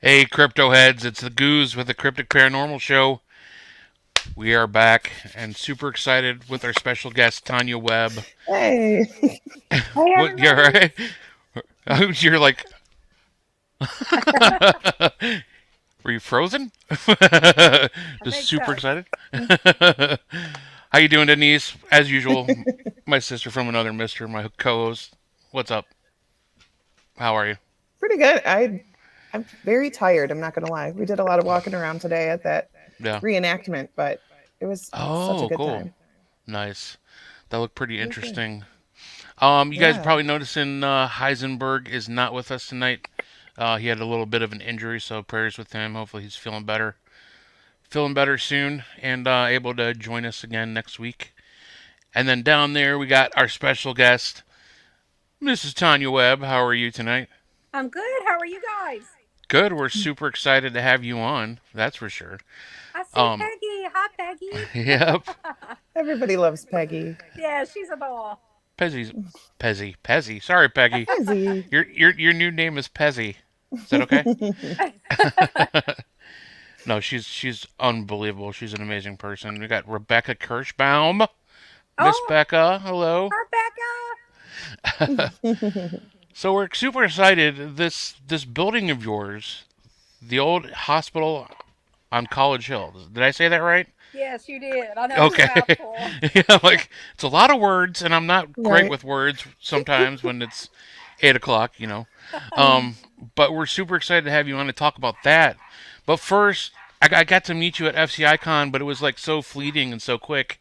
Hey, crypto heads, it's the Goose with the Cryptic Paranormal Show. We are back and super excited with our special guest, Tanya Webb. Hey. Hey What, you're everybody. right? You're like, were you frozen? I Just think super so. excited. How you doing, Denise? As usual, my sister from another mister, my co-host. What's up? How are you? Pretty good. I'm very tired, I'm not gonna lie. We did a lot of walking around today at that Yeah. reenactment, but it was such a Oh, good cool. time. Nice. That looked pretty It was good. interesting. You guys are Yeah. probably noticing Heisenberg is not with us tonight. He had a little bit of an injury, so prayers with him. Hopefully, he's feeling better soon, and able to join us again next week. And then down there, we got our special guest, Mrs. Tanya Webb. How are you tonight? I'm good. How are you guys? Good. We're super excited to have you on. That's for sure. I see Um, Peggy. Hi, Peggy. yep. Everybody loves Peggy. Yeah, she's a doll. Pezzy's Pezzy. Sorry, Peggy. Pezzy. Your new name is Pezzy. Is that okay? No, she's unbelievable. She's an amazing person. We got Rebecca Kirschbaum. Miss Oh, Becca, hello. Rebecca. So we're super excited. This building of yours, the old hospital on College Hill. Did I say that right? Yes, you did. I know it's a Okay. mouthful. Yeah, like it's a lot of words, and I'm not great Right. with words sometimes when it's 8 o'clock. Um, but we're super excited to have you on to talk about that. But first, I got to meet you at FCI Con, but it was like so fleeting and so quick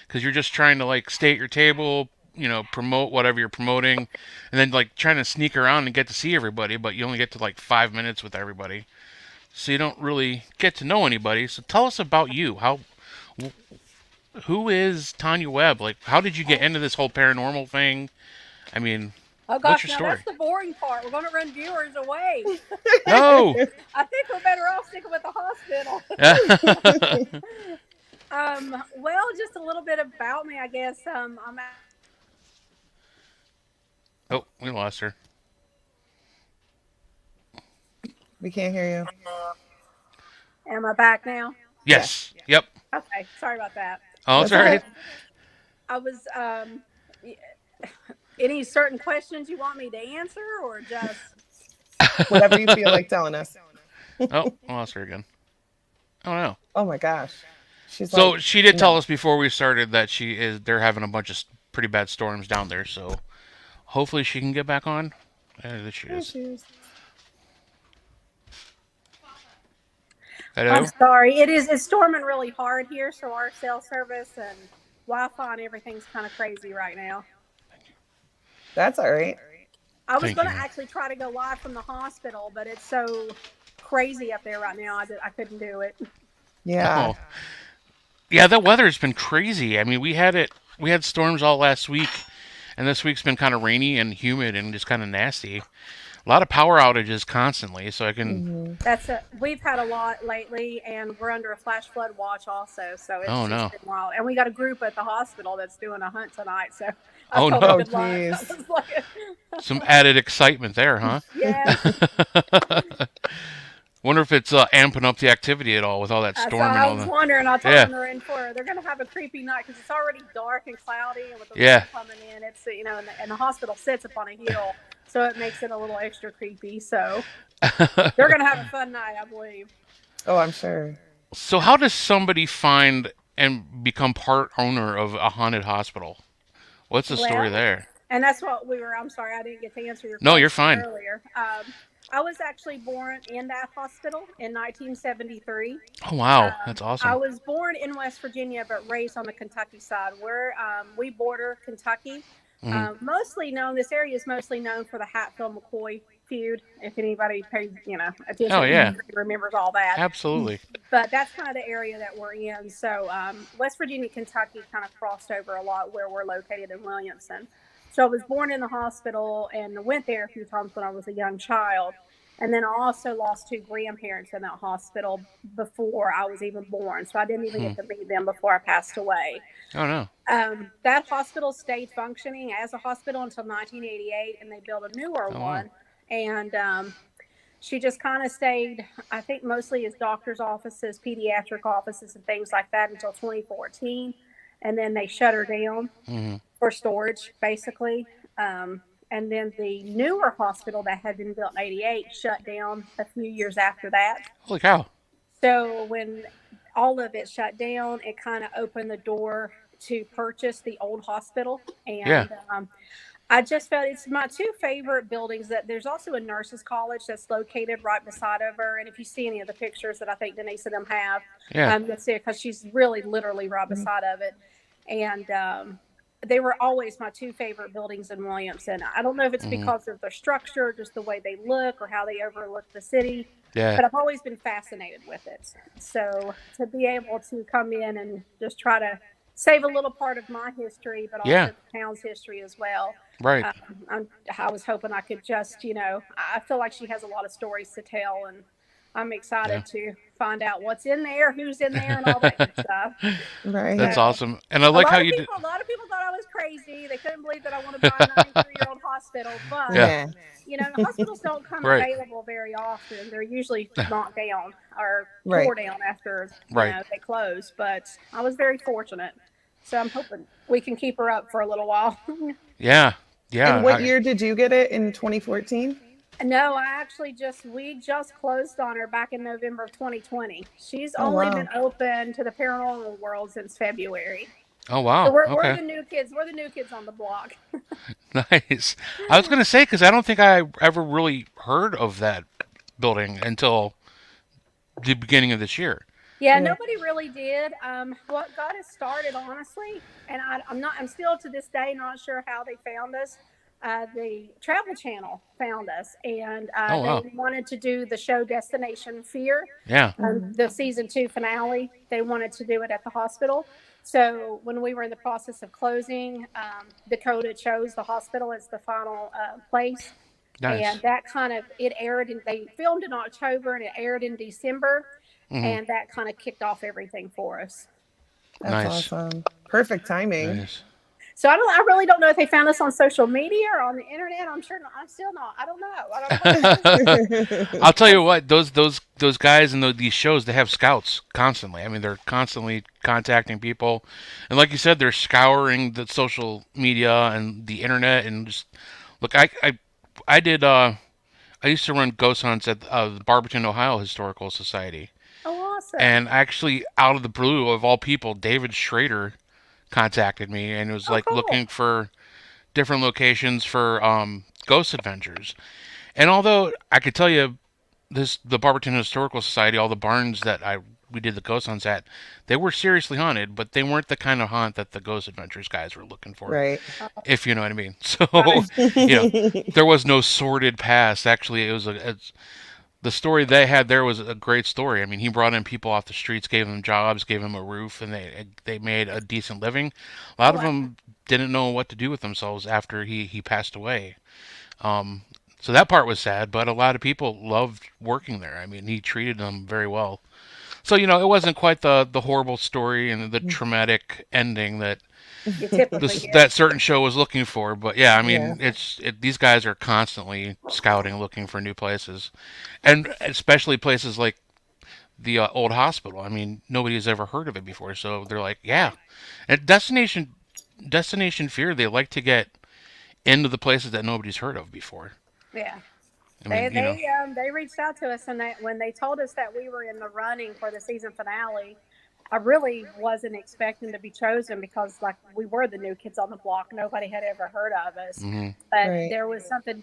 because you're just trying to like stay at your table, promote whatever you're promoting, and then like trying to sneak around and get to see everybody, but you only get to like 5 minutes with everybody, so you don't really get to know anybody. So tell us about you. Who is Tanya Webb? Like, how did you get into this whole paranormal thing? I mean, Oh what's gosh, your now that's story? the boring part. We're going to run viewers away. No. I think we're better off sticking with the hospital. Well, just a little bit about me, I guess. Oh, we lost her. We can't hear you. Am I back now? Yes. Yes. Yep. Okay, sorry about that. Oh, it's That's all okay. right. So I was any certain questions you want me to answer, or just Whatever you feel like telling us. Oh, I lost her again. Oh no. Oh my gosh. She's So like, she did tell no. us before we started that they're having a bunch of pretty bad storms down there. So hopefully she can get back on. There she There is. she is. I'm Hello. sorry. It's storming really hard here, so our cell service and Wi-Fi and everything's kind of crazy right now. That's all right. I was Thank going you. to actually try to go live from the hospital, but it's so crazy up there right now. I couldn't do it. Yeah. Oh, yeah. The weather's been crazy. I mean, we had it. We had storms all last week, and this week's been kind of rainy and humid and just kind of nasty. A lot of power outages constantly. So I can. Hmm. We've had a lot lately, and we're under a flash flood watch also. So Oh it's no. been wild, and we got a group at the hospital that's doing a hunt tonight. So I Oh told them no. Oh good luck. I geez. was like, Some added excitement there, huh? yes. Wonder if it's amping up the activity at all with all that So storm and I all was the. wondering. I told Yeah. them they're going to have a creepy night because it's already dark and cloudy, and with the rain Yeah. coming in, it's and the hospital sits upon a hill, so it makes it a little extra creepy. So they're going to have a fun night, I believe. Oh, I'm sure. So how does somebody find and become part owner of a haunted hospital? What's the story Well, there? and that's what we were. I'm sorry, I didn't get to answer your No, you're question fine. earlier. I was actually born in that hospital in 1973. Oh wow, that's I awesome. was born in West Virginia, but raised on the Kentucky side. We border Kentucky. Hmm. Mostly known, this area is mostly known for the Hatfield McCoy feud. If anybody pays, Oh attention to yeah, history, remembers all that. absolutely. But that's kind of the area that we're in. So West Virginia, Kentucky kind of crossed over a lot where we're located in Williamson. So I was born in the hospital and went there a few times when I was a young child. And then I also lost two grandparents in that hospital before I was even born. So I didn't even Hmm. get to meet them before I passed away. Oh no. That hospital stayed functioning as a hospital until 1988, and they built a newer Oh wow. one. And She just kind of stayed, I think, mostly as doctor's offices, pediatric offices, and things like that until 2014. And then they shut her down Hmm. for storage, basically. And then the newer hospital that had been built in '88 shut down a few years after that. Holy cow. So when all of it shut down, it kind of opened the door to purchase the old hospital. Yeah. And I just felt it's my two favorite buildings. That there's also a nurses' college that's located right beside of her. And if you see any of the pictures that I think Denise and them have, Yeah. you'll see it because she's really literally right beside of it. And they were always my two favorite buildings in Williamson. I don't know if it's Hmm. because of their structure, just the way they look, or how they overlook the city, Yeah. but I've always been fascinated with it. So to be able to come in and just try to save a little part of my history, but Yeah. also the town's history as well. Right. I was hoping I could just, I feel like she has a lot of stories to tell, and I'm Yeah. excited to find out what's in there, who's in there, and all that good stuff. Right. That's So awesome. And I a like how lot of you did. people, a lot of people thought I was crazy. They couldn't believe that I want to buy a 93-year-old hospital, but Yeah. Yeah. hospitals don't come Right. available very often. They're usually knocked down or Right. tore down after Right. they close. But I was very fortunate, so I'm hoping we can keep her up for a little while. Yeah. Yeah. And what year did you get it? In 2014? No, we just closed on her back in November of 2020. She's Oh, only wow. been open to the paranormal world since February. Oh So wow. we're Okay. the new kids. We're the new kids on the block. Nice. I was gonna say because I don't think I ever really heard of that building until the beginning of this year. Yeah, Yeah. nobody really did. What got us started, honestly, and I'm still to this day not sure how they found us. The Travel Channel found us, and Oh wow. they wanted to do the show Destination Fear, Yeah. the season 2 finale. They wanted to do it at the hospital. So when we were in the process of closing, Dakota chose the hospital as the final place. Nice. And that it aired, and they filmed in October, and it aired in December, Hmm. and that kind of kicked off everything for us. That's Nice. awesome. Perfect timing. Nice. So I really don't know if they found us on social media or on the internet. I'm sure not. I'm still not. I don't know. I'll tell you what, those guys in these shows, they have scouts constantly. I mean, they're constantly contacting people, and like you said, they're scouring the social media and the internet, and just look. I did. I used to run ghost hunts at the Barberton, Ohio Historical Society, Oh, awesome. and actually, out of the blue, of all people, David Schrader contacted me and was Oh, like cool. looking for different locations for ghost adventures. And although I could tell you the Barberton Historical Society, all the barns that we did the ghost hunts at, they were seriously haunted, but they weren't the kind of haunt that the ghost adventures guys were looking for, Right. if you know what I mean. So Right. there was no sordid past. Actually, the story they had there was a great story. I mean, he brought in people off the streets, gave them jobs, gave them a roof, and they made a decent living. A lot of Wow. them didn't know what to do with themselves after he passed away. Um, so that part was sad, but a lot of people loved working there. I mean, he treated them very well. So it wasn't quite the horrible story and the traumatic ending that You typically get. that certain show was looking for. But yeah, I Yeah. mean, these guys are constantly scouting, looking for new places, and especially places like the old hospital. I mean, nobody's ever heard of it before, so they're like, yeah. And Destination Fear, they like to get into the places that nobody's heard of before. Yeah. I They mean, they reached out to us, and when they told us that we were in the running for the season finale, I really wasn't expecting to be chosen because we were the new kids on the block. Nobody had ever heard of us. hmm But Right. there was something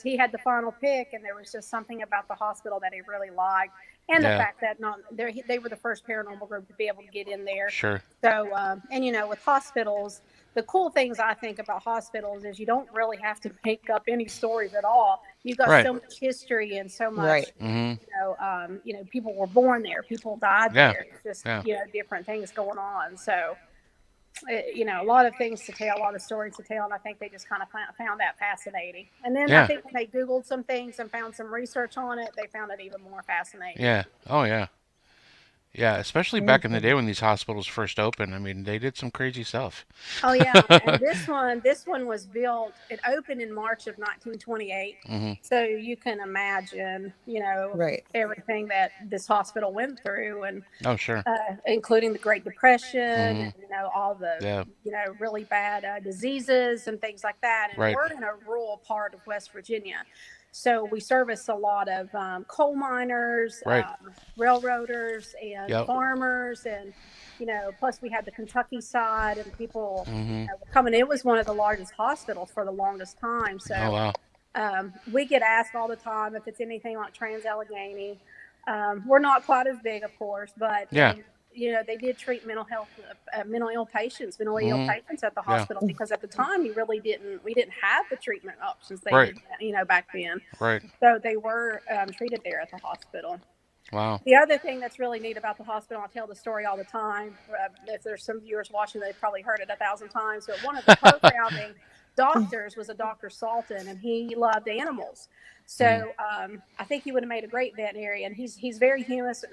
he had the final pick, and there was just something about the hospital that he really liked, and the Yeah. fact that they were the first paranormal group to be able to get in there. Sure. So, and with hospitals, the cool things I think about hospitals is you don't really have to make up any stories at all. You've got Right. so much history and so much, Right. hmm people were born there, people died Yeah. there. It's just, Yeah. different things going on. So, a lot of things to tell, a lot of stories to tell, and I think they just kind of found that fascinating. And then Yeah. I think when they Googled some things and found some research on it, they found it even more fascinating. Yeah. Oh yeah. Yeah, especially back in the day when these hospitals first opened. I mean, they did some crazy stuff. Oh yeah, and this one was built. It opened in March of 1928. Hmm. So you can imagine, Right. everything that this hospital went through, and Oh, sure. including the Great Depression, Hmm. and all the Yeah. really bad diseases and things like that. And Right. we're in a rural part of West Virginia, so we service a lot of coal miners, Right. railroaders, and Yep. farmers, and plus we had the Kentucky side, and people Hmm. were coming. It was one of the largest hospitals for the longest time. Oh, So wow. we get asked all the time if it's anything like Trans-Allegheny. We're not quite as big, of course, but Yeah. they did treat mental ill patients Hmm. at the Yeah. hospital, because at the time we didn't have the treatment options they Right. did, back then. Right. So they were treated there at the hospital. Wow. The other thing that's really neat about the hospital, I tell the story all the time. If there's some viewers watching, they've probably heard it 1,000 times. But one of the co-founding doctors was a Dr. Salton, and he loved animals. So I think he would have made a great veterinarian. He's very humorous,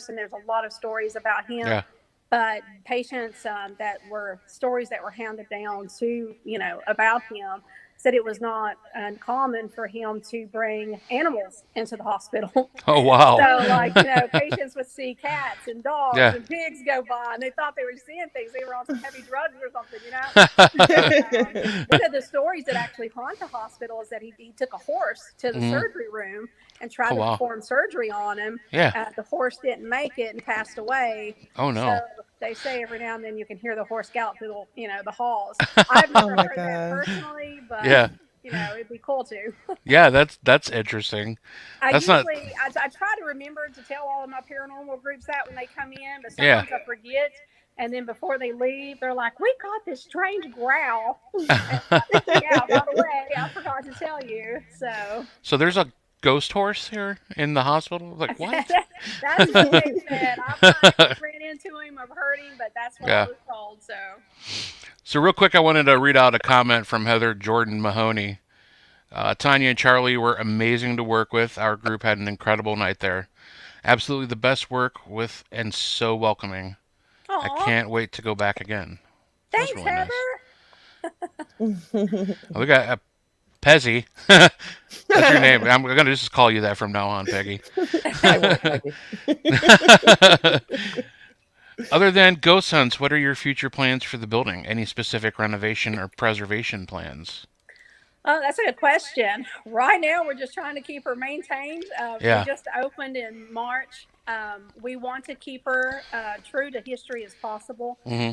and there's a lot of stories about him. Yeah. But patients stories that were handed down to about him said it was not uncommon for him to bring animals into the hospital. Oh, wow. So, like, patients would see cats and dogs Yeah. and pigs go by, and they thought they were seeing things. They were on some heavy drugs or something. One of the stories that actually haunt the hospital is that he took a horse to the surgery room and tried Oh, to wow. perform surgery on him. Yeah. The horse didn't make it and passed away. Oh, no. So they say every now and then you can hear the horse gallop through the halls. I've never my heard that gosh. personally, but Yeah. it'd be cool to. Yeah, that's interesting. I That's not. try to remember to tell all of my paranormal groups that when they come in, but Yeah. sometimes I forget. And then before they leave, they're like, "We got this strange growl." Yeah, by the way, I forgot to tell you. So So there's a ghost horse here in the hospital? Like, what? that's what they said. I've not ran into him, I've heard him, but that's what I was told. So real quick, I wanted to read out a comment from Heather Jordan Mahoney. Tanya and Charlie were amazing to work with. Our group had an incredible night there. Absolutely the best work with, and so welcoming. I Aw, can't wait to go back again. That's thanks, really Heather. nice. We got Pezzy. That's your name. I'm going to just call you that from now on, Peggy. I will, Peggy. Other than ghost hunts, what are your future plans for the building? Any specific renovation or preservation plans? Oh, that's a good question. Right now, we're just trying to keep her maintained. Yeah. We just opened in March. We want to keep her true to history as possible. Hmm.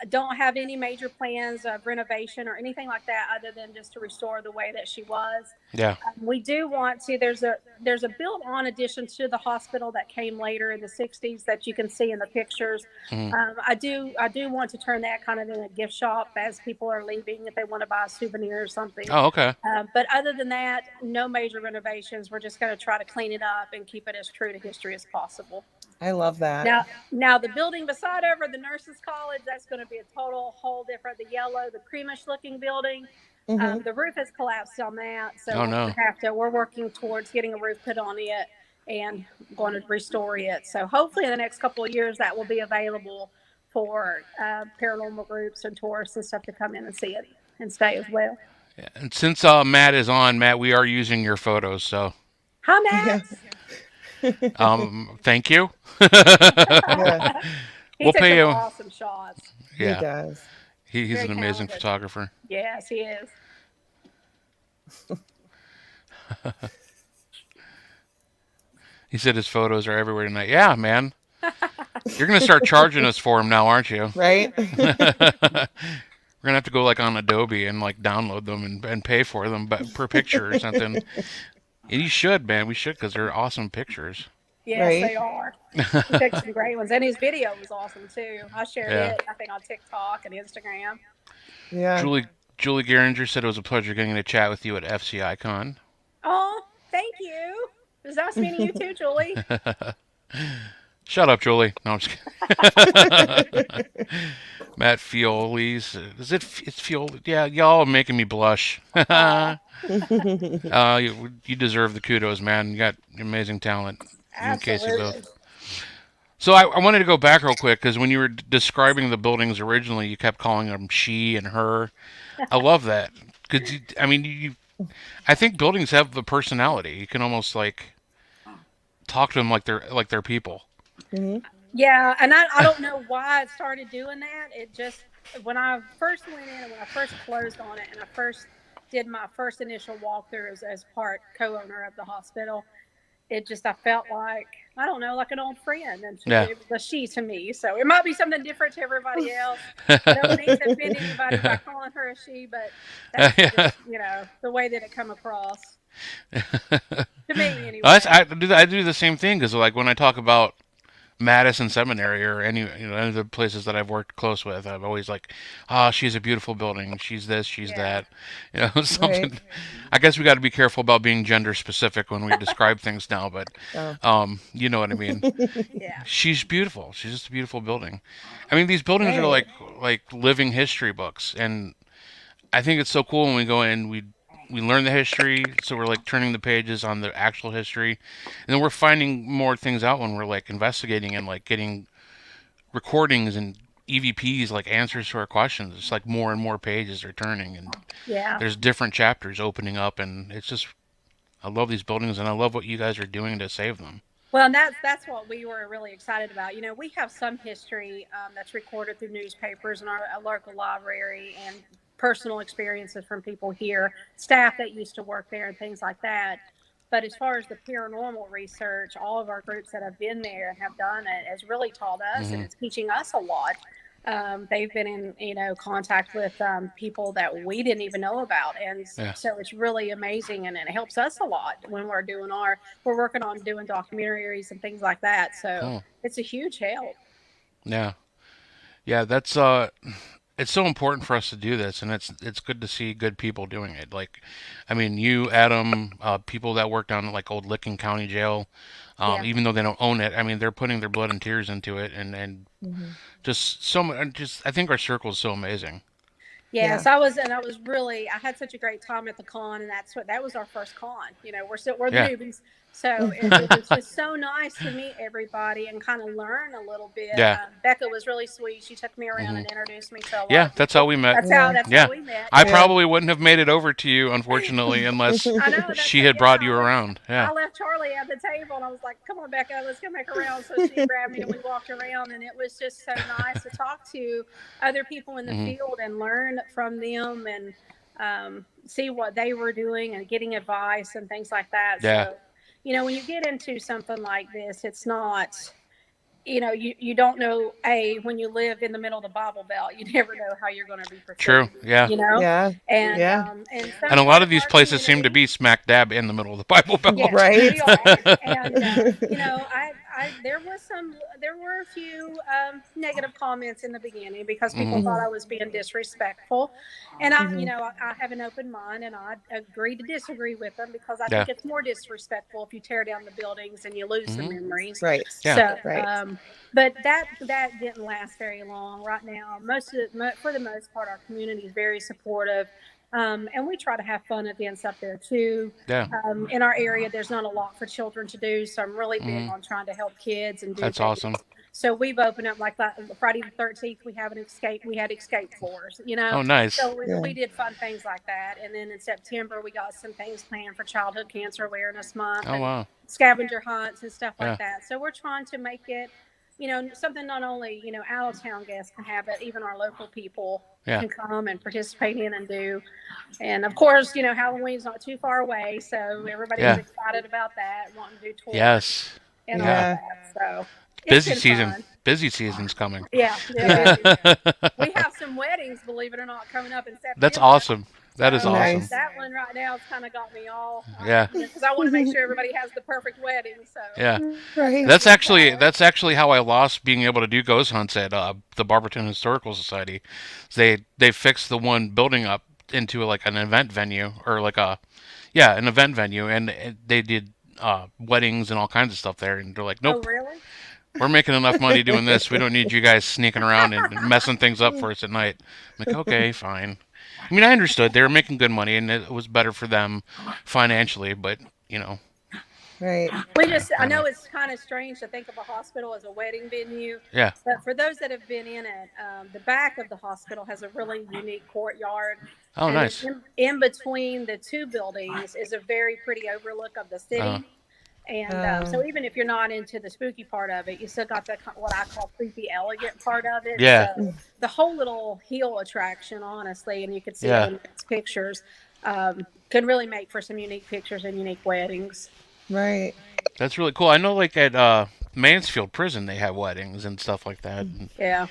Don't have any major plans of renovation or anything like that, other than just to restore the way that she was. Yeah. We do want to. There's a built-on addition to the hospital that came later in the '60s that you can see in the pictures. I do want to turn that kind of in a gift shop as people are leaving, if they want to buy a souvenir or something. Oh, okay. But other than that, no major renovations. We're just going to try to clean it up and keep it as true to history as possible. I love that. Now the building beside over the nurses' college, that's going to be a whole different. The yellow, the creamish-looking building. The roof has collapsed on that, so Oh, no. we're working towards getting a roof put on it and going to restore it. So hopefully in the next couple of years that will be available for paranormal groups and tourists and stuff to come in and see it and stay as well. Yeah. And since Matt is on, Matt, we are using your photos, so Hi, Matt. thank you. Yeah, He We'll took pay some you. awesome shots. Yeah, he does. he's Very an amazing talented. photographer. Yes, he is. He said his photos are everywhere tonight. Yeah, man. You're gonna start charging us for them now, aren't you? Right? We're gonna have to go like on Adobe and like download them and pay for them, but per picture or something. And you should, man. We should, because they're awesome pictures. Yes, Right. they are. He took some great ones, and his video was awesome too. I shared Yeah. it, I think, on TikTok and Instagram. Yeah. Julie Geringer said it was a pleasure getting to chat with you at FCI Con. Oh, thank you. It was nice meeting you too, Julie. Shut up, Julie. No, I'm just kidding. Matt Fioles. It's Fiol? Yeah, y'all are making me blush. You deserve the kudos, man. You got amazing talent. In case you Absolutely. both. So I wanted to go back real quick because when you were describing the buildings originally, you kept calling them she and her. I love that because I mean I think buildings have the personality. You can almost like talk to them like they're people. Hmm. Yeah, and I don't know why I started doing that. It just when I first went in and when I first closed on it and I first did my first initial walkthrough as part co-owner of the hospital, it just I felt like I don't know, like an old friend, and Yeah. it was a she to me. So it might be something different to everybody else. I don't mean to offend anybody by calling her a she, but that's Yeah. just the way that it come across to me Well, anyway. I do the same thing because like when I talk about Madison Seminary or any of the places that I've worked close with, I've always like, oh, she's a beautiful building. She's this, she's Yeah, that. Something. Right. I guess we got to be careful about being gender specific when we describe things now, but Oh. you know what I mean. yeah, She's beautiful. She's just a beautiful building. I mean, these buildings are Right. like living history books, and I think it's so cool when we go in. We learn the history, so we're like turning the pages on the actual history, and then we're finding more things out when we're like investigating and like getting recordings and EVPs like answers to our questions. It's like more and more pages are turning, and yeah. there's different chapters opening up, and it's just I love these buildings, and I love what you guys are doing to save them. Well, and that's what we were really excited about. We have some history that's recorded through newspapers and our local library and personal experiences from people here, staff that used to work there, and things like that. But as far as the paranormal research, all of our groups that have been there and have done it has really taught us, and Hmm. it's teaching us a lot. They've been in contact with people that we didn't even know about, and Yeah. so it's really amazing, and it helps us a lot when we're working on doing documentaries and things like that. So Cool. it's a huge help. Yeah. Yeah. That's it's so important for us to do this, and it's good to see good people doing it. Like, I mean, you, Adam, people that work down at like old Licking County Jail, Yeah. even though they don't own it, I mean, they're putting their blood and tears into it, and Hmm. just so much. Just I think our circle is so amazing. Yes, Yeah. I had such a great time at the con, and that was our first con. We're the Yeah. newbies, so it was just so nice to meet everybody and kind of learn a little bit. Yeah. Becca was really sweet. She took me around Hmm. and introduced me to a lot Yeah. of That's how people. we met. Yeah. That's Yeah. how we met. I Yeah. probably wouldn't have made it over to you, unfortunately, unless I know she had brought you I left, around. Yeah. I left Charlie at the table, and I was like, "Come on, Becca, let's go make a round." So she grabbed me, and we walked around, and it was just so nice to talk to other people in the Hmm. field and learn from them and see what they were doing and getting advice and things like that. Yeah. So, when you get into something like this, it's not. You don't know when you live in the middle of the Bible Belt, you never know how you're going to be True. perceived. Yeah. Yeah. And Yeah. and And some a lot part of of these our places seem to community. be smack dab in the middle of the Bible Belt. Yes, Right. we are. And there were a few negative comments in the beginning because people Hmm. thought Hmm. I was being disrespectful, and Hmm. I have an open mind, and I agree to disagree with them because I Yeah. think it's more disrespectful if you tear down the buildings and you lose the Hmm. memories. Right. Yeah. So, Right. but that didn't last very long. Right now, for the most part, our community is very supportive. And we try to have fun events up there too. Yeah. In our area, there's not a lot for children to do, so I'm really big Hmm. on trying to help kids and do That's things. awesome. So we've opened up like that Friday the 13th. We had escape floors, Oh, nice. So Yeah. we did fun things like that. And then in September, we got some things planned for Childhood Cancer Awareness Month Oh, and wow. scavenger hunts and stuff Yeah. like that. So we're trying to make it, something not only, out of town guests can have, but even our local people Yeah. can come and participate in and do. And of course, Halloween's not too far away. So everybody was Yeah. excited about that, wanting to do tours Yes. and all Yeah. Yeah. that. So it's Busy been season. fun. Busy season's coming. Yeah, Yeah. we have some weddings, believe it or not, coming up in September. That's awesome. That is So awesome. Nice. that one right now has kind of got me all, Yeah. because I want to make sure everybody has the perfect wedding. So Yeah. Right. That's actually how I lost being able to do ghost hunts at the Barberton Historical Society. They fixed the one building up into like an event venue or like an event venue, and they did weddings and all kinds of stuff there. And they're like, oh nope, really? we're making enough money doing this. We don't need you guys sneaking around and messing things up for us at night. I'm like, okay, fine. I mean, I understood they were making good money, and it was better for them financially, but you know, Right. I know it's kind of strange to think of a hospital as a wedding venue, Yeah. but for those that have been in it, the back of the hospital has a really unique courtyard. Oh, And then nice. in between the two buildings is a very pretty overlook of the Uh, city. And so even if you're not into the spooky part of it, you still got the what I call creepy elegant part of it. yeah. So the whole little hill attraction, honestly, and you could see it Yeah. in its pictures, can really make for some unique pictures and unique weddings. Right. That's really cool. I know, like at Mansfield Prison, they have weddings and stuff like that. And, Yeah.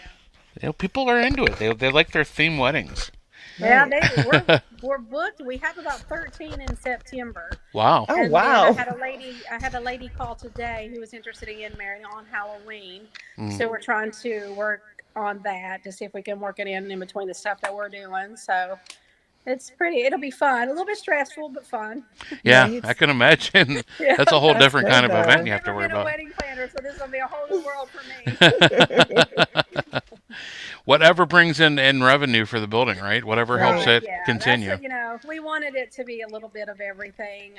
people are into it. They like their theme weddings. Yeah, Right. we're booked. We have about 13 in September. Wow. Oh, And then wow. I had a lady call today who was interested in getting married on Halloween. Mm. So we're trying to work on that to see if we can work it in between the stuff that we're doing. So it'll be fun. A little bit stressful, but fun. Yeah, Right. I can imagine. Yeah. That's a whole That's different good, kind of though. event you have to Never worry been a about. wedding planner, so this will be a whole new world for me. Whatever brings in revenue for the building, right? Whatever helps Right. it Yeah, continue. we wanted it to be a little bit of everything,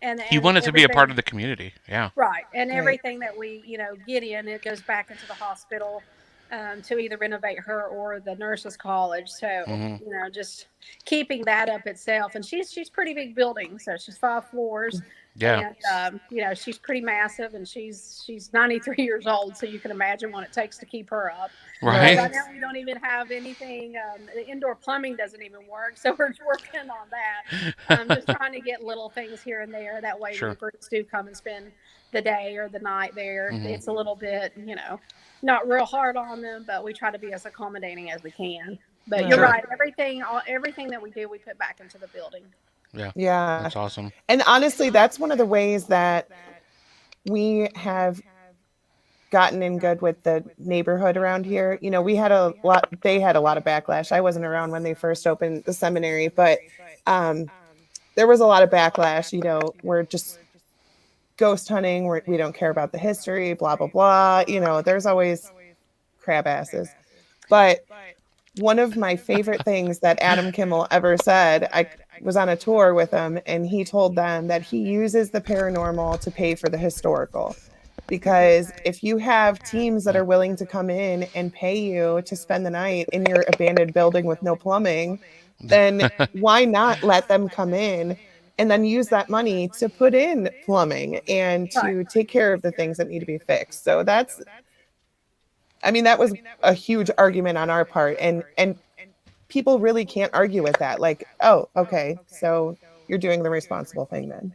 and You want it to be a part everything- of the community. Yeah. right, and Right. everything that we get in, it goes back into the hospital to either renovate her or the nurses' college. So Mhm. just keeping that up itself, and she's pretty big building, so she's 5 floors. Yeah. And she's pretty massive, and she's 93 years old, so you can imagine what it takes to keep her up. Right. Right now, we don't even have anything. The indoor plumbing doesn't even work, so we're working on that. Just trying to get little things here and there. That way, Sure. when groups do come and spend the day or the night there, Mhm. it's a little bit, not real hard on them, but we try to be as accommodating as we can. But you're Sure. right. Everything that we do, we put back into the building. Yeah. Yeah. That's awesome. And honestly, that's one of the ways that we have gotten in good with the neighborhood around here. We had they had a lot of backlash. I wasn't around when they first opened the seminary, but there was a lot of backlash. We're just ghost hunting. We don't care about the history, blah, blah, blah. There's always crab asses. But one of my favorite things that Adam Kimmel ever said, I was on a tour with him, and he told them that he uses the paranormal to pay for the historical. Because if you have teams that are willing to come in and pay you to spend the night in your abandoned building with no plumbing, then why not let them come in and then use that money to put in plumbing and to take care of the things that need to be fixed? So that was a huge argument on our part, and people really can't argue with that. Like, oh, okay, so you're doing the responsible thing then.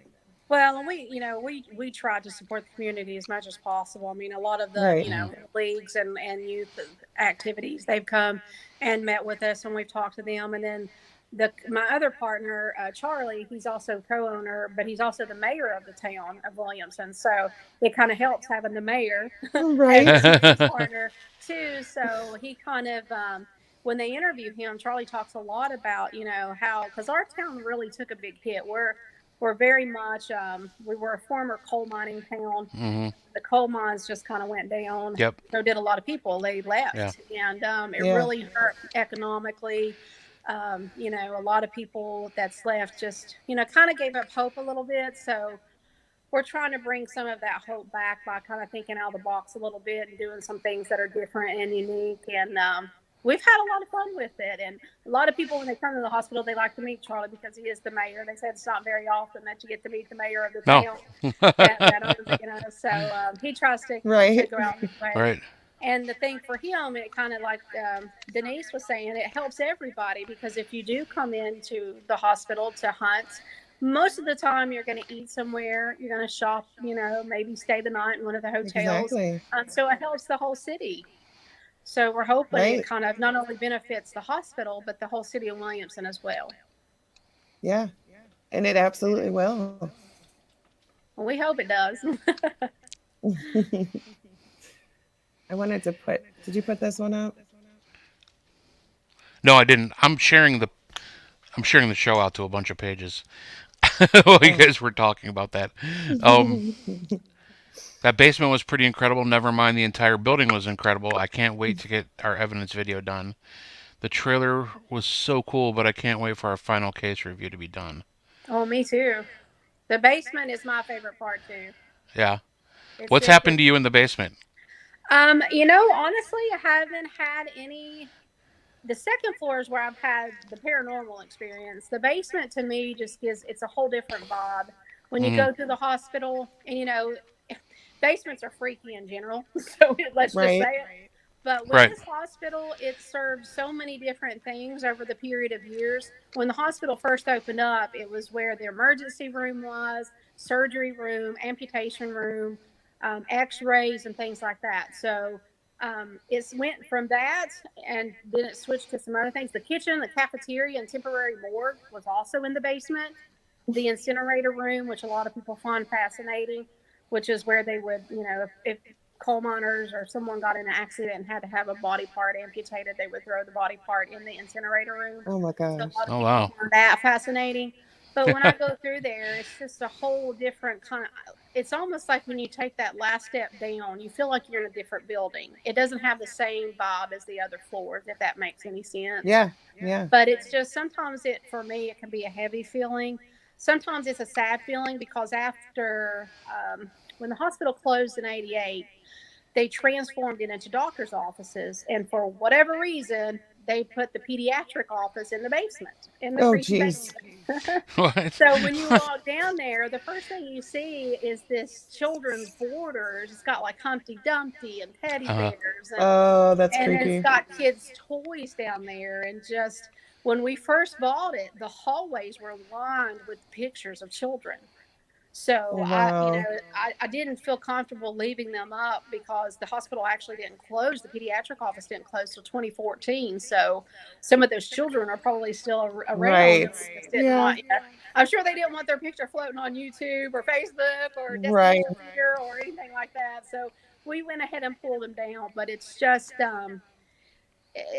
Well, and we try to support the community as much as possible. I mean, a lot of the Right. leagues and youth activities, they've come and met with us, and we've talked to them. And then my other partner, Charlie, he's also co-owner, but he's also the mayor of the town of Williamson. So it kind of helps having the mayor Right. as a business partner too. So he kind of when they interview him, Charlie talks a lot about how, because our town really took a big hit. We're very much we were a former coal mining town. Mhm. The coal mines just kind of went down. Yep. So did a lot of people. They left, and it really hurt economically. A lot of people that's left just kind of gave up hope a little bit. So we're trying to bring some of that hope back by kind of thinking out of the box a little bit and doing some things that are different and unique. And we've had a lot of fun with it. And a lot of people, when they come to the hospital, they like to meet Charlie because he is the mayor. They said it's not very often that you get to meet the mayor of the town. So he tries to Right. go out and play. Right. And the thing for him, it kind of like Denise was saying, it helps everybody, because if you do come into the hospital to hunt, most of the time you're going to eat somewhere, you're going to shop, maybe stay the night in one of the hotels. Exactly. So it helps the whole city. So we're hoping Right. it kind of not only benefits the hospital, but the whole city of Williamson as well. Yeah. And it absolutely will. Well, we hope it does. I wanted to did you put this one up? No, I didn't. I'm sharing the show out to a bunch of pages while you guys were talking about that. That basement was pretty incredible. Never mind, the entire building was incredible. I can't wait to get our evidence video done. The trailer was so cool, but I can't wait for our final case review to be done. Oh, me too. The basement is my favorite part too. Yeah. It's What's just, happened to you in the basement? honestly, I haven't had any. The second floor is where I've had the paranormal experience. The basement to me just gives it's a whole different vibe. When you Hmm. go to the hospital, and basements are freaky in general, so let's just Right. say it. But with Right. this hospital, it served so many different things over the period of years. When the hospital first opened up, it was where the emergency room was, surgery room, amputation room, x-rays, and things like that. So it's went from that, and then it switched to some other things. The kitchen, the cafeteria, and temporary morgue was also in the basement. The incinerator room, which a lot of people find fascinating, which is where they would, if coal miners or someone got in an accident and had to have a body part amputated, they would throw the body part in the incinerator room. Oh my So a gosh. lot of Oh people wow. find that fascinating. But when I go through there, it's just a whole different kind of. It's almost like when you take that last step down, you feel like you're in a different building. It doesn't have the same vibe as the other floors, if that makes any sense. Yeah. Yeah. But it's just sometimes for me, it can be a heavy feeling. Sometimes it's a sad feeling because after when the hospital closed in '88, they transformed it into doctor's offices, and for whatever reason they put the pediatric office in the basement, in the Oh creepy geez. basement. What? So when you walk down there, the first thing you see is this children's borders. It's got like Humpty Dumpty and teddy Uh, bears, Oh, that's and it's creepy. got kids' toys down there. And just when we first bought it, the hallways were lined with pictures of children. So Oh wow. I didn't feel comfortable leaving them up because the hospital actually didn't close. The pediatric office didn't close till 2014. So some of those children are probably still around. Right. And they just didn't Yeah. want. I'm sure they didn't want their picture floating on YouTube or Facebook or Right. Destination Fear or anything like that. So we went ahead and pulled them down. But it's just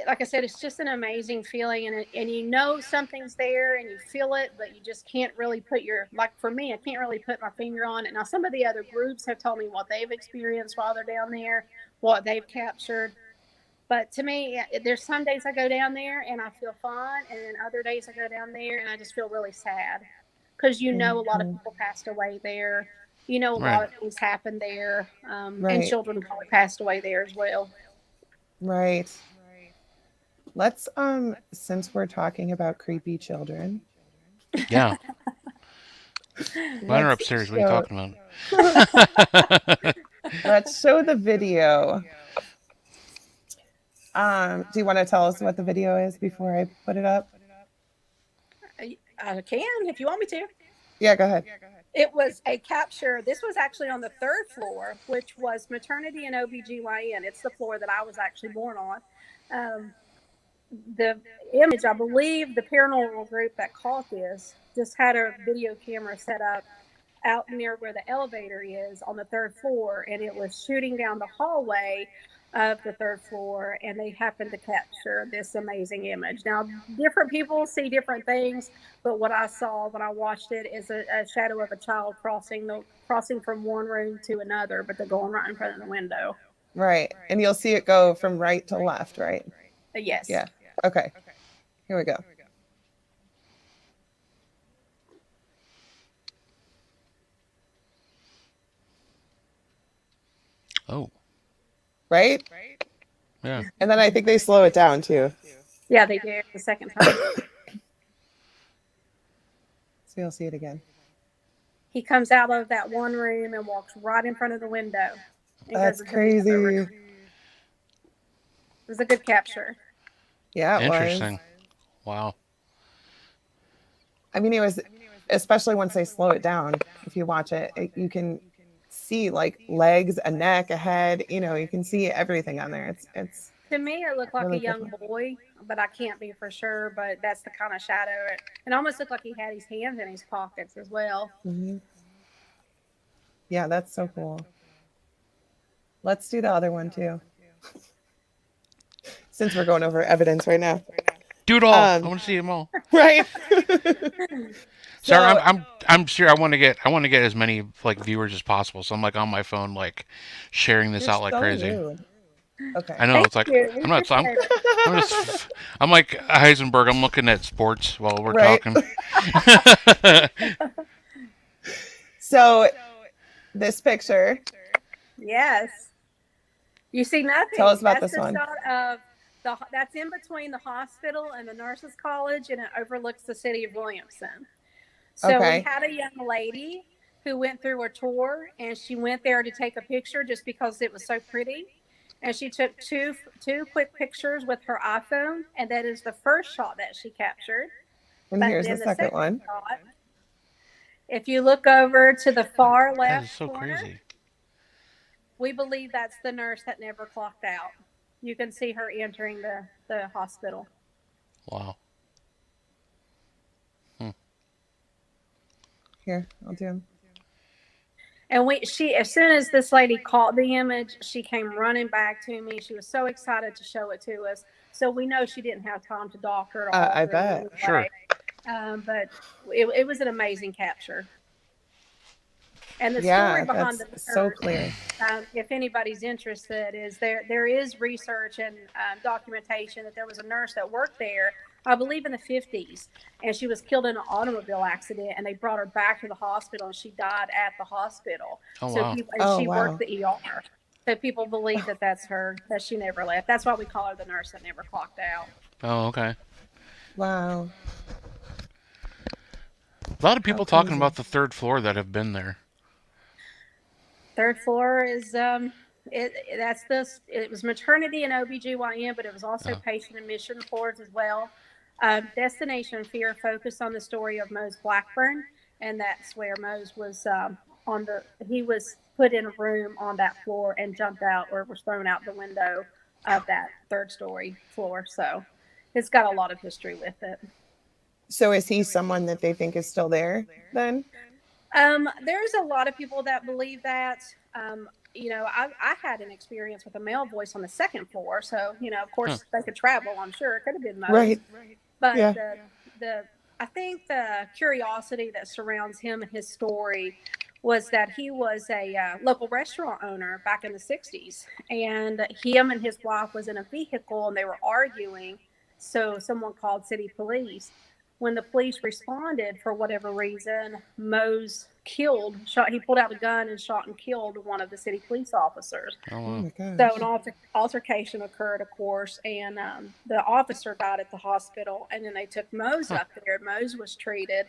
like I said, it's just an amazing feeling, and something's there, and you feel it, but you just can't really like for me, I can't really put my finger on it. Now, some of the other groups have told me what they've experienced while they're down there, what they've captured. But to me, there's some days I go down there and I feel fine, and then other days I go down there and I just feel really sad because a lot of Mhm. people passed away there. A right. lot of things happened there, and Right. children probably passed away there as well. Right. Let's since we're talking about creepy children, Yeah. Mine are let's upstairs. What are you show talking about? let's show the video. Do you want to tell us what the video is before I put it up? I can if you want me to. Yeah, go ahead. It was a capture. This was actually on the third floor, which was maternity and OBGYN. It's the floor that I was actually born on. The image, I believe the paranormal group that caught this just had a video camera set up out near where the elevator is on the third floor, and it was shooting down the hallway of the third floor, and they happened to capture this amazing image. Now, different people see different things, but what I saw when I watched it is a shadow of a child crossing from one room to another, but they're going right in front of the window. Right. And you'll see it go from right to left, right? Yes. Yeah. Okay. Here we go. Oh. Right? Yeah. And then I think they slow it down too. Yeah, they did the second time. So you'll see it again. He comes out of that one room and walks right in front of the window. That's crazy. It was a good capture. Yeah, it Interesting. was. Wow. I mean, it was, especially once they slow it down. If you watch it, you can see like legs, a neck, a head. You can see everything on there. It's. To me, it looked like really a young boy, but I can't be for sure. But that's the kind of shadow. It almost looked like he had his hands in his pockets as well. Mm-hmm. Yeah, that's so cool. Let's do the other one too. Since we're going over evidence right now. Do it all. I want to see them all. Right. Sorry, I'm sure I want to get as many like viewers as possible. So I'm like on my phone like sharing this out like so crazy. rude. Okay. I know. It's like I'm like Heisenberg. I'm looking at sports while we're Right. talking. So this picture, Yes. You see nothing. tell us about That's this the one. shot of that's in between the hospital and the nurses' college, and it overlooks the city of Williamson. So we Okay. had a young lady who went through a tour, and she went there to take a picture just because it was so pretty. And she took two quick pictures with her iPhone, and that is the first shot that she captured. And But here's the then the second second one. shot, if you look over to the far That is left so corner, crazy. we believe that's the nurse that never clocked out. You can see her entering the hospital. Wow. Here, I'll do them. And as soon as this lady caught the image, she came running back to me. She was so excited to show it to us. So we know she didn't have time to doctor it or I alter it bet. anyway. Sure. But it was an amazing capture. And the Yeah, story behind the that's so nurse, clear. if anybody's interested, is there is research and documentation that there was a nurse that worked there, I believe in the 50s, and she was killed in an automobile accident, and they brought her back to the hospital, and she died at the hospital. Oh So wow. people, and Oh, she wow. worked the ER. So people believe that that's her, that she never left. That's why we call her the nurse that never clocked out. Oh, okay. Wow. A lot of people How talking crazy. about the third floor that have been there. Third floor is it was maternity and OBGYN, but it was also Oh. patient admission floors as well. Destination Fear focused on the story of Mose Blackburn, and that's where Mose was he was put in a room on that floor and jumped out or was thrown out the window of that third story floor. So it's got a lot of history with it. So is he someone that they think is still there then? There's a lot of people that believe that. I had an experience with a male voice on the second floor, so of course they could travel. I'm sure it could have been Mose, Right. but Yeah. the I think the curiosity that surrounds him and his story was that he was a local restaurant owner back in the 60s, and him and his wife was in a vehicle and they were arguing. So someone called city police. When the police responded, for whatever reason, Mose he pulled out a gun and shot and killed one of the city police officers. Oh Oh wow. my So gosh. an altercation occurred, of course, and the officer died at the hospital. And then they took Mose up there. Mose was treated,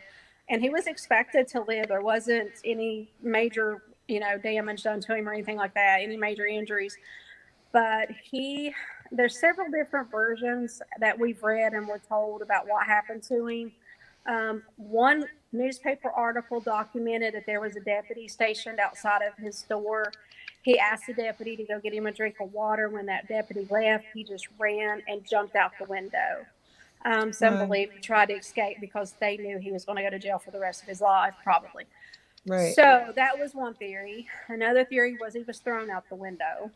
and he was expected to live. There wasn't any major, damage done to him or anything like that, any major injuries. But there's several different versions that we've read and we're told about what happened to him. One newspaper article documented that there was a deputy stationed outside of his store. He asked the deputy to go get him a drink of water. When that deputy left, he just ran and jumped out the window. Some Wow. believe he tried to escape because they knew he was going to go to jail for the rest of his life, probably. Right. So that was one theory. Another theory was he was thrown out the window.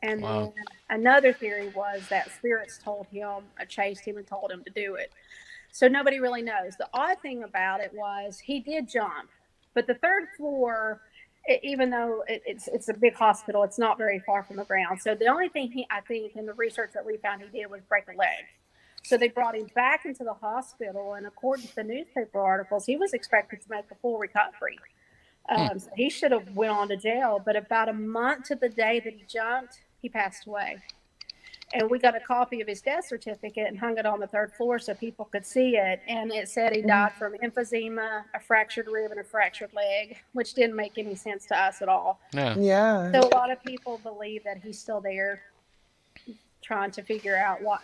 And Wow. then another theory was that spirits told him, chased him and told him to do it. So nobody really knows. The odd thing about it was he did jump, but the third floor, even though it's a big hospital, it's not very far from the ground. So the only thing I think in the research that we found he did was break a leg. So they brought him back into the hospital, and according to the newspaper articles, he was expected to make a full recovery. So he should have went on to jail, but about a month to the day that he jumped, he passed away. And we got a copy of his death certificate and hung it on the third floor so people could see it. And it said he died from emphysema, a fractured rib, and a fractured leg, which didn't make any sense to us at all. Yeah. Yeah. So a lot of people believe that he's still there trying to figure out what,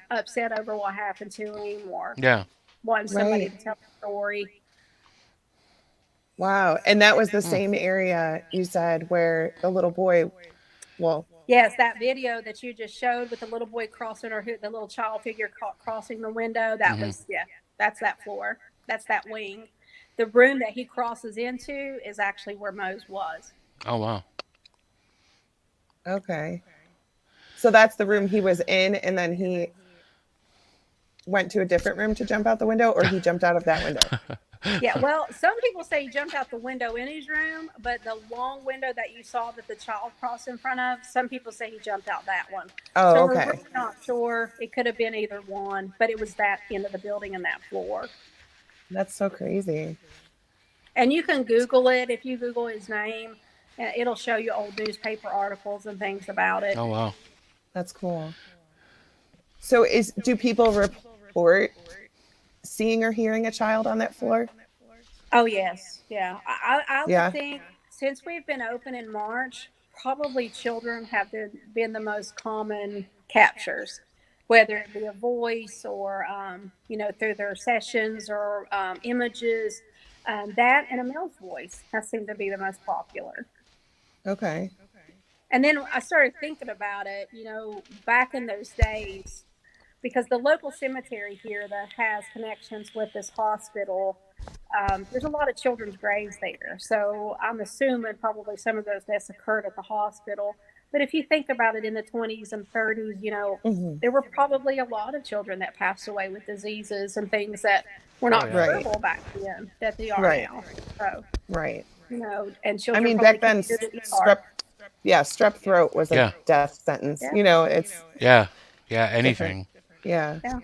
upset over what happened to him or Yeah. wanting somebody Right. to tell the story. Wow. And that was the same area you said where the little boy, well, Yes, that video that you just showed with the little boy crossing or the little child figure crossing the window, that was, that's that floor. That's that wing. The room that he crosses into is actually where Mose was. Oh wow. okay. So that's the room he was in, and then he went to a different room to jump out the window, or he jumped out of that window? Yeah, well, some people say he jumped out the window in his room, but the long window that you saw that the child crossed in front of, some people say he jumped out that one. Oh, So okay. we're really not sure. It could have been either one, but it was that end of the building and that floor. That's so crazy. And you can Google it. If you Google his name, it'll show you old newspaper articles and things about it. Oh wow. That's cool. So do people report seeing or hearing a child on that floor? Oh yes, yeah. I would Yeah. think since we've been open in March, probably children have been the most common captures, whether it be a voice or through their sessions or images. That and a male's voice has seemed to be the most popular. Okay. And then I started thinking about it, back in those days, because the local cemetery here that has connections with this hospital, there's a lot of children's graves there. So I'm assuming probably some of those deaths occurred at the hospital. But if you think about it in the 20s and 30s, Hmm. there were probably a lot of children that passed away with diseases and things that were not yeah. curable back then that they are Right. now. So, Right. and I children mean, probably back then, came to the ER. strep throat was a Yeah. death sentence. Yeah. It's Yeah. Yeah. Anything. yeah. Yeah.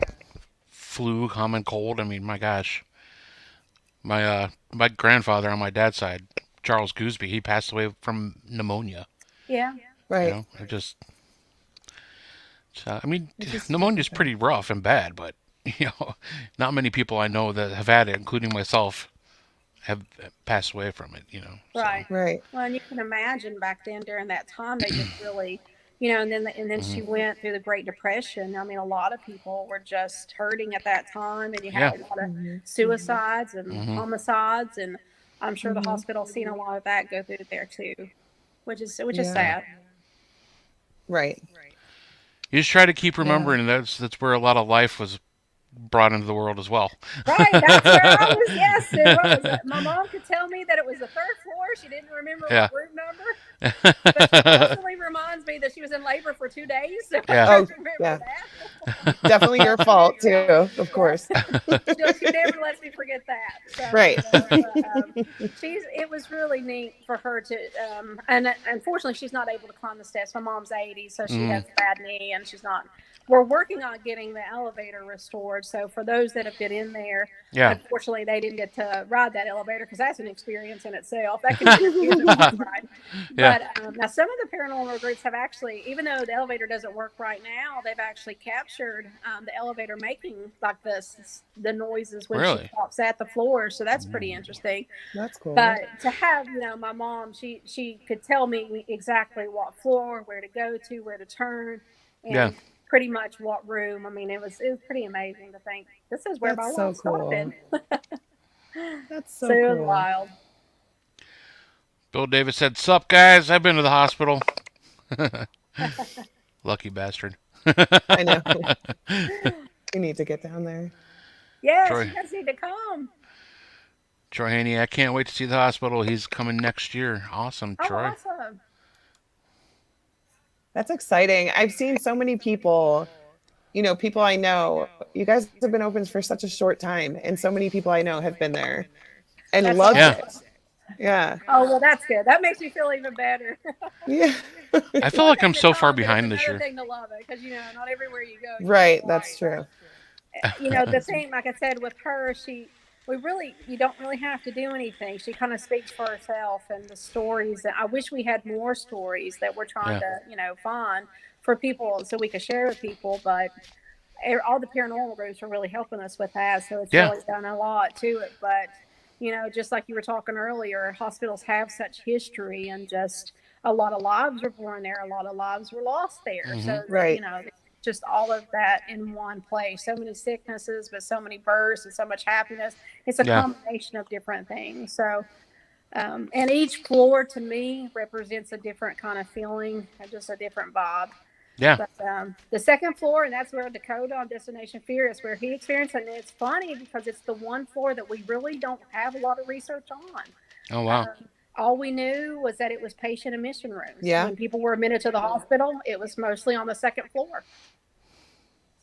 Flu, common cold. I mean, my gosh. My grandfather on my dad's side, Charles Gooseby, he passed away from pneumonia. Yeah. Right. It just. So, I mean, It's just pneumonia is pretty rough and bad, but not many people I know that have had it, including myself, have passed away from it. So. Right. right. Well, and you can imagine back then during that time, they just really, and then she went through the Great Depression. I mean, a lot of people were just hurting at that time, and you had a lot of suicides and homicides, and I'm sure the hospital's seen a lot of that go through there too, which is Yeah. sad. Right. You just try to keep remembering that's where a lot of life was brought into the world as well. Right, that's where I was. Yes, it was. My mom could tell me that it was the third floor. She didn't remember what room number, but she constantly reminds me that she was in labor for 2 days. So Yeah. I Oh, remember yeah. that. Definitely your fault too, of course. She never lets me forget that. So, Right. It was really neat for her to, and unfortunately, she's not able to climb the steps. My mom's 80, so she has a bad knee, and she's not. We're working on getting the elevator restored. So for those that have been in there, unfortunately, they didn't get to ride that elevator because that's an experience in itself. That can be confusing. Right? Yeah. But now some of the paranormal groups have actually, even though the elevator doesn't work right now, they've actually captured the elevator making like the noises when Really? she stops at the floor. So that's pretty interesting. That's cool. But to have, my mom, she could tell me exactly what floor, where to go to, where to turn, and pretty much what room. I mean, it was pretty amazing to think this is where That's my life so cool. started. That's so It was cool. wild. Bill Davis said, "Sup, guys? I've been to the hospital." Lucky bastard. I know. You need to get down there. Yes, Troy. you guys need to come. Troy Haney, I can't wait to see the hospital. He's coming next year. Awesome, Oh, Troy. awesome. That's exciting. I've seen so many people, people I know. You guys have been open for such a short time, and so many people I know have been there and That's loved awesome. it. Yeah. Oh, well, that's good. That makes me feel even better. Yeah. I feel like I'm so far behind this year. Thing to love it because not everywhere you go. Right. That's true. The thing, like I said, with her, you don't really have to do anything. She kind of speaks for herself, and the stories that I wish we had more stories that we're trying to, find for people so we could share with people. But all the paranormal groups are really helping us with that. So it's really done a lot to it. But, just like you were talking earlier, hospitals have such history, and just a lot of lives were born there. A lot of lives were lost there. So, Right. just all of that in one place. So many sicknesses, but so many births and so much happiness. It's a combination of different things. So, and each floor to me represents a different kind of feeling and just a different vibe. Yeah. But the second floor, and that's where Dakota on Destination Fear is where he experienced it. And it's funny because it's the one floor that we really don't have a lot of research on. Oh, wow. All we knew was that it was patient admission rooms. Yeah. When people were admitted to the hospital, it was mostly on the second floor.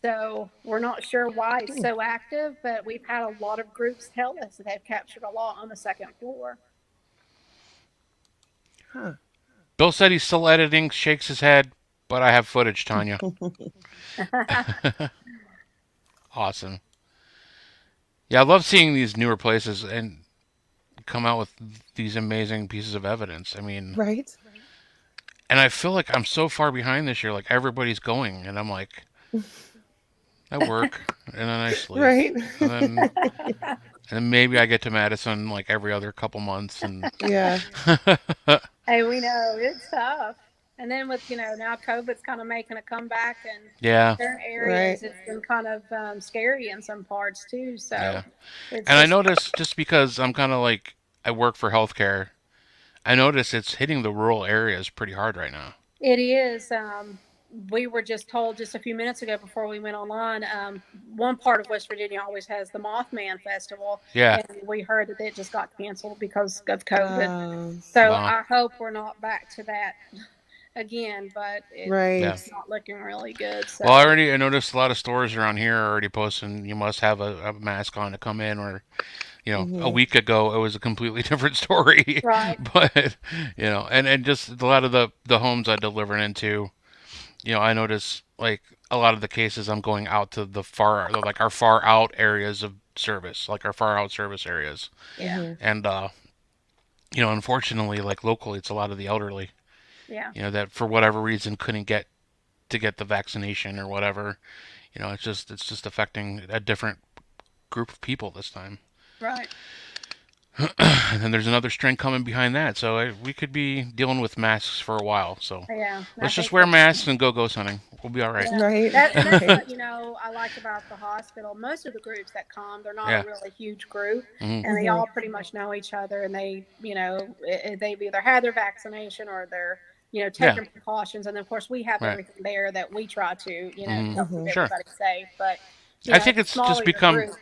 So we're not sure why it's so active, but we've had a lot of groups tell us that they've captured a lot on the second floor. Huh. Bill said he's still editing, shakes his head, but I have footage, Tanya. Awesome. Yeah, I love seeing these newer places, and come out with these amazing pieces of evidence. I mean, Right. and I feel like I'm so far behind this year. Like everybody's going, and I'm like, I work, and then I sleep, Right. and then maybe I get to Madison like every other couple months, and Yeah. Hey, we know it's tough. And then with now COVID's kind of making a comeback in yeah, certain Right. areas, it's been kind of scary in some parts too. So yeah. it's And I just notice just because I'm kind of like I work for healthcare, I notice it's hitting the rural areas pretty hard right now. it is. We were just told just a few minutes ago before we went online. One part of West Virginia always has the Mothman Festival, Yeah. and we heard that it just got canceled because of COVID. Um, So Wow. I hope we're not back to that again, but Yeah. right. it's not looking really good. Well, So I noticed a lot of stores around here are already posting you must have a mask on to come in, or a Hmm. week ago it was a completely different story. right, But and just a lot of the homes I deliver into, I notice like a lot of the cases I'm going out to the far like our far out areas of service, like our far out service areas, yeah, Hmm. and unfortunately, like locally, it's a lot of the elderly, yeah, that for whatever reason couldn't get to get the vaccination or whatever. It's just affecting a different group of people this time. right. And then there's another strain coming behind that, so we could be dealing with masks for a while. So Yeah, I let's just think wear so. masks and go ghost hunting. We'll be all right. Yeah, Right. that's Right. what I like about the hospital. Most of the groups that come, they're not a Yeah. really huge group, Hmm. and they Hmm. all pretty much know each other, and they've either had their vaccination or they're Yeah. taking precautions, and of course we have Right. everything there that we try to Hmm. help keep Hmm. Sure. everybody safe. But I think the it's just smaller your become. group,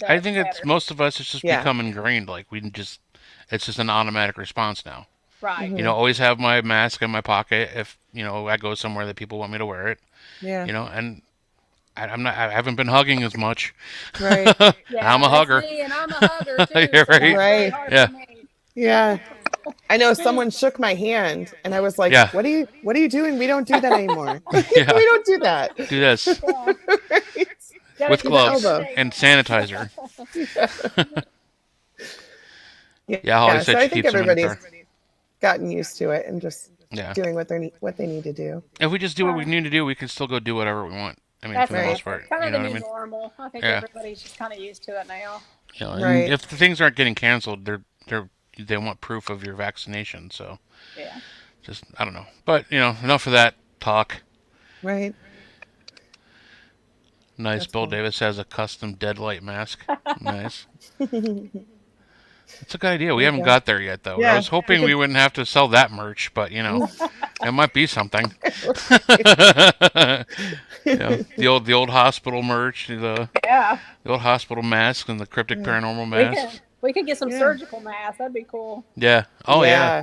I the think it's better. most of us. It's just Yeah. become ingrained. Like it's just an automatic response now. Right. Hmm. Always have my mask in my pocket if I go somewhere that people want me to wear it. Yeah. And I haven't been hugging as much. Right. I'm Yeah, a that's hugger. me, and I'm a hugger too, Yeah, so right. that's really Right. hard Yeah, for me. Yeah. I know someone shook my hand and I was like, yeah, what are you doing? We don't do that anymore. We yeah. don't do that. Do this Yeah, Right. gotta with Do the keep it gloves elbow. safe. and sanitizer. Yeah, Holly Yeah. So said I she think keeps them in the everybody's car. gotten used to it and just Yeah. doing what they need to do. If we just do what we Right. need to do, we can still go do whatever we want. I mean, for That's the Right. most right. part, That's kind you of know the what I new mean? normal. I think Yeah. everybody's just kind of used to it now. And Right. if the things aren't getting canceled, they want proof of your vaccination. So Yeah. just I don't know. But enough of that talk. Right. Nice. That's Bill funny. Davis has a custom deadlight mask. Nice. There It's a good idea. We you haven't go. got there yet, though. I Yeah. was We hoping we could. wouldn't have to sell that merch, but it might be something. The old hospital merch, Yeah. the old hospital mask, and the cryptic Yeah. paranormal We can masks. we could get some Yeah. surgical masks. That'd be cool. Yeah. Oh yeah.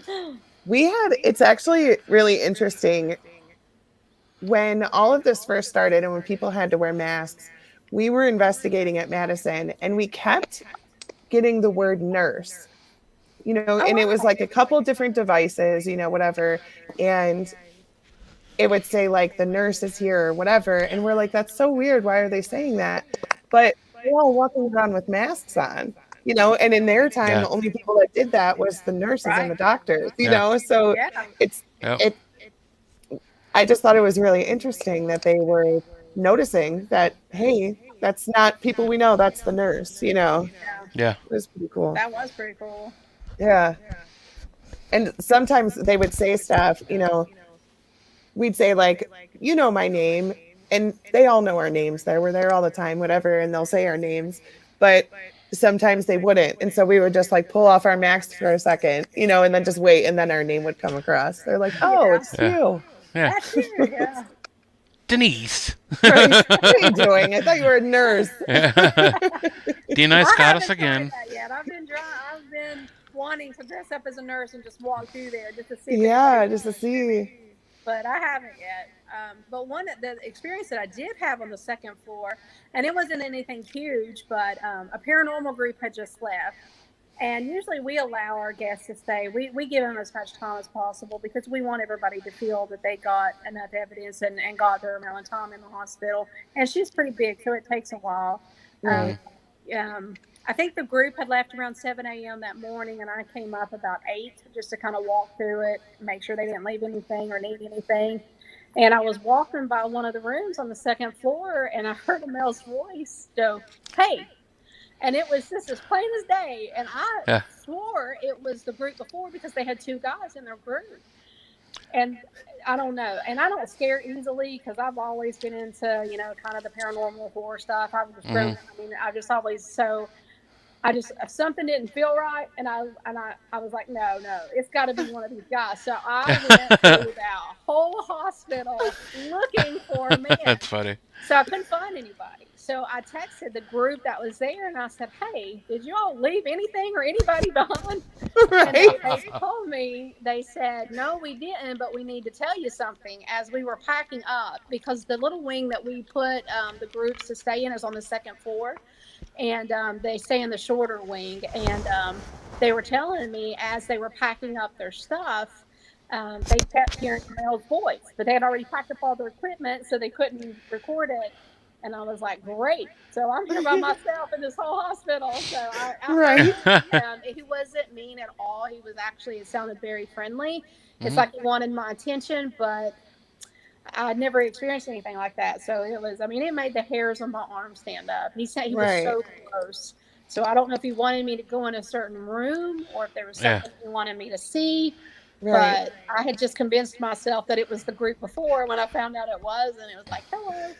Yeah. It's actually really interesting when all of this first started and when people had to wear masks. We were investigating at Madison and we kept getting the word nurse, Oh and it was wow. like a couple different devices, whatever. And it would say like the nurse is here or whatever. And we're like, that's so weird. Why are they saying that? But we're all walking around with masks on, and in their time, Yeah. the only people that did that was the nurses and Right. the doctors, Yeah. So Yeah. it's, Yep. it, I just thought it was really interesting that they were noticing that, hey, that's not people we know, that's the nurse, Yeah. Yeah. It was pretty cool. That was pretty cool. Yeah. And sometimes they would say stuff, we'd say like, my name, and they all know our names there. We're there all the time, whatever, and they'll say our names. But sometimes they wouldn't. And so we would just like pull off our masks for a second, and then just wait, and then our name would come across. They're like, oh, Yeah. it's Yeah. you. Yeah. That's you. Yeah. Denise. Right? What are you doing? I thought you were a nurse. Denice I got us haven't tried again. that yet. I've been wanting to dress up as a nurse and just walk through there just to see if Yeah, anybody just to would see me. see. But I haven't yet. But the experience that I did have on the second floor, and it wasn't anything huge, but a paranormal group had just left. And usually we allow our guests to stay. We give them as much time as possible because we want everybody to feel that they got enough evidence and got their amount of time in the hospital. And she's pretty big, so it takes a while. Right. Um, I think the group had left around 7 a.m. that morning, and I came up about 8 just to kind of walk through it, make sure they didn't leave anything or need anything. And I was walking by one of the rooms on the second floor, and I heard a male's voice go, "Hey." And it was just as plain as day. And I Yeah. swore it was the group before because they had 2 guys in their group. And I don't know. And I don't scare easily because I've always been into, kind of the paranormal horror stuff. I was really, I just always if something didn't feel right, and I was like, no, it's got to be one of these guys. So I went through that whole hospital looking for a man. That's funny. So I couldn't find anybody. So I texted the group that was there, and I said, "Hey, did you all leave anything or anybody behind?" Right. And they told me, they said, "No, we didn't, but we need to tell you something." As we were packing up, because the little wing that we put the groups to stay in is on the second floor, and they stay in the shorter wing. And they were telling me as they were packing up their stuff, they kept hearing the male's voice, but they had already packed up all their equipment, so they couldn't record it. And I was like, great. So I'm here by myself in this whole hospital. So I Right. he wasn't mean at all. He was actually, it sounded very friendly. It's like he wanted my attention, but I'd never experienced anything like that. So it was, it made the hairs on my arm stand up. He said he was so close. So I don't know if he wanted me to go in a certain room or if there was something he wanted me to see. Right. But I had just convinced myself that it was the group before when I found out it was, and it was like, hello.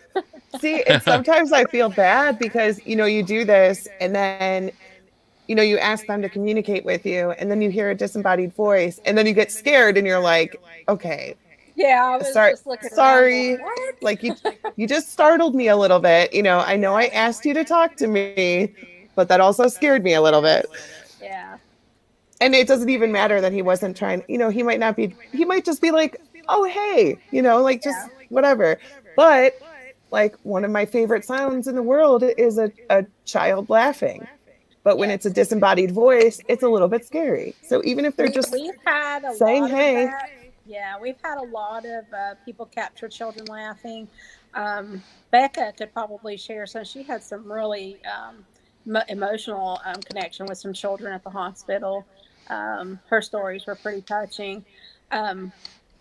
See, and sometimes I feel bad because, you do this and then, you ask them to communicate with you and then you hear a disembodied voice and then you get scared and you're like, okay. Yeah, I was just looking sorry. around going, Like you just startled me a little bit. I know I asked you to talk to me, but that also scared me a little bit. Yeah. And it doesn't even matter that he wasn't trying, he might just be like, oh, hey, just whatever. But like one of my favorite sounds in the world is a child laughing. But when it's a disembodied voice, it's a little bit scary. So even if they're just we've had a saying, lot hey. of that. Yeah, we've had a lot of people capture children laughing. Becca could probably share some. She had some really emotional connection with some children at the hospital. Her stories were pretty touching.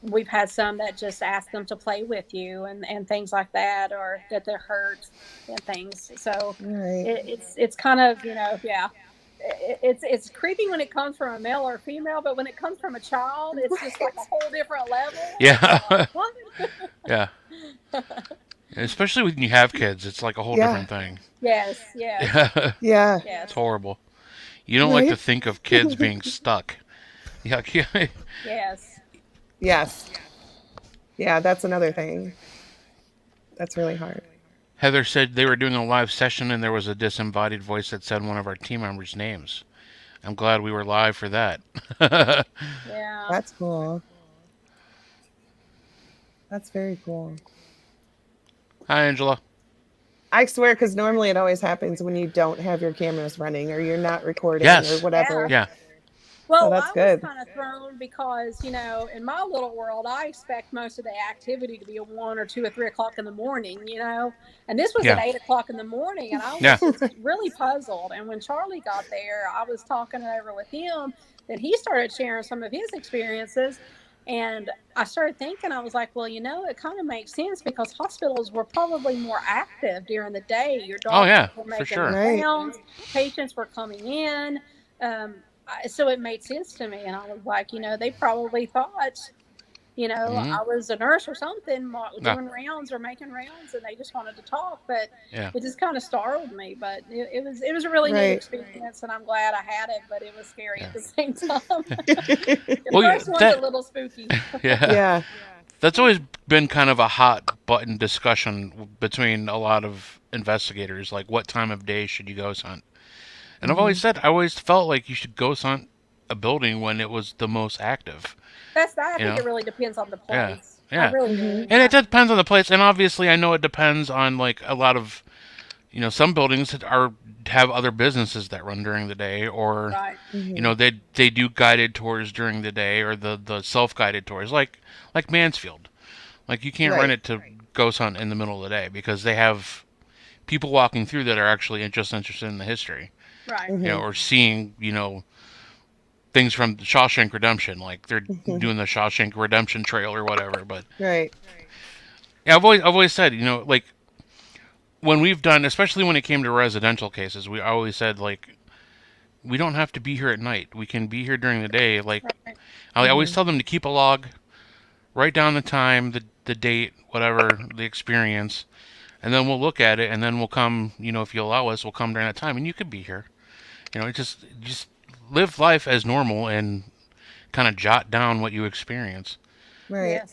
We've had some that just ask them to play with you and things like that, or that they're hurt and things. So it's kind of, it's creepy when it comes from a male or a female, but when it comes from a child, it's just like a whole different level. Yeah. What? Yeah. Especially when you have kids, it's like a whole different thing. Yes. Yeah. Yeah. It's horrible. You don't like to think of kids being stuck. Yes. Yes. Yeah, that's another thing. That's really hard. Heather said they were doing a live session and there was a disembodied voice that said one of our team members' names. I'm glad we were live for that. Yeah. That's cool. That's very cool. Hi, Angela. I swear, because normally it always happens when you don't have your cameras running or you're not recording or whatever. Yeah. Well, so that's good. Was kind of thrown because, in my little world, I expect most of the activity to be at 1 or 2 or 3 o'clock in the morning, and this was at 8 o'clock in the morning, and I was just really puzzled. And when Charlie got there, I was talking it over with him, and he started sharing some of his experiences. And I started thinking, I was like, well, it kind of makes sense because hospitals were probably more active during the day. Your doctors were making rounds, patients were coming in. So it made sense to me. And I was like, they probably thought, I was a nurse or something doing rounds or making rounds, and they just wanted to talk. But it just kind of startled me. But it was a really neat experience, and I'm glad I had it. But it was scary at the same time. The first one's a little spooky. Yeah. That's always been kind of a hot button discussion between a lot of investigators. Like, what time of day should you ghost hunt? And I've always said, I always felt like you should ghost hunt a building when it was the most active. I think it really depends on the place. Yeah. I really do. And it depends on the place. And obviously, I know it depends on, like, a lot of, some buildings that have other businesses that run during the day, or, they do guided tours during the day, or the self-guided tours, like Mansfield. Like, you can't rent it to ghost hunt in the middle of the day because they have people walking through that are actually just interested in the history. Right. or seeing, things from Shawshank Redemption, like they're doing the Shawshank Redemption trail or whatever. But Right. yeah, I've always said, like when we've done, especially when it came to residential cases, we always said like we don't have to be here at night. We can be here during the day. Like Right. I always tell them to keep a log, write down the time, the date, whatever the experience, and then we'll look at it, and then we'll come. If you allow us, we'll come during that time, and you could be here. Just live life as normal and kind of jot down what you experience. Right. Yes.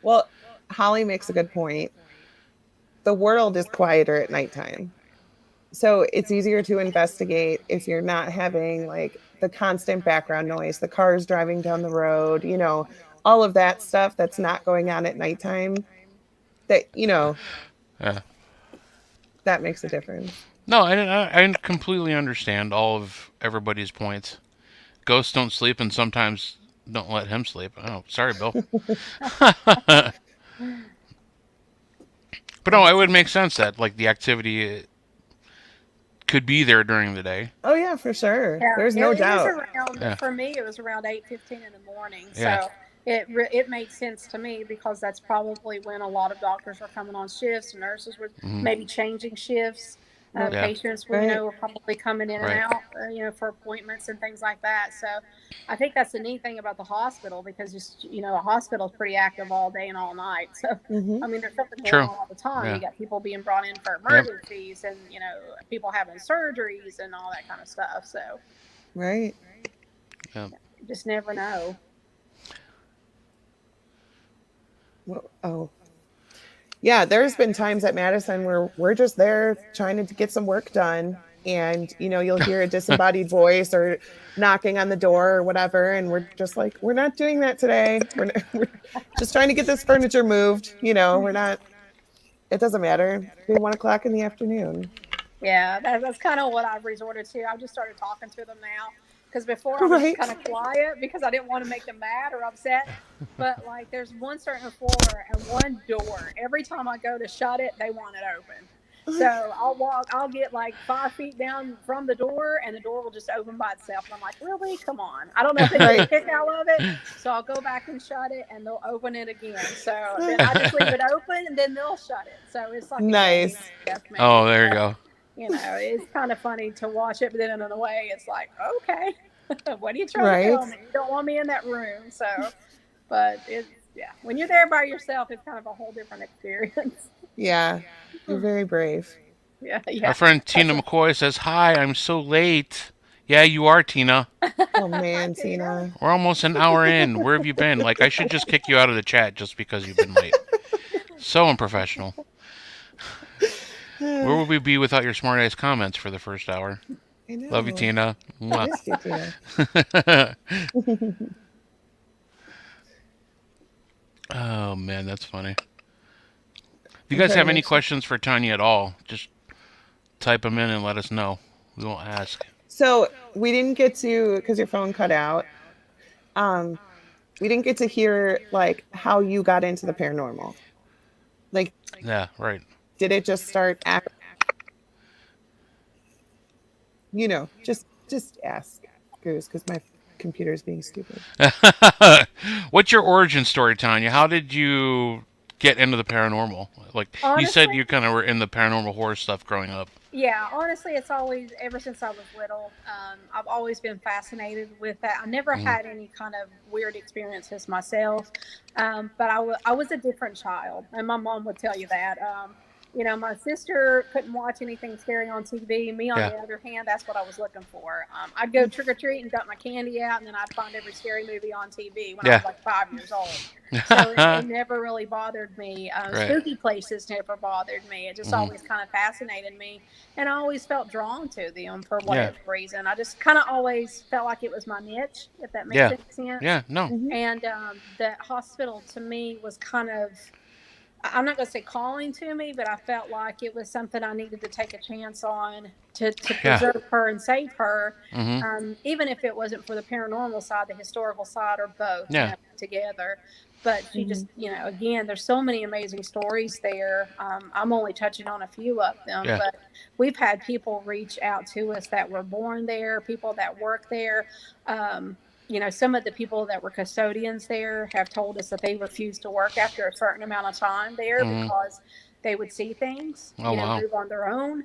Well, Holly makes a good point. The world is quieter at nighttime. So it's easier to investigate if you're not having like the constant background noise, the cars driving down the road, all of that stuff that's not going on at nighttime that, Yeah. that makes a difference. No, I completely understand all of everybody's points. Ghosts don't sleep, and sometimes don't let him sleep. Oh, sorry, Bill. But no, it would make sense that like the activity could be there during the day. Oh yeah, for sure. Yeah, There's no it is doubt. around. Yeah. For me, it was around 8:15 in the morning. Yeah. So it made sense to me because that's probably when a lot of doctors were coming on shifts, nurses were maybe changing shifts. Yeah. Patients were, Right. were probably coming in Right. and out, for appointments and things like that. So I think that's the neat thing about the hospital because a hospital is pretty active all day and all night. So Hmm. I mean, there's something going True. on all the time. Yeah. You got people being brought in for Yep. emergencies, and people having surgeries and all that kind of stuff. So Right. Yeah. you just never know. Well, oh, yeah. There's been times at Madison where we're just there trying to get some work done. And, you'll hear a disembodied voice or knocking on the door or whatever. And we're just like, we're not doing that today. We're just trying to get this furniture moved. We're not, it doesn't matter. It'll be 1 o'clock in the afternoon. Yeah, that's kind of what I've resorted to. I've just started talking to them now because before I was Right. kind of quiet because I didn't want to make them mad or upset. But like, there's one certain floor and one door. Every time I go to shut it, they want it open. So I'll get like 5 feet down from the door, and the door will just open by itself. And I'm like, really? Come on! I don't know if they get a Right. kick out of it. So I'll go back and shut it, and they'll open it again. So then I just leave it open, and then they'll shut it. So it's like Nice. death match. Oh, there you go. It's kind of funny to watch it, but then in a way, it's like, okay, what are you trying to Right. tell me? You don't want me in that room. So, but when you're there by yourself, it's kind of a whole different experience. Yeah. You're very brave. Yeah. Our friend Tina Mccoy says, "Hi, I'm so late." Yeah, you are, Tina. Oh man, Tina. We're almost an hour in. Where have you been? Like, I should just kick you out of the chat just because you've been late. So unprofessional. Where would we be without your smart ass comments for the first hour? I know. Love you, Tina. Mwah. Miss you, Tina. Oh man, that's funny. If you guys have any questions for Tanya at all, just type them in and let us know. We won't ask. So we didn't get to, because your phone cut out. We didn't get to hear like how you got into the paranormal. Like, Yeah, right. did it just start? Just ask, Goose, because my computer's being stupid. What's your origin story, Tanya? How did you get into the paranormal? Like you said, Honestly, you kind of were in the paranormal horror stuff growing up. yeah, honestly, it's always, ever since I was little, I've always been fascinated with that. I never had any kind of weird experiences myself, but I was a different child, and my mom would tell you that. My sister couldn't watch anything scary on TV. Me, on Yeah. the other hand, that's what I was looking for. I'd go trick or treat and got my candy out, and then I'd find every scary movie on TV when I was like 5 years old. So it never really bothered me. Right. Spooky places never bothered me. It just always kind of fascinated me, and I always felt drawn to them for whatever reason. I just kind of always felt like it was my niche, if that makes any sense. Yeah, no. And the hospital to me was kind of, I'm not going to say calling to me, but I felt like it was something I needed to take a chance on to preserve her and save her, even if it wasn't for the paranormal side, the historical side, or both together. But she just, again, there's so many amazing stories there. I'm only touching on a few of them, Yeah. but we've had people reach out to us that were born there, people that work there. Some of the people that were custodians there have told us that they refused to work after a certain amount of time there Mhm. because they would see things, Oh wow. move on their own.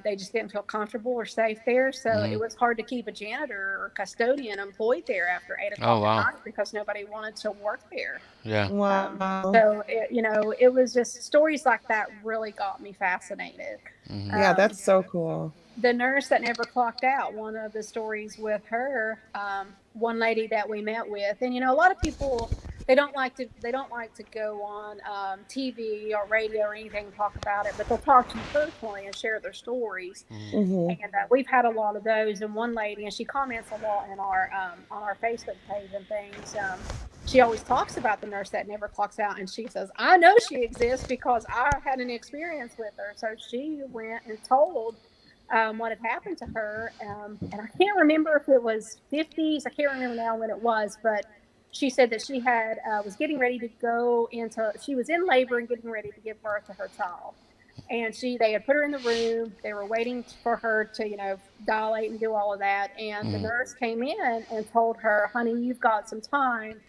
They just didn't feel comfortable or safe there. So it Mhm. was hard to keep a janitor or custodian employed there after 8 Oh o'clock at wow. night because nobody wanted to work there. Yeah. Wow. So it was just stories like that really got me fascinated. Mhm. Yeah, Um, that's so cool. the nurse that never clocked out, one of the stories with her, one lady that we met with, and a lot of people, they don't like to go on TV or radio or anything and talk about it, but they'll talk to you personally and share their stories. Mhm. Hmm. And we've had a lot of those. And one lady, and she comments a lot on our Facebook page and things. She always talks about the nurse that never clocks out, and she says, "I know she exists because I had an experience with her." So she went and told what had happened to her, and I can't remember if it was 50s. I can't remember now when it was, but she said that she had was getting ready to go into. She was in labor and getting ready to give birth to her child, and they had put her in the room. They were waiting for her to dilate and do all of that, and the Mhm. nurse came in and told her, "Honey, you've got some time.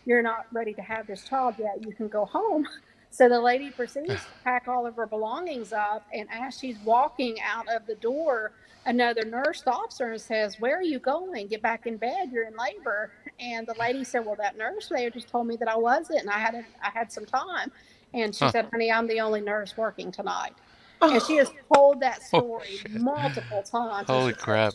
You're not ready to have this child yet. You can go home." So the lady proceeds to pack all of her belongings up, and as she's walking out of the door, another nurse stops her and says, "Where are you going? Get back in bed. You're in labor." And the lady said, "Well, that nurse there just told me that I wasn't, and I had some time." And she Huh. said, "Honey, I'm the only nurse working tonight." And she has Oh, told that Oh story shit. multiple times, and Holy she said crap.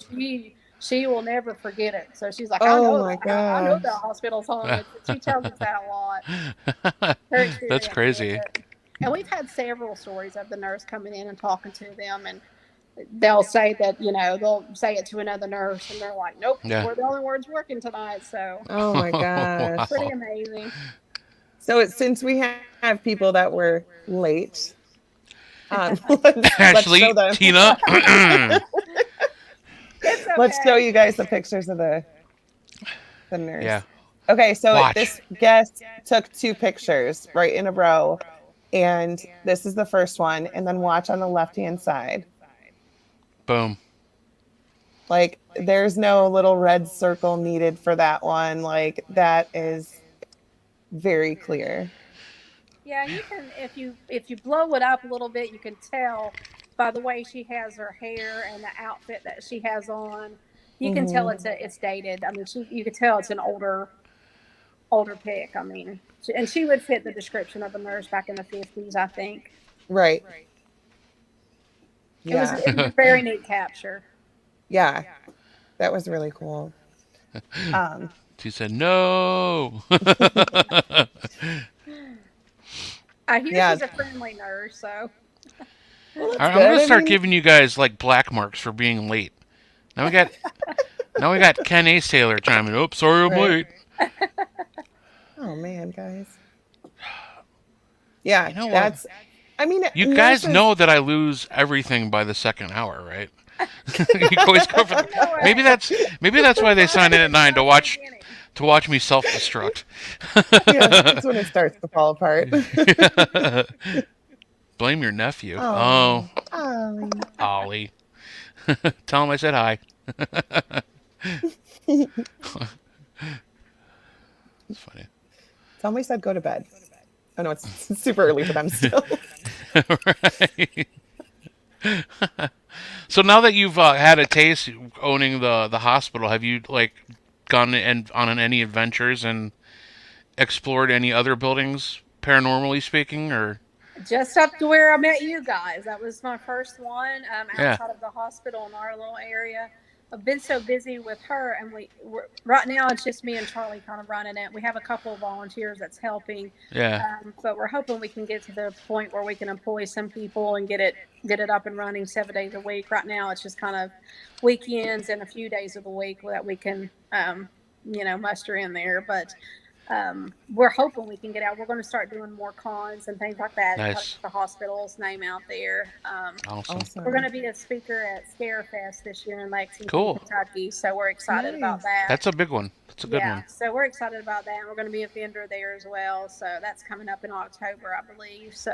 she will never forget it. So she's like, "I oh know my that. I know gosh. that hospital's haunted." She tells us that a lot, her That's experience with crazy. it. And we've had several stories of the nurse coming in and talking to them, and they'll say that they'll say it to another nurse, and they're like, "Nope, Yeah. we're the only ones working tonight." So Oh my gosh. pretty Wow. amazing. So since we have people that were late, let's show Ashley, them. Tina. It's Let's show okay. you guys the pictures of the Yeah. nurse. Okay, so Watch. this guest took 2 pictures right in a row, and this is the first one, and then watch on the left-hand side. Boom. Like, there's no little red circle needed for that one. Like, that is very clear. Yeah, and you can, if you blow it up a little bit, you can tell by the way she has her hair and the outfit that she has on. You can tell Hmm. it's dated. I mean, you could tell it's an older pic. I mean, and she would fit the description of a nurse back in the 50s, I think. Right. It was Yeah. it was a very neat capture. Yeah. That was really cool. Um, She said no. I hear yeah. she's a friendly nurse, so Well, that's I'm good. gonna I start mean, giving you guys like black marks for being late. Now we got now we got Ken A. Sailor chiming. Oh, sorry I'm right. late. Oh man, guys. Yeah, You know what? that's. I mean, You guys nurses. know that I lose everything by the second hour, right? You always go for the. no Maybe way. that's why they Well, signed in at it's 9 not to in the watch beginning. me self-destruct. Yeah, that's when it starts to fall apart. Blame your nephew. Oh, Oh, Ollie. Ollie. Tell him I said hi. It's funny. Tell me said go to bed. Oh no, it's super early for them still. Right. So now that you've had a taste owning the hospital, have you like gone on any adventures and explored any other buildings, paranormally speaking, or Just up to where I met you guys. That was my first one yeah, outside of the hospital in our little area. I've been so busy with her, and right now it's just me and Charlie kind of running it. We have a couple of volunteers that's helping, yeah, but we're hoping we can get to the point where we can employ some people and get it up and running 7 days a week. Right now it's just kind of weekends and a few days of the week that we can muster in there. But we're hoping we can get out. We're going to start doing more cons and things like that. Nice. Put the hospital's name out there. Awesome. Awesome. We're going to be a speaker at Scarefest this year in Lexington, Cool. Kentucky. So we're excited about Nice. that. That's a big one. That's a good one. So we're excited about that. And we're going to be a vendor there as well. So that's coming up in October, I believe. So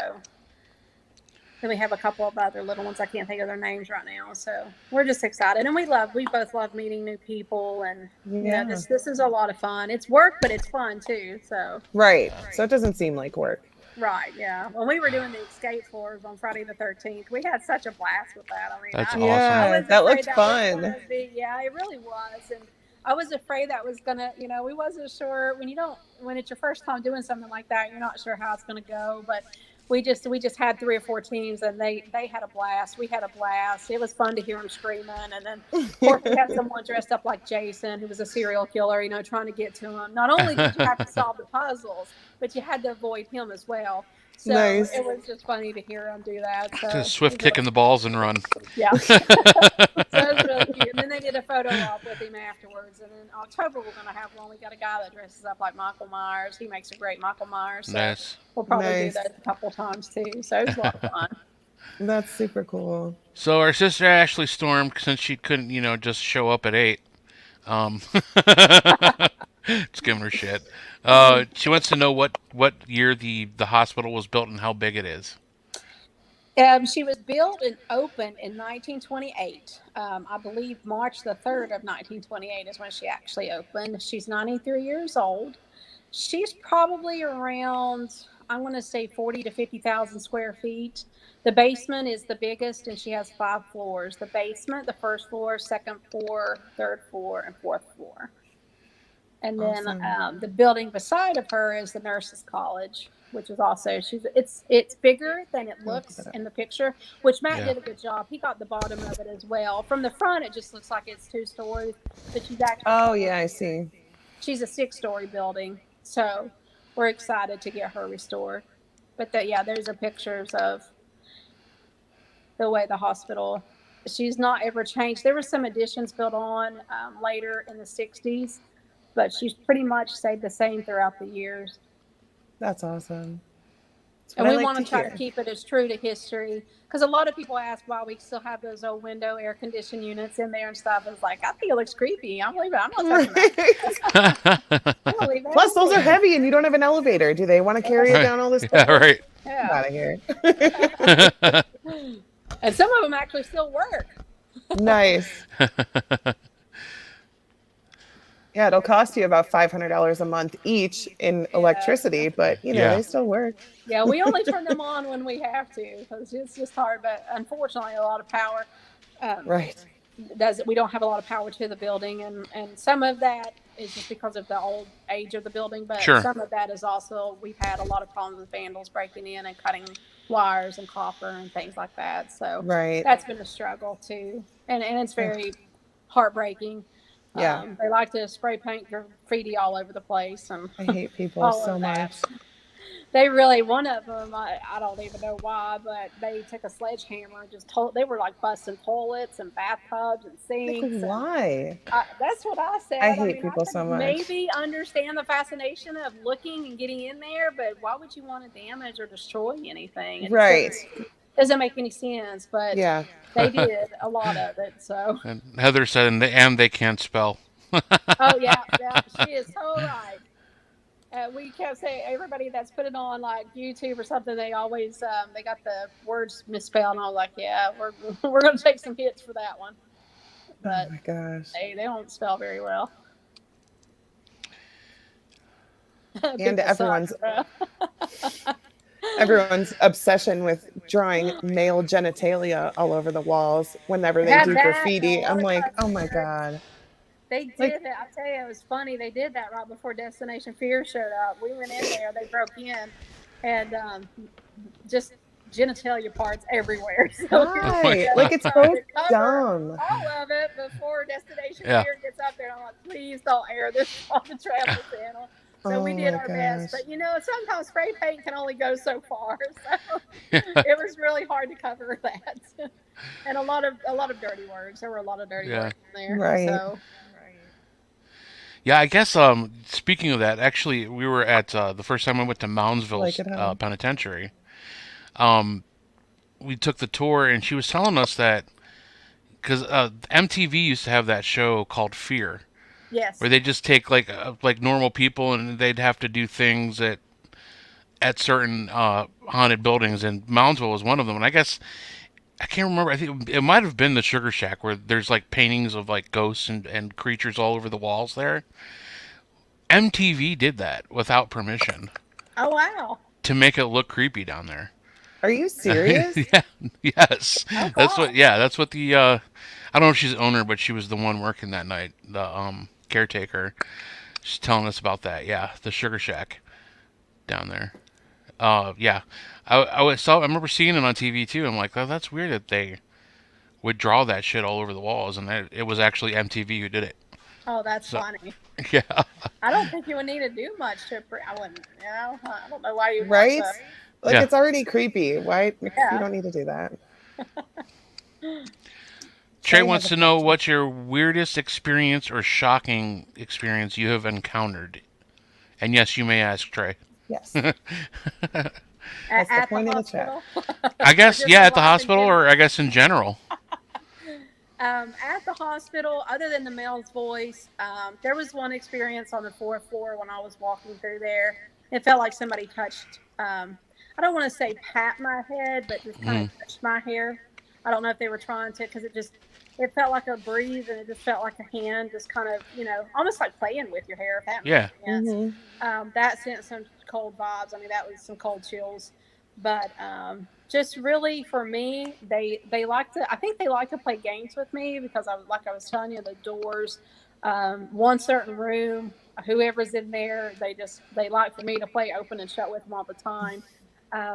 then we have a couple of other little ones. I can't think of their names right now. So we're just excited. And we both love meeting new people. And, you know, this is a lot of fun. It's work, but it's fun too. So. Right. So it doesn't seem like work. Right, yeah. When we were doing the escape floors on Friday the 13th, we had such a blast with that. I mean, That's awesome. Yeah, that looked fun. Yeah, it really was. And I was afraid that was going to, you know, we wasn't sure when it's your first time doing something like that, you're not sure how it's going to go. But we just had 3 or 4 teams, and they had a blast. We had a blast. It was fun to hear them screaming. And then, of course, we had someone dressed up like Jason, who was a serial killer, you know, trying to get to him. Not only did you have to solve the puzzles, but you had to avoid him as well. So Nice. It was just funny to hear him do that. So Just swift kicking the balls and run. Yeah. So it was really cute. And then they did a photo op with him afterwards. And in October, we're going to have one. We got a guy that dresses up like Michael Myers. He makes a great Michael Myers. So Nice. we'll probably Nice. do that a couple times too. So it's a lot of fun. That's super cool. So our sister Ashley Storm, since she couldn't, you know, just show up at 8, just giving her shit. She wants to know what year the hospital was built and how big it is. She was built and opened in 1928. I believe March the 3rd of 1928 is when she actually opened. She's 93 years old. She's probably around, I'm going to say 40 to 50,000 square feet. The basement is the biggest, and she has 5 floors. The basement, the first floor, second floor, third floor, and fourth floor. And then Awesome. the building beside of her is the nurses' college, which is also it's bigger than it looks in the picture, which Matt did a good job. He got the bottom of it as well. From the front, it just looks like it's 2 stories, but she's actually I see. she's a 6-story building, so we're excited to get her restored. But those are pictures of the way the hospital. She's not ever changed. There were some additions built on later in the 60s, but she's pretty much stayed the same throughout the years. That's awesome. And we want to try to keep it as true to history, because a lot of people ask why we still have those old window air conditioned units in there and stuff. It's like, I think it looks creepy. I'm leaving. I'm not touching that. I'm gonna leave that Plus, those in are there. heavy, and you don't have an elevator. Do they want to carry it down all this? Yeah, right. Get out of here. And some of them actually still work. Nice. Yeah, it'll cost you about $500 a month each in electricity, but you know they still work. Yeah, we only turn them on when we have to, because it's just hard. But unfortunately, a lot of power. Right. We don't have a lot of power to the building, and some of that is just because of the old age of the building. But some of that is also we've had a lot of problems with vandals breaking in and cutting wires and copper and things like that. So that's been a struggle too, and it's very heartbreaking. Yeah. They like to spray paint graffiti all over the place, and I hate people so much. They really, one of them, I don't even know why, but they took a sledgehammer and they were like busting toilets and bathtubs and sinks. Like, why? That's what I said. I hate people so much. Maybe understand the fascination of looking and getting in there, but why would you want to damage or destroy anything? And right. Doesn't make any sense, but they did a lot of it. So. And Heather said, and they can't spell. Oh yeah, she is so right. We kept saying, everybody that's put it on like YouTube or something, they always they got the words misspelled, and I was like, yeah, we're going to take some hits for that one. But oh my gosh, they don't spell very well. And everyone's obsession with drawing male genitalia all over the walls whenever they do graffiti. I'm like, oh my god. They did it. I tell you, it was funny. They did that right before Destination Fear showed up. We went in there. They broke in, and just genitalia parts everywhere. So like it's so dumb. All of it before Destination Fear gets up there. I'm like, please don't air this on the Travel Channel. So we did our best. But sometimes spray paint can only go so far. So it was really hard to cover that. And a lot of dirty words. There were a lot of dirty words in there. Right. So. Yeah, I guess. Speaking of that, actually, we were at the first time I went to Moundsville Like it, huh? Penitentiary. Um, we took the tour, and she was telling us that because MTV used to have that show called Fear, where Yes. they just take like normal people, and they'd have to do things at certain haunted buildings, and Moundsville was one of them. And I guess I can't remember. I think it might have been the Sugar Shack, where there's like paintings of like ghosts and creatures all over the walls there. MTV did that without permission Oh wow. to make it look creepy down there. Are you serious? Yeah, yes. Oh That's what gosh. yeah, that's what the I don't know if she's the owner, but she was the one working that night, the caretaker. She's telling us about that. Yeah, the Sugar Shack down there. Yeah. I remember seeing it on TV too. I'm like, "Oh, that's weird that they would draw that shit all over the walls," and it was actually MTV who did it. Oh, that's So, funny. yeah. I don't think you would need to do much to. I wouldn't. You know, I don't know why you want Right? to. Like Yeah. it's already creepy. Why you Yeah. don't need to do that? Trey Trey has wants a to know question. what's your weirdest experience or shocking experience you have encountered. And yes, you may ask Trey. Yes, At, that's the at the point of the chat. hospital, I or guess, just yeah, in at the life in hospital, or general. I guess in general. At the hospital, other than the male's voice, there was one experience on the fourth floor when I was walking through there. It felt like somebody touched. I don't want to say pat my head, but just kind of Mm, touched my hair. I don't know if they were trying to, because it felt like a breeze, and it just felt like a hand, just kind of, almost like playing with your hair, if that yeah. makes sense. Hmm. That sent some cold vibes. I mean, that was some cold chills. But just really for me, they like to. I think they like to play games with me because I was telling you, the doors, one certain room, whoever's in there, they like for me to play open and shut with them all the time.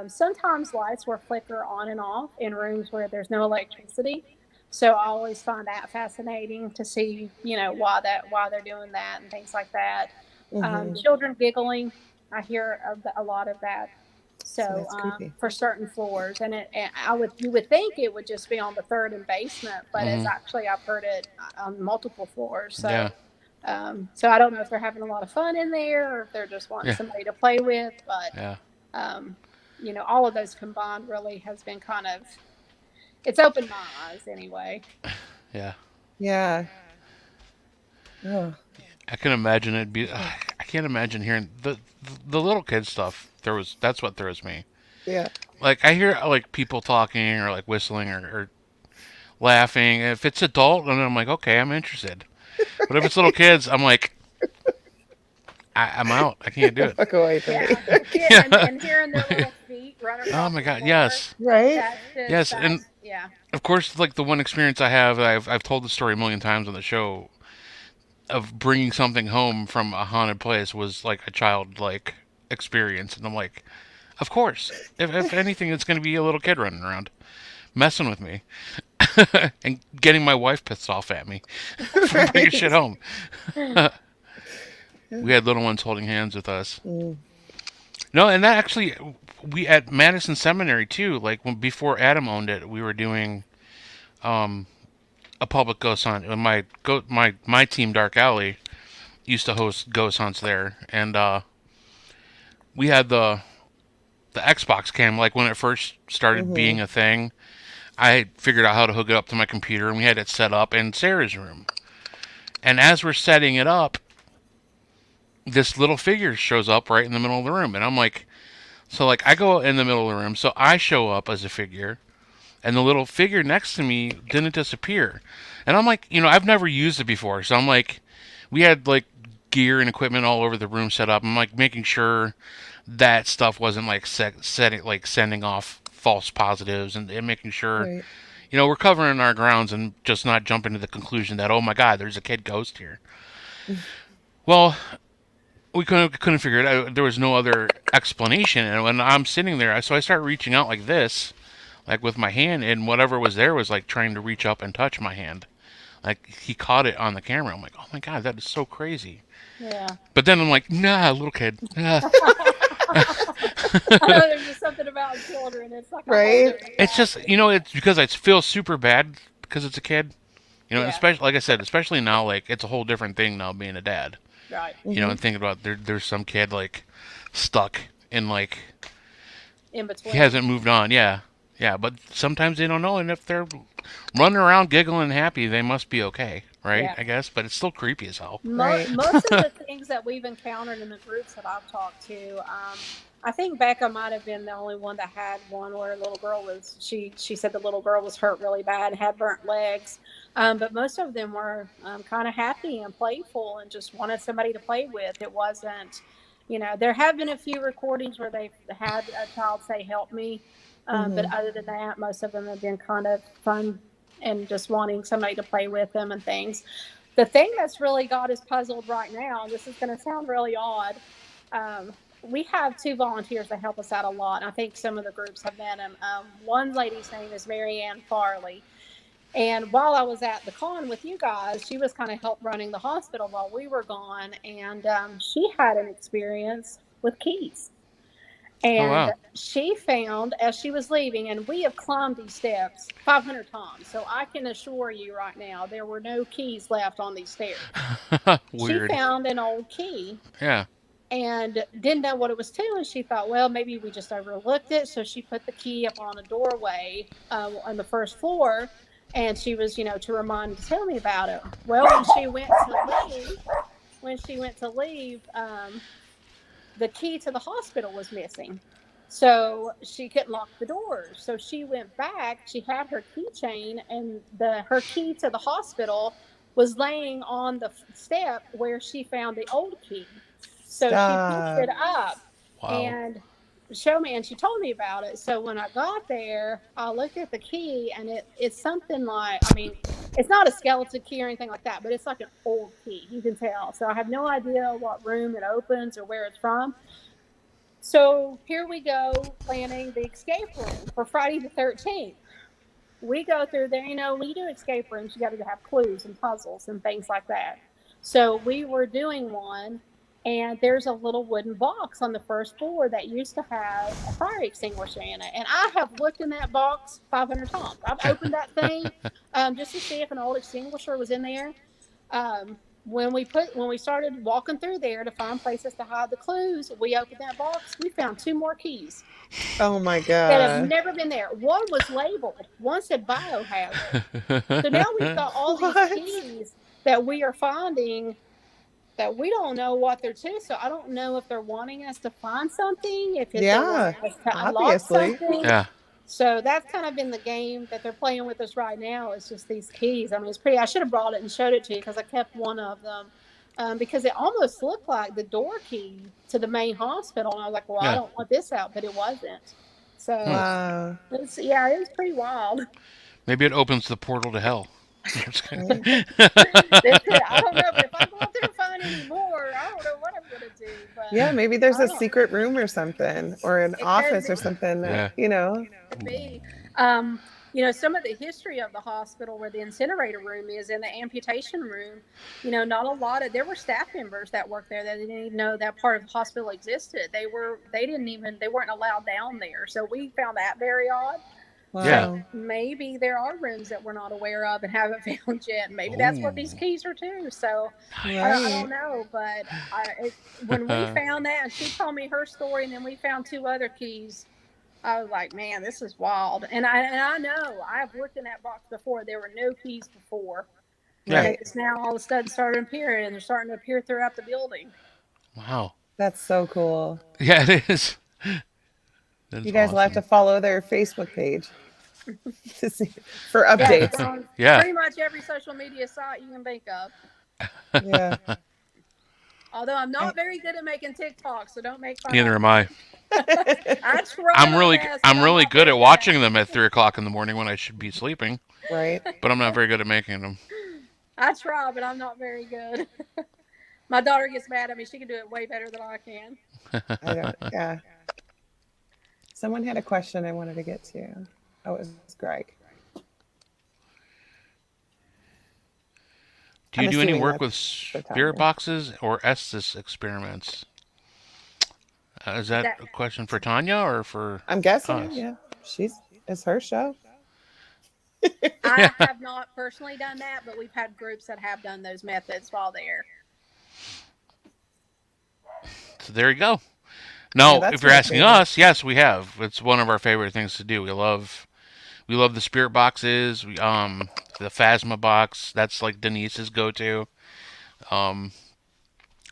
Sometimes lights will flicker on and off in rooms where there's no electricity. So I always find that fascinating to see, why they're doing that and things like that. Hmm. Children giggling, I hear a lot of that. So So that's creepy. for certain floors, and you would think it would just be on the third and basement, but it's Hmm. actually I've heard it on multiple floors. Yeah. So I don't know if they're having a lot of fun in there or if they're just wanting Yeah. somebody to play with, but Yeah. um, all of those combined really has been it's opened my eyes anyway. Yeah. Yeah. Oh, I can imagine it be. I can't imagine hearing the little kid stuff. That's what throws me. yeah. Like I hear like people talking or like whistling or laughing. If it's adult, then I'm like, okay, I'm interested. But if it's little kids, I'm like, I'm out. I can't do it. Fuck away from me. Yeah, Yeah. and hearing their little feet run Oh across my the god. floor, Yes. Right? Yes. And that's yeah. of course, like the one experience I have, I've told the story a million times on the show of bringing something home from a haunted place was like a childlike experience, and I'm like, of course, if anything, it's going to be a little kid running around messing with me and getting my wife pissed off at me for bringing shit Right. home. We had little ones holding hands with us. Mm. No, and that actually, we at Madison Seminary too. Like before Adam owned it, we were doing um, a public ghost hunt. And my team, Dark Alley, used to host ghost hunts there, and we had the Xbox cam. Like when it first started Hmm. being a thing, I figured out how to hook it up to my computer, and we had it set up in Sarah's room. And as we're setting it up, this little figure shows up right in the middle of the room, and I'm like, so like I go in the middle of the room, so I show up as a figure, and the little figure next to me didn't disappear, and I'm like, I've never used it before, so I'm like, we had like gear and equipment all over the room set up. I'm like making sure that stuff wasn't like sending off false positives, and making sure Right. we're covering our grounds and just not jumping to the conclusion that, oh my god, there's a kid ghost here. Well, we couldn't figure it out. There was no other explanation. And when I'm sitting there, so I start reaching out like this, like with my hand, and whatever was there was like trying to reach up and touch my hand. Like he caught it on the camera. I'm like, oh my god, that is so crazy. Yeah. But then I'm like, nah, little kid. Nah. I know there's just something about children. It's like a whole Right? different It's just, vibe. it's because I feel super bad because it's a kid. And Yeah. especially, like I said, especially now, like it's a whole different thing now being a dad. Right. You know, and thinking about there's some kid like stuck in like In between. he hasn't moved on. Yeah, yeah. But sometimes they don't know, and if they're running around giggling and happy, they must be okay, right? Yeah. I guess, but it's still creepy as hell. Right. Most of the things that we've encountered in the groups that I've talked to, I think Becca might have been the only one that had one where a little girl was. She said the little girl was hurt really bad and had burnt legs, but most of them were kind of happy and playful and just wanted somebody to play with. It wasn't, there have been a few recordings where they've had a child say, "Help me," but other than that, most of them have been kind of fun and just wanting somebody to play with them and things. The thing that's really got us puzzled right now, this is going to sound really odd. We have 2 volunteers that help us out a lot. And I think some of the groups have met them. One lady's name is Mary Ann Farley. And while I was at the con with you guys, she was kind of help running the hospital while we were gone. And she had an experience with keys. Oh And wow. she found as she was leaving, and we have climbed these steps 500 times. So I can assure you right now, there were no keys left on these stairs. She Weird. found an old key Yeah. and didn't know what it was to. And she thought, well, maybe we just overlooked it. So she put the key up on a doorway on the first floor. And she was, to remind to tell me about it. Well, when she went to leave, the key to the hospital was missing. So she couldn't lock the doors. So she went back. She had her keychain, and her key to the hospital was laying on the step where she found the old key. So she picked it up Wow. and showed me, and she told me about it. So when I got there, I looked at the key, and it's something like, it's not a skeleton key or anything like that, but it's like an old key. You can tell. So I have no idea what room it opens or where it's from. So here we go planning the escape room for Friday the 13th. We go through there, when you do escape rooms, you got to have clues and puzzles and things like that. So we were doing one, and there's a little wooden box on the first floor that used to have a fire extinguisher in it. And I have looked in that box 500 times. I've opened that thing just to see if an old extinguisher was in there. When we started walking through there to find places to hide the clues, we opened that box. We found 2 more keys Oh my that have god. never been there. One was labeled. One said biohazard. So now we've got all What? these keys that we are finding that we don't know what they're to. So I don't know if they're wanting us to find something, if they're Yeah, wanting us to unlock obviously. something. Yeah. So that's kind of been the game that they're playing with us right now. Is just these keys. It's pretty. I should have brought it and showed it to you because I kept one of them because it almost looked like the door key to the main hospital. And I was like, well, I don't want this out, but it wasn't. So Wow. it was pretty wild. Maybe it opens the portal to hell. I don't know, but if I go up there and find any more, I don't know what I'm gonna do. But Yeah, maybe there's I a don't- secret room or something, or an It office could or be. something that, Could be. Some of the history of the hospital where the incinerator room is in the amputation room, not a lot of, there were staff members that worked there that didn't even know that part of the hospital existed. They weren't allowed down there. So we found that very odd. Wow. Yeah. Maybe there are rooms that we're not aware of and haven't found yet. Maybe that's what these keys are too. So I don't know. But when we found that, and she told me her story, and then we found 2 other keys, I was like, man, this is wild. And I know I've looked in that box before. There were no keys before. Yeah. And it's now all of a sudden started appearing, and they're starting to appear throughout the building. Wow. That's so cool. Yeah, it is. You guys will have to follow their Facebook page to see for Yeah, updates. it's on Yeah. pretty much every social media site you can think of. Yeah. Although I'm not very good at making TikToks, so don't make fun Neither of am me. I. I try I'm my really, best, I'm but really not good very at watching them at 3:00 in the morning when I should be sleeping, Right. but I'm not very good at making them. I try, but I'm not very good. My daughter gets mad at me. She can do it way better than I can. I don't. Yeah. Someone had a question I wanted to get to. Oh, it was Greg. Do you I'm do any assuming work with that's for spirit Tanya. boxes or Estes experiments? Is that a question for Tanya or for I'm guessing. us? Yeah. It's her show. I have not personally done that, but we've had groups that have done those methods while there. So there you go. Yeah, Now, if that's you're my asking favorite. us, yes, we have. It's one of our favorite things to do. We love the spirit boxes. The Phasma box. That's like Denise's go-to. Um,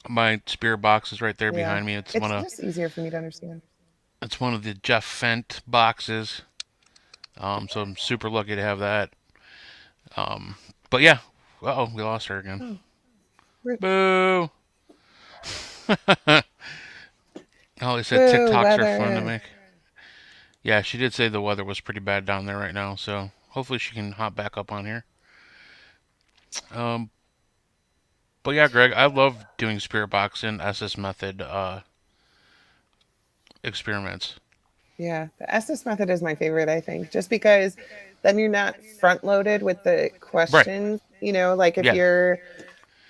my spirit box is right there Yeah. behind me. It's just easier for me to understand. It's one of the Jeff Fent boxes. So I'm super lucky to have that. Um, but yeah. Oh, we lost her again. Oh, rip. Boo. Oh, they said Boo, TikToks are fun to weather. make. Yeah, she did say the weather was pretty bad down there right now, so hopefully she can hop back up on here. Um, but yeah, Greg, I love doing spirit box and SS method experiments. Yeah, the SS method is my favorite, I think, just because then you're not front loaded with the Right. questions. Like Yeah.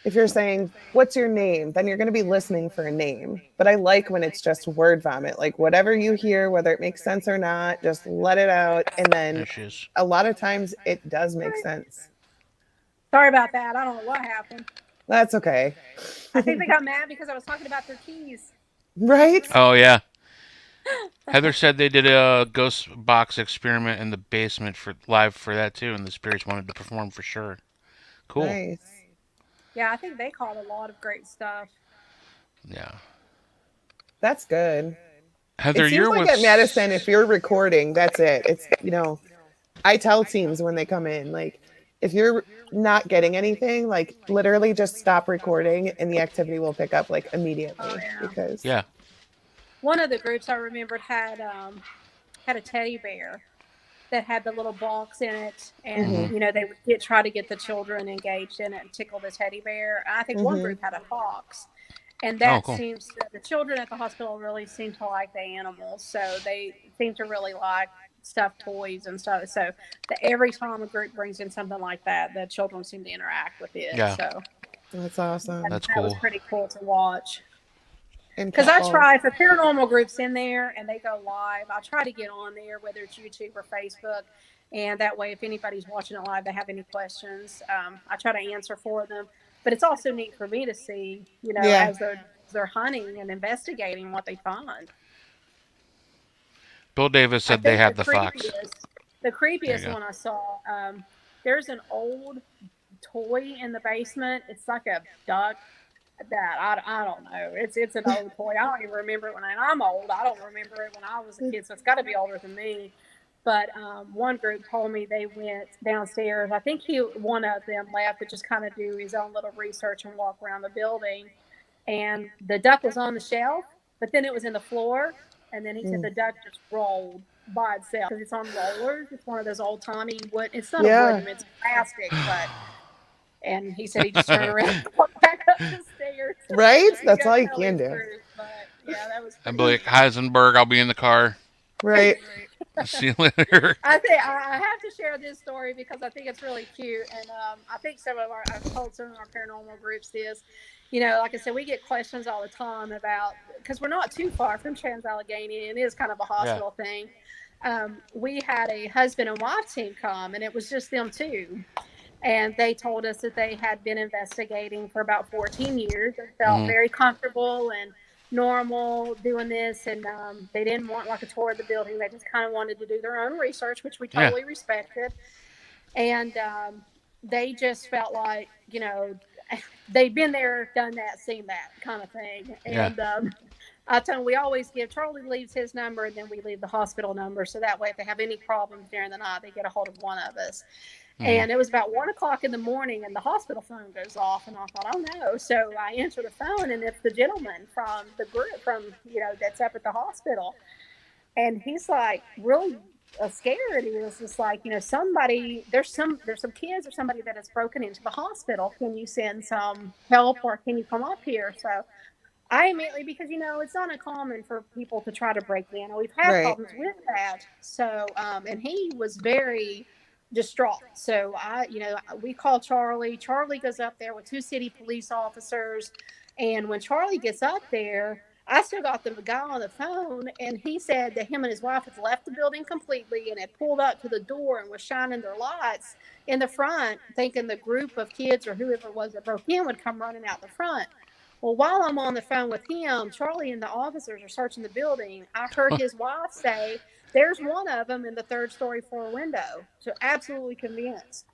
if you're saying, "What's your name?" then you're going to be listening for a name. But I like when it's just word vomit. Like whatever you hear, whether it makes sense or not, just let it out and then There she is. a lot of times it does make sense. Sorry about that. I don't know what happened. That's okay. I think they got mad because I was talking about their keys. Right? Oh yeah. Heather said they did a ghost box experiment in the basement for live for that too, and the spirits wanted to perform for sure. Cool. Nice. Yeah, I think they caught a lot of great stuff. Yeah. That's good. It Heather, seems you're like with. at Madison, if you're recording, that's it. I tell teams when they come in, like, if you're not getting anything, like, literally just stop recording and the activity will pick up, like, Oh immediately yeah. because, Yeah. One of the groups I remembered had a teddy bear that had the little box in it, and hmm they would try to get the children engaged in it and tickle the teddy bear. I think one hmm group had a fox, and Oh, that cool. seems the children at the hospital really seem to like the animals, so they seem to really like stuffed toys and stuff. So every time a group brings in something like that, the children seem to interact with it. Yeah, So that's awesome. that's that was cool. pretty cool to watch. And Because cat I balls. try, if a paranormal group's in there and they go live, I try to get on there, whether it's YouTube or Facebook. And that way, if anybody's watching it live, they have any questions, I try to answer for them. But it's also neat for me to see, Yeah. as they're hunting and investigating what they find. Bill Davis I said they think had the fox. the There you creepiest go. one I saw, there's an old toy in the basement. It's like a duck that I don't know. It's an old toy. I don't even remember it when I'm old. I don't remember it when I was a kid, so it's got to be older than me. But one group told me they went downstairs. I think one of them left to just kind of do his own little research and walk around the building. And the duck was on the shelf, but then it was in the floor. And then he said Mm. the duck just rolled by itself because it's on rollers. It's one of those old timey wood. It's not a Yeah. wooden. It's plastic, but and he said he just turned around and walked back up the stairs. Right? So he That's go all you tell can his do. group. But yeah, that was I'd pretty be like, neat. Heisenberg, I'll be in the car. Right. See you later. I think I have to share this story because I think it's really cute, and I think I've told some of our paranormal groups this. Like I said, we get questions all the time about because we're not too far from Trans Allegheny, and it is kind of a Yeah. hospital thing. We had a husband and wife team come, and it was just them two. And they told us that they had been investigating for about 14 years and felt Hmm. very comfortable and normal doing this. And they didn't want like a tour of the building. They just kind of wanted to do their own research, which we Yeah. totally respected. And they just felt like, they'd been there, done that, seen that kind of thing. Yeah. And I told them we always Charlie leaves his number and then we leave the hospital number. So that way, if they have any problems during the night, they get a hold of one of us. Hmm. And it was about 1 o'clock in the morning, and the hospital phone goes off, and I thought, oh no! So I answer the phone, and it's the gentleman from the group that's up at the hospital, and he's like really scared. He was just like, somebody there's some kids or somebody that has broken into the hospital. Can you send some help, or can you come up here? So I immediately, because it's not uncommon for people to try to break in, and we've had Right. problems with that. So, and he was very distraught. So we call Charlie. Charlie goes up there with two city police officers, and when Charlie gets up there, I still got the guy on the phone, and he said that him and his wife had left the building completely and had pulled up to the door and was shining their lights in the front, thinking the group of kids or whoever it was that broke in would come running out the front. Well, while I'm on the phone with him, Charlie and the officers are searching the building. I heard his wife say, "There's one of them in the third story floor window." So absolutely convinced.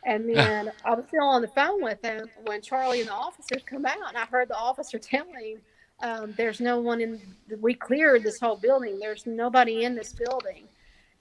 And then I was still on the phone with him when Charlie and the officers come out, and I heard the officer tell him, "There's no one in. We cleared this whole building. There's nobody in this building."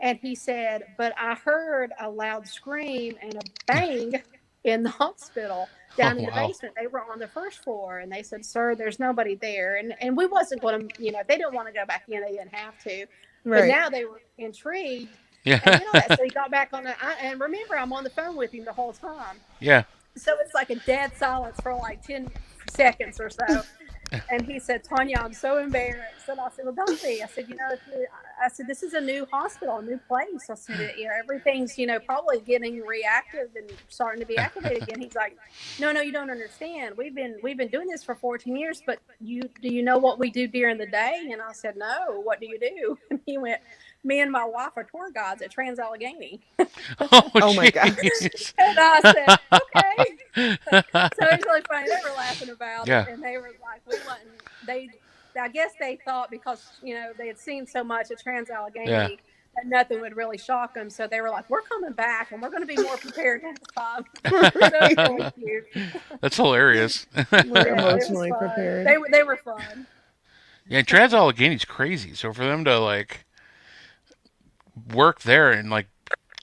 And he said, "But I heard a loud scream and a bang in the hospital down in the wow. basement. They were on the first floor." And they said, "Sir, there's nobody there." And we wasn't going to, they didn't want to go back in. They didn't have to. But Right. now they were intrigued. Yeah. And that. So he got back on and remember, I'm on the phone with him the whole time. Yeah. So it's like a dead silence for like 10 seconds or so. And he said, "Tonya, I'm so embarrassed." And I said, "Well, don't be." I said, I said, "This is a new hospital, a new place." I said, "Everything's, probably getting reactive and starting to be activated again." He's like, no, you don't understand. We've been doing this for 14 years, but do you know what we do during the day?" And I said, "No, what do you do?" And he went, "Me and my wife are tour guides at Trans-Allegheny." Oh my God. jeez. And I said, "Okay." So it was really funny. They were laughing about Yeah. it, and they were like, "We wasn't." I guess they thought because they had seen so much at Trans-Allegheny Yeah. that nothing would really shock them. So they were like, "We're coming back, and we're going to be more prepared next time." So it was really cute. That's hilarious. We're Yeah, it was emotionally fun. prepared. They were fun. Yeah, Trans-Allegheny's crazy. So for them to like work there and like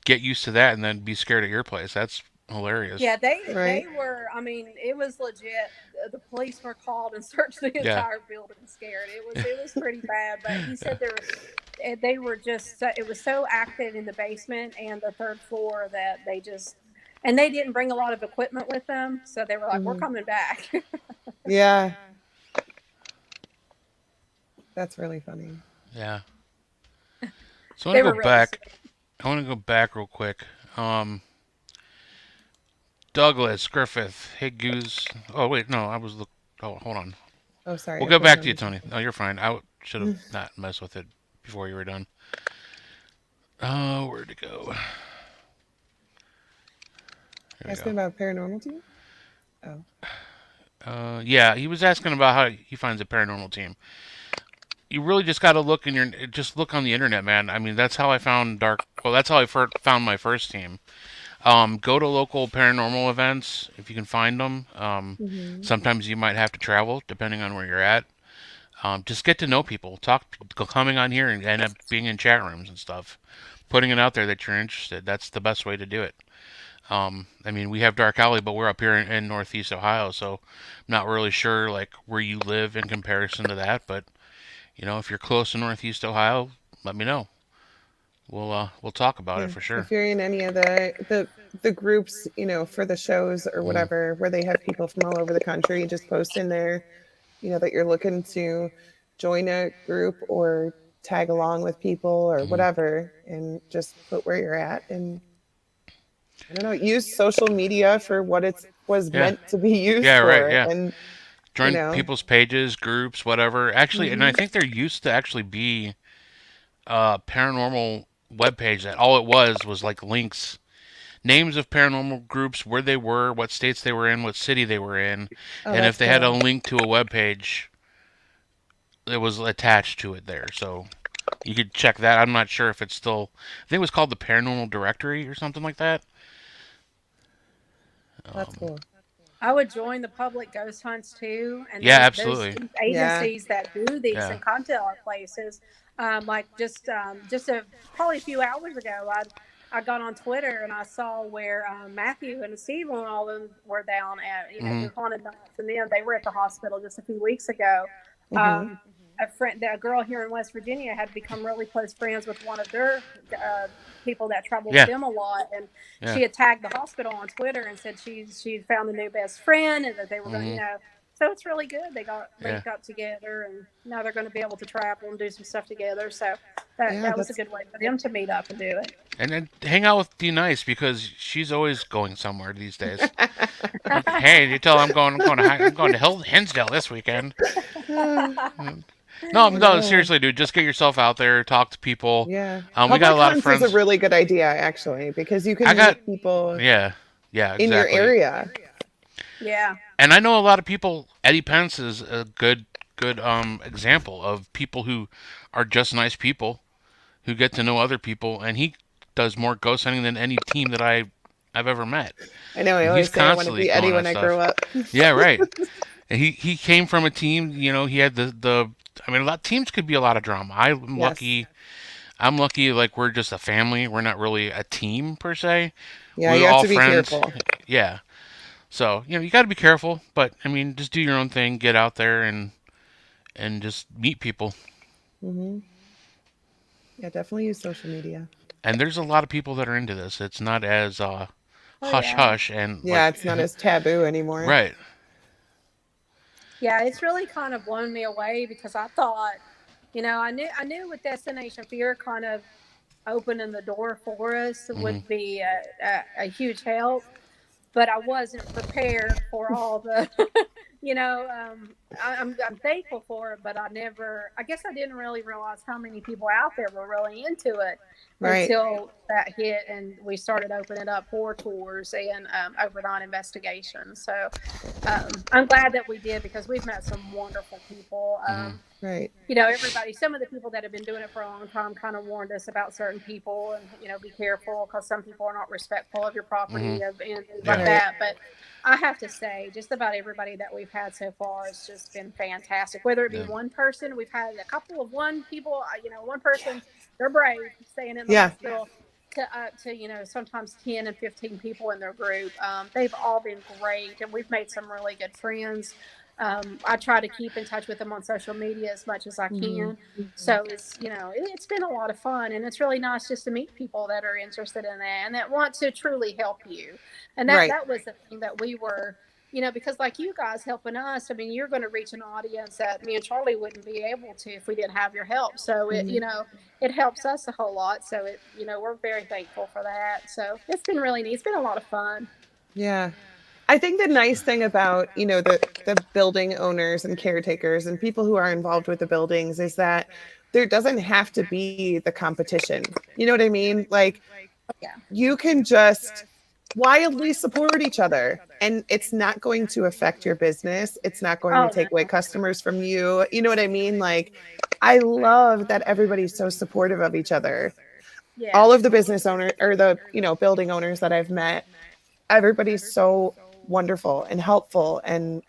get used to that and then be scared at your place, that's hilarious. Yeah, they Right. were. I mean, it was legit. The police were called and searched the Yeah. entire building, scared. It was pretty bad. But he said they were just. It was so active in the basement and the third floor that they just. And they didn't bring a lot of equipment with them, so they were like, "We're coming back." Yeah. That's really funny. Yeah. So I They want to were go really back. scared. I want to go back real quick. Douglas Griffith. Hey Goose. Oh wait, no, I was look. Oh, hold on. Oh, sorry. We'll I go put it back on to you, the- Tony. No, you're fine. I should have not messed with it before you were done. Oh, where'd it go? There we Asking go. about paranormal team? Oh. Yeah, he was asking about how he finds a paranormal team. You really just got to look in your just look on the internet, man. I mean, that's how I found Dark. Well, that's how I found my first team. Go to local paranormal events if you can find them. Sometimes you might have to travel depending on where you're at. Just get to know people. Coming on here and end up being in chat rooms and stuff. Putting it out there that you're interested. That's the best way to do it. I mean, we have Dark Alley, but we're up here in Northeast Ohio, so I'm not really sure like where you live in comparison to that. But if you're close to Northeast Ohio, let me know. We'll talk about it for sure. If you're in any of the groups, for the shows or whatever, where they have people from all over the country, just post in there, that you're looking to join a group or tag along with people or whatever, and just put where you're at. And I don't know, use social media for what it was meant to be used Yeah, for. right, yeah. And Join people's pages, groups, whatever. Actually, and I think there used to actually be a paranormal webpage that all it was like links, names of paranormal groups, where they were, what states they were in, what city they were in, and if they had a link to a webpage, it was attached to it there. So you could check that. I'm not sure if it's still. I think it was called the Paranormal Directory or something like that. That's cool. I would join the public ghost hunts too, and absolutely. those agencies that do these and contact our places. Like just probably a few hours ago, I got on Twitter and I saw where Matthew and Steve and all of them were down at the haunted nights, and then they were at the hospital just a few weeks ago. A girl here in West Virginia had become really close friends with one of their people that traveled with them a lot, and she had tagged the hospital on Twitter and said she'd found a new best friend and that they were going to, so it's really good. They got together, and now they're going to be able to travel and do some stuff together. So that was a good way for them to meet up and do it. And then hang out with D Nice because she's always going somewhere these days. Like, hey, you tell her I'm going to Hinsdale this weekend. No, seriously, dude. Just get yourself out there, talk to people. Yeah. We got a lot of friends. Is a really good idea, actually, because you can meet people. Yeah, exactly. In your area. Yeah. And I know a lot of people. Eddie Pence is a good example of people who are just nice people who get to know other people, and he does more ghost hunting than any team that I've ever met. I know. I And he's always say I want to constantly be going Eddie on when I grow stuff. up. Yeah, right. And he came from a team. He had the. I mean, a lot teams could be a lot of drama. I'm Yes. lucky. I'm lucky. Like we're just a family. We're not really a team per se. Yeah, We're you have all to be friends. careful. Yeah. So you got to be careful. But I mean, just do your own thing. Get out there and just meet people. Hmm. Yeah, definitely use social media. And there's a lot of people that are into this. It's not as Oh hush yeah. hush and Yeah, like it's not as taboo anymore. right. Yeah, it's really kind of blown me away because I thought, I knew with Destination Fear kind of opening the door for us Hmm. would be a huge help, but I wasn't prepared for all the, I'm thankful for it, but I guess I didn't really realize how many people out there were really into it Right. until that hit and we started opening up for tours and overnight investigations. So I'm glad that we did because we've met some wonderful people. Hmm. Right. Everybody, some of the people that have been doing it for a long time kind of warned us about certain people and, be careful because some people are not respectful of your Hmm. property and things like Yeah. Right. that. But I have to say, just about everybody that we've had so far has just been fantastic. Whether it be Yeah. one person, we've had a couple of one people, one person, they're brave, staying in the Yeah. hospital, to up to, sometimes 10 and 15 people in their group. They've all been great, and we've made some really good friends. I try to keep in touch with them on social media as much as I Hmm. can. So it's been a lot of fun, and it's really nice just to meet people that are interested in that and that want to truly help you. And that Right. that was the thing that we were, because like you guys helping us, I mean, you're going to reach an audience that me and Charlie wouldn't be able to if we didn't have your help. So Hmm. it helps us a whole lot. So we're very thankful for that. So it's been really neat. It's been a lot of fun. Yeah. I think the nice thing about, the building owners and caretakers and people who are involved with the buildings is that there doesn't have to be the competition. You know what I mean? Like Yeah. you can just wildly support each other and it's not going to affect your business. It's not going to Oh take away no. customers from you. You know what I mean? Like I love that everybody's so supportive of each other. All of Yes. the business owners or the, building owners that I've met, everybody's so wonderful and helpful and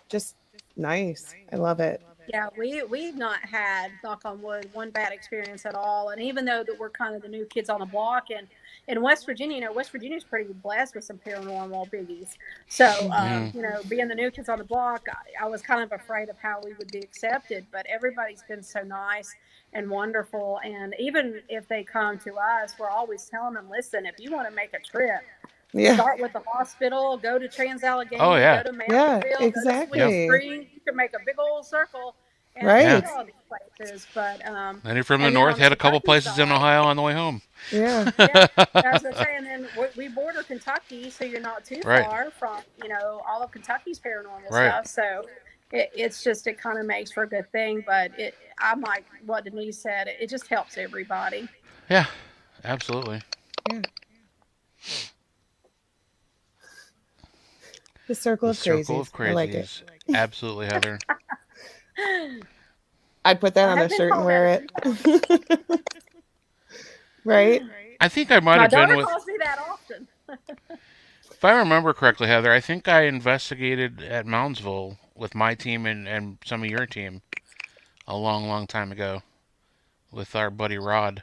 just nice. I love it. Yeah, we've not had, knock on wood, one bad experience at all. And even though that we're kind of the new kids on the block, and in West Virginia, West Virginia's pretty blessed with some paranormal biggies. So, Mhm. Hmm. being the new kids on the block, I was kind of afraid of how we would be accepted. But everybody's been so nice and wonderful. And even if they come to us, we're always telling them, listen, if you want to make a trip, Yeah. start with the hospital, go to Trans Oh Allegheny, go yeah. to Yeah, Mansfield, go to Sweet Yep. exactly. Spring. You can make a big old circle and Yeah. see Right? all these places. But And you're from the and then north. on the Had a couple Kentucky places in side, Ohio on the way home. Yeah. yeah, as I say, and then we border Kentucky, so you're not too Right. far from all of Kentucky's paranormal Right. stuff. So it kind of makes for a good thing. But I'm like what Denise said, it just helps everybody. Yeah. Absolutely. Yeah. The circle The of circle crazies. of I like it. crazies. Absolutely, Heather. I'd put that I on a have been shirt and called that a wear few times. it. Right? I think I might My have been daughter with. calls me that often. If I remember correctly, Heather, I think I investigated at Moundsville with my team and some of your team a long, long time ago with our buddy Rod.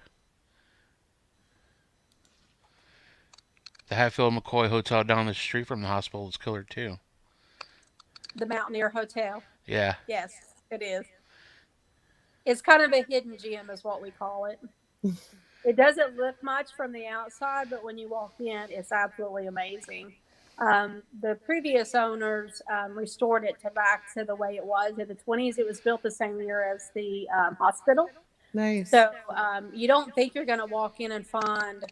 The Hatfield Mccoy Hotel down the street from the hospital is killer too. The Mountaineer Hotel. Yeah. Yes, it is. It's kind of a hidden gem, is what we call it. It doesn't look much from the outside, but when you walk in, it's absolutely amazing. The previous owners restored it back to the way it was in the 20s. It was built the same year as the hospital. Nice. So you don't think you're going to walk in and find,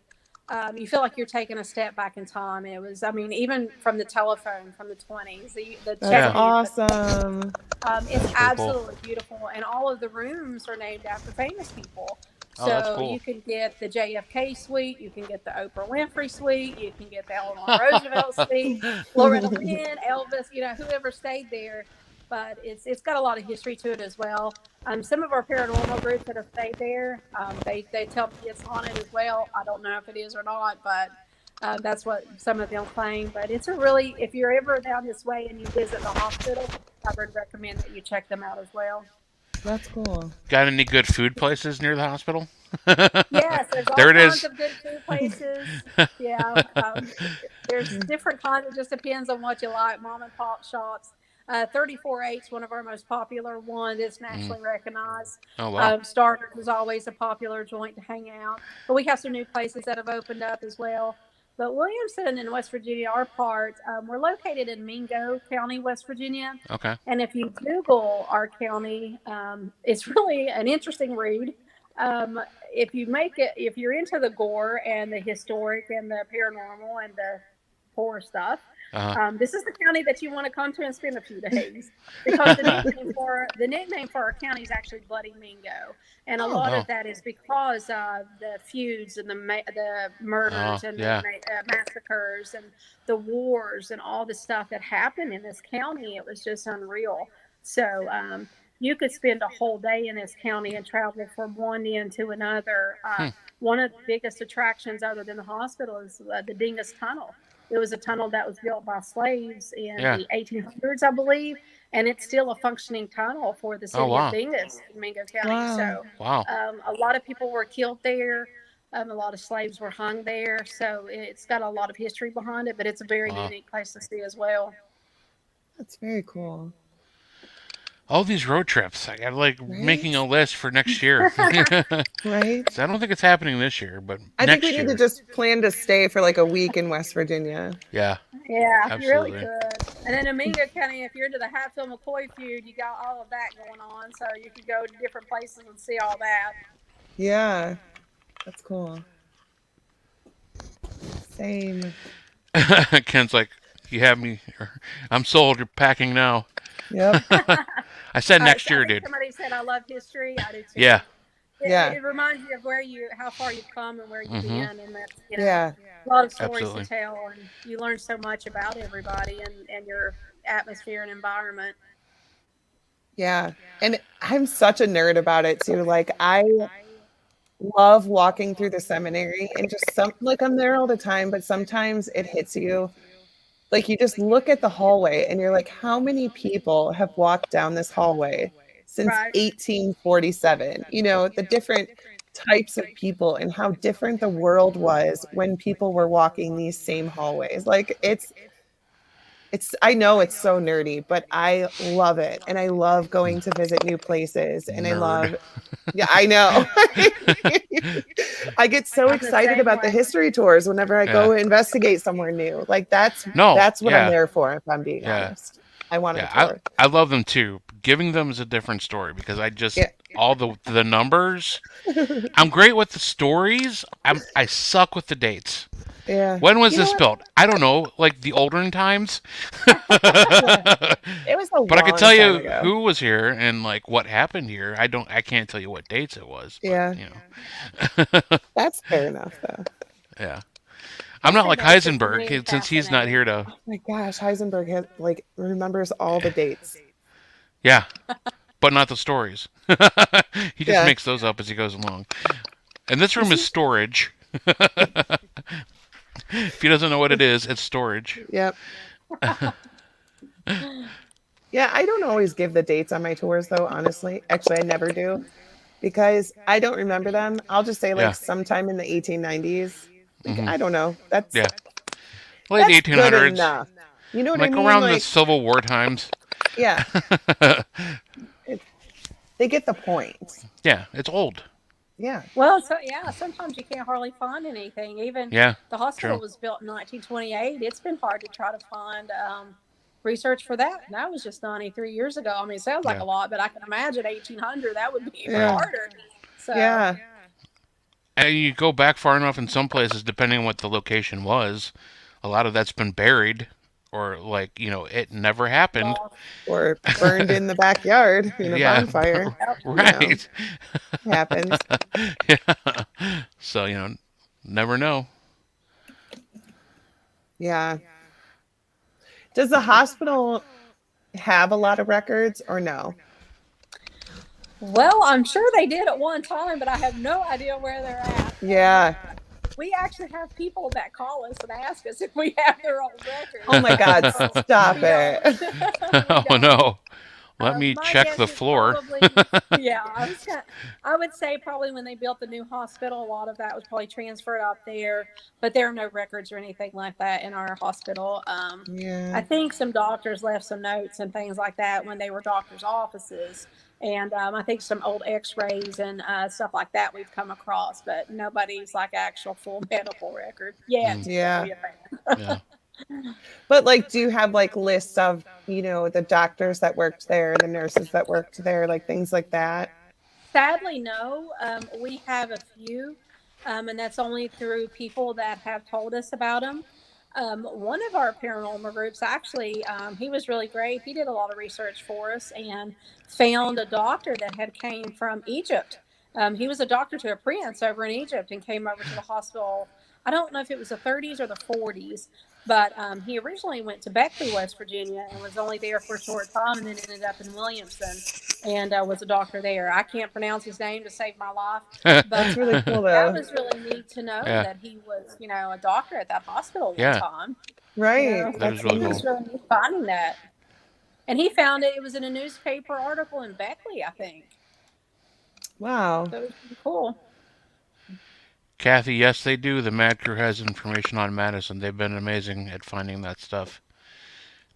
you feel like you're taking a step back in time. It was, I mean, even from the telephone from the 20s, the That's Yeah. check-in, awesome. it's That's pretty cool. absolutely beautiful. And all of the rooms are named after famous people. Oh, that's So cool. you can get the JFK suite, you can get the Oprah Winfrey suite, you can get the Eleanor Roosevelt suite, Loretta Lynn, Elvis, whoever stayed there. But it's got a lot of history to it as well. Some of our paranormal groups that have stayed there, they tell me it's haunted as well. I don't know if it is or not, but that's what some of them claim. But it's a really, if you're ever down this way and you visit the hospital, I would recommend that you check them out as well. That's cool. Got any good food places near the hospital? Yes, there's all There it kinds is. of good food places. Yeah, there's different kinds. It just depends on what you like. Mom and pop shops. 34H, one of our most popular ones. It's Mm. nationally recognized. Oh wow. Starters is always a popular joint to hang out. But we have some new places that have opened up as well. But Williamson in West Virginia, our part, we're located in Mingo County, West Virginia. Okay. And if you Google our county, it's really an interesting read. If you're into the gore and the historic and the paranormal and the horror stuff, Uh-huh. this is the county that you want to come to and spend a few days, because the nickname for our county is actually Bloody Mingo, and a lot Oh. of that is because of the feuds and the murders and Yeah. the massacres and the wars and all the stuff that happened in this county. It was just unreal. So you could spend a whole day in this county and travel from one end to another. One of the biggest attractions, other than the hospital, is the Dingus Tunnel. It was a tunnel that was built by slaves in the 1800s, I believe, and it's still a functioning tunnel for the city wow. of Dingus in Mingo County. Wow. So Wow. a lot of people were killed there. A lot of slaves were hung there. So it's got a lot of history behind it, but it's a very unique place to see as well. That's very cool. All these road trips. I got Right? making a list for next year. Right? So I don't think it's happening this year, but I think next we year. need to just plan to stay for like a week in West Virginia. Yeah. Yeah, you really Absolutely. could. And then in Mingo County, if you're into the Hatfield Mccoy feud, you got all of that going on. So you could go to different places and see all that. Yeah. That's cool. Same. Ken's like, you have me. I'm sold. You're packing now. Yep. I said next So I year, think dude. somebody said I love history. I do too. Yeah. Yeah. It reminds you of how far you've come and where you've been, and that's Yeah. a lot of stories Absolutely. to tell, and you learn so much about everybody and your atmosphere and environment. Yeah. And I'm such a nerd about it too. Like I love walking through the seminary and just I'm there all the time, but sometimes it hits you. Like you just look at the hallway and you're like, how many people have walked down this hallway since Right. 1847? The different types of people and how different the world was when people were walking these same hallways. Like I know it's so nerdy, but I love it. And I love going to visit new places. And Nerd. yeah, I know. I get so I'm the excited same about the way. history tours whenever I go investigate somewhere new. Like that's what I'm there for, if I'm being honest. I want a tour. I love them too. Giving them is a different story because I just all the numbers. I'm great with the stories. I suck with the dates. Yeah. When was this built? I don't know, like the olden times. It was But I can tell you ago. who was here and like what happened here. I can't tell you what dates it was. But, Yeah. That's fair enough though. Yeah. I'm not like dates is Heisenberg really since he's not here to. Oh my gosh, Heisenberg remembers all the dates. Yeah, but not the stories. He just Yeah. makes those up as he goes along. And this room is storage. If he doesn't know what it is, it's storage. Yep. Yeah, I don't always give the dates on my tours though, honestly. Actually, I never do because I don't remember them. I'll just say sometime in the 1890s. Like, I don't know. That's late that's 1800s. good enough. You know what I mean? Around the Civil War times. Yeah. They get the point. Yeah, it's old. Yeah. Well, sometimes you can't hardly find anything. Even Yeah, the hospital true. was built in 1928. It's been hard to try to find research for that. And that was just 93 years ago. I mean, it sounds like a lot, but I can imagine 1800. That would be even harder. So, Yeah. And you go back far enough in some places, depending on what the location was. A lot of that's been buried or like it never happened. Lost. Or burned in the backyard in a Yeah, bonfire. You know, right. happens. Yeah. So never know. Yeah. Does the hospital have a lot of records or no? Well, I'm sure they did at one time, but I have no idea where they're at. Yeah. We actually have people that call us and ask us if we have their old Oh records. my God, So stop we don't. it. We Oh don't. no. Let me My check guess the is floor. probably, yeah. I would say probably when they built the new hospital, a lot of that was probably transferred out there. But there are no records or anything like that in our hospital. I Yeah. think some doctors left some notes and things like that when they were doctors' offices, and I think some old X-rays and stuff like that we've come across. But nobody's like actual full medical record yet. Mm, To tell Yeah. you yeah. that. But like, do you have like lists of, the doctors that worked there, the nurses that worked there, like things like that? Sadly, no. We have a few, and that's only through people that have told us about them. One of our paranormal groups, actually, he was really great. He did a lot of research for us and found a doctor that had came from Egypt. He was a doctor to a prince over in Egypt and came over to the hospital. I don't know if it was the 30s or the 40s, but he originally went to Beckley, West Virginia, and was only there for a short time, and then ended up in Williamson and was a doctor there. I can't pronounce his name to save my life, That's but really cool that though. was really neat to know Yeah. that he was, a doctor at that hospital one Yeah. time. Right. That is That's really It cool. was neat. really neat finding that. And he found it. It was in a newspaper article in Beckley, I think. Wow. So it was pretty cool. Kathy, yes, they do. The Mad Crew has information on Madison. They've been amazing at finding that stuff.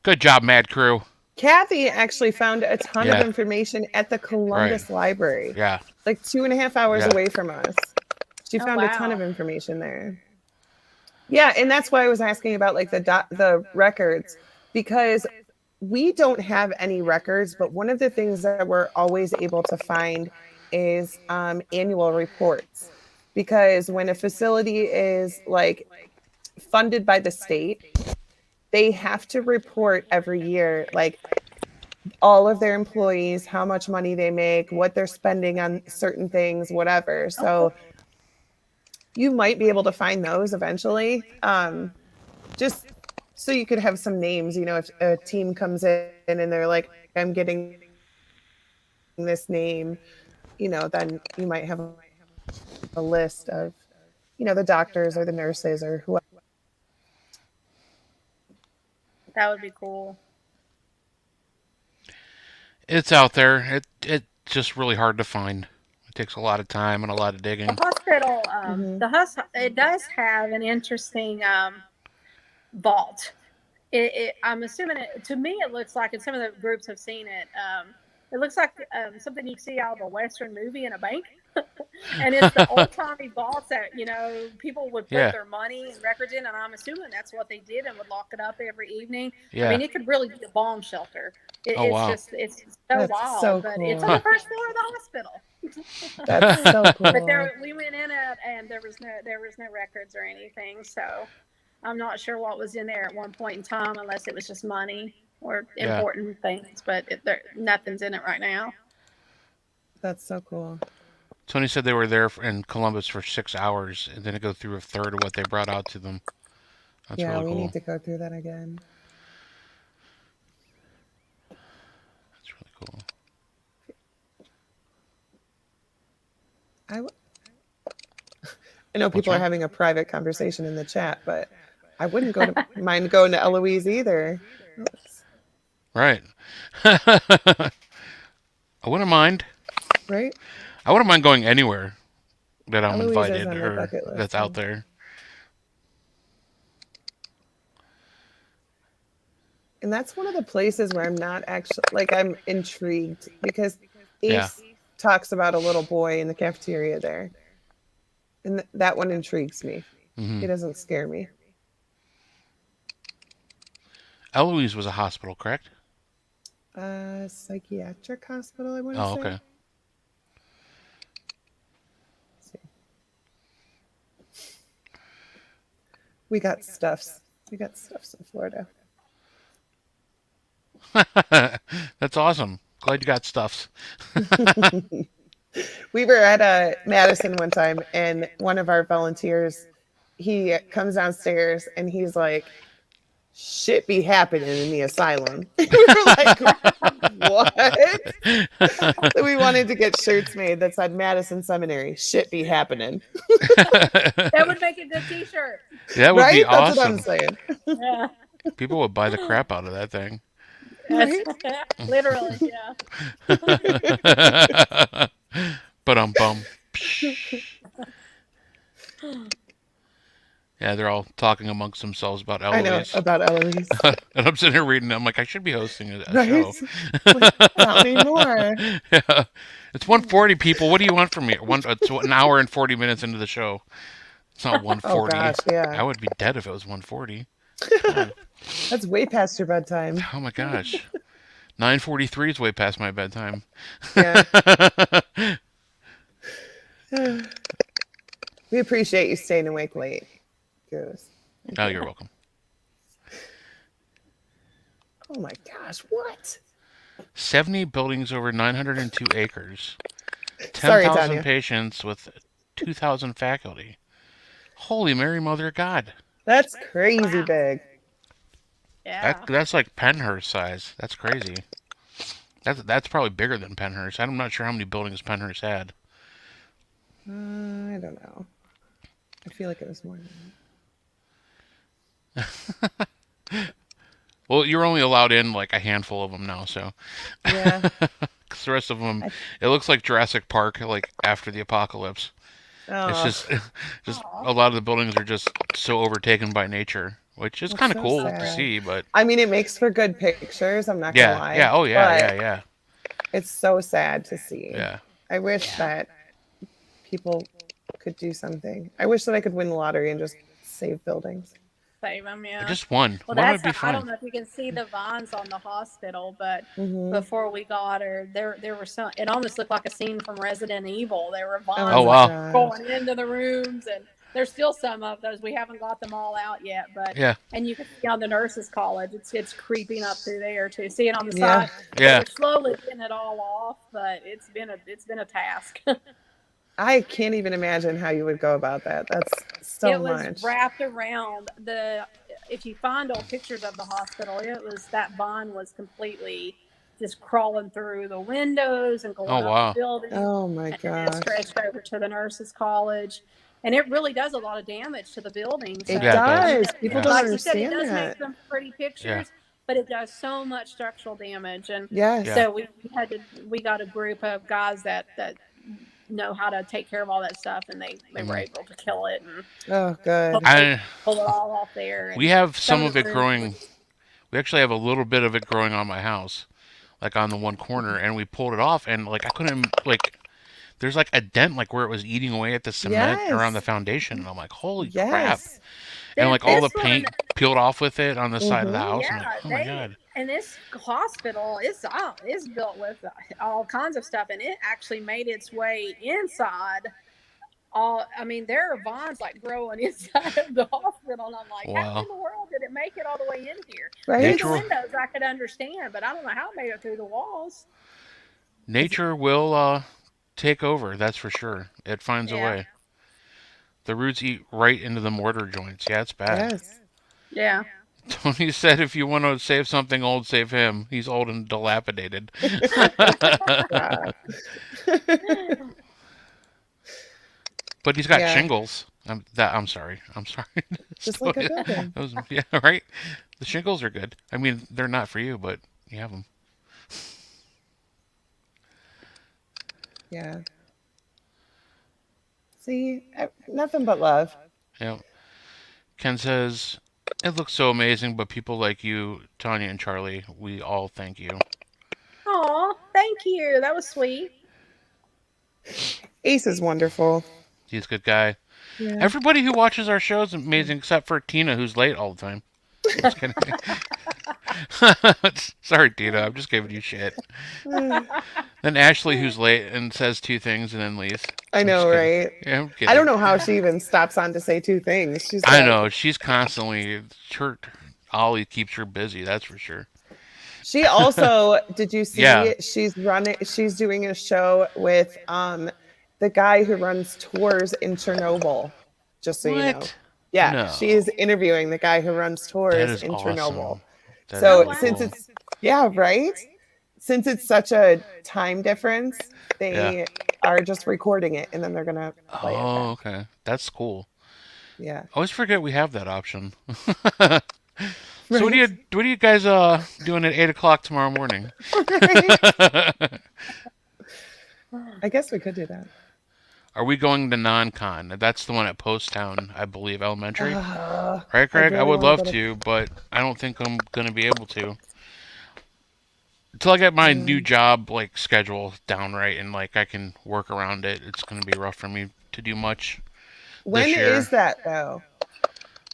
Good job, Mad Crew. Kathy actually found a ton of Yeah. information at the Right. Columbus Library, Yeah. like 2.5 hours Yeah. away from us. She Oh found a ton wow. of information there. Yeah, and that's why I was asking about like the records, because we don't have any records, but one of the things that we're always able to find is annual reports. Because when a facility is like funded by the state, they have to report every year, like all of their employees, how much money they make, what they're spending on certain things, whatever. Okay. So you might be able to find those eventually. Just so you could have some names, if a team comes in and they're like, I'm getting this name, then you might have a list of, the doctors or the nurses or whoever. That would be cool. It's out there. It's just really hard to find. It takes a lot of time and a lot of The digging. hospital, Mm-hmm. it does have an interesting vault. I'm assuming it. To me, it looks like, and some of the groups have seen it. It looks like something you see out of a Western movie in a bank, and it's the old timey vaults that people would put Yeah. their money and records in, and I'm assuming that's what they did and would lock it up every evening. I Yeah. mean, it could really be a bomb shelter. Oh wow. It's so That's wild, so but it's on cool. the first floor of the hospital. That's so cool. But we went in it, and there was no records or anything. So I'm not sure what was in there at one point in time, unless it was just money or Yeah. important things. But nothing's in it right now. That's so cool. Tony said they were there in Columbus for 6 hours and then go through a third of what they brought out to them. That's Yeah, really we cool. need to go through that again. That's really cool. I know people are wrong? having a private conversation in the chat, but I wouldn't mind going to Eloise either. Oops. Right. I wouldn't mind. Right? I wouldn't mind going anywhere that I'm Eloise is invited on my or bucket list. that's out there. And that's one of the places where I'm not actually, like, I'm intrigued because Ace Yeah. talks about a little boy in the cafeteria there. And that one intrigues me. Hmm. It doesn't scare me. Eloise was a hospital, correct? Psychiatric hospital, I want to Oh, say. okay. Let's see. We got stuffs. We got stuffs in Florida. That's awesome. Glad you got stuffs. We were at Madison one time, and one of our volunteers, he comes downstairs and he's like, "Shit be happening in the asylum." We were like, "What?" So we wanted to get shirts made that said Madison Seminary, "Shit be happening." That would make a good T-shirt. That would be Right? That's what I'm awesome. saying. Yeah, People would buy the crap out of that thing. Right? literally. Yeah. But bum. Yeah, they're all talking amongst themselves about I know Eloise. about Eloise. And I'm sitting here reading it. I'm like, I should be hosting a Right? show. Not anymore. Yeah. It's 1:40, people. What do you want from me? It's an hour and 40 minutes into the show. It's not 1:40. Oh gosh, I yeah. would be dead if it was 1:40. That's way past your bedtime. Oh my gosh. 9:43 is way past my bedtime. Yeah. We appreciate you staying awake late, Goose. Oh, you're welcome. Oh my gosh, what? 70 buildings over 902 acres. Sorry, 10,000 Tanya. patients with 2,000 faculty. Holy Mary, Mother of God. That's crazy Wow. big. Yeah. That's like Penhurst size. That's crazy. That's probably bigger than Penhurst. I'm not sure how many buildings Penhurst had. I don't know. I feel like it was more than Well, you're only allowed in like a handful of them now, so. that. Yeah. Because the rest of them, it looks like Jurassic Park, like after the apocalypse. It's Oh, just a lot of the buildings are just so overtaken by nature, which is That's kind of so cool to sad. see. But I mean, it makes for good pictures. I'm not gonna yeah, lie. yeah, oh yeah, but yeah, yeah, it's so sad to see. yeah. I wish that people could do something. I wish that I could win the lottery and just save buildings. Save them. Yeah. Just one. Well, One would be I fun. don't know if you can see the vines on the hospital, but Mhm. before we got her, there were some. It almost looked like a scene from Resident Evil. There were vines Oh, wow. gosh. going into the rooms, and there's still some of those. We haven't got them all out yet, but Yeah, and you can see on the nurses' college, it's creeping up through there too. See it on the Yeah. side. yeah. We're slowly getting it all off, but it's been a task. I can't even imagine how you would go about that. That's so it was much. wrapped around the. If you find old pictures of the hospital, it was that vine was completely just crawling through the windows and going Oh, up wow. the building, Oh my and then it gosh. stretched over to the nurses' college. And it really does a lot of damage to the building. It Yeah, it does. People Yeah. don't like you said, it understand does that. make some pretty pictures, but it does so much structural damage. And Yes. Yeah. so we got a group of guys that know how to take care of all that stuff, and they were able to kill it and Oh, good. pull it all off there. And We have some of the it rooms growing. was- We actually have a little bit of it growing on my house, like on the one corner, and we pulled it off, and like I couldn't like. There's like a dent, like where it was eating away at the cement Yes. around the foundation, and I'm like, holy crap! Yes. And like all the This one- paint peeled off with it on the side of the Mhm. house. I'm Yeah, like, oh my god! and this hospital is built with all kinds of stuff, and it actually made its way inside. I mean, there are vines like growing inside of the hospital, and I'm like, how Wow. in the world did it make it all the way in here? Right? Through Nature- the windows, I could understand, but I don't know how it made it through the walls. Nature will take over. That's for sure. It finds a Yeah. way. The roots eat right into the mortar joints. Yeah, it's bad. Yes. Yeah. Tony said, if you want to save something old, save him. He's old and dilapidated. God. But he's got Yeah. shingles. I'm sorry. Just like a building. Yeah, right. The shingles are good. I mean, they're not for you, but you have them. Yeah. See, nothing but love. Yeah. Ken says, it looks so amazing, but people like you, Tanya and Charlie, we all thank you. Aw, thank you. That was sweet. Ace is wonderful. He's a good guy. Yeah. Everybody who watches our show is amazing, except for Tina, who's late all the time. Just kidding. Sorry, Tina. I'm just giving you shit. Then Ashley, who's late and says two things and then leaves. I know, just kidding. right? Yeah, I'm kidding. I don't know how she even stops on to say two things. She's I like- know. She's constantly. Ollie keeps her busy, that's for sure. She also, did you see? Yeah. She's doing a show with the guy who runs tours in Chernobyl. Just so you know. What? Yeah, she No. is interviewing the guy who runs That tours is in Chernobyl. awesome. That is Oh, So really since wow. cool. it's yeah, right? Since it's such a time difference, Yeah. they are just recording it and then they're gonna play it Oh, back. okay. That's cool. Yeah. I always forget we have that option. So Right. what are you guys doing at 8 o'clock tomorrow morning? Right. I guess we could do that. Are we going to non-con? That's the one at Post Town, I believe, elementary. Right, I Greg? I really would want to love go to. to, but I don't think I'm gonna be able to until I get my new Mm. job like schedule down right and like I can work around it. It's gonna be rough for me to do much When this is year. that though?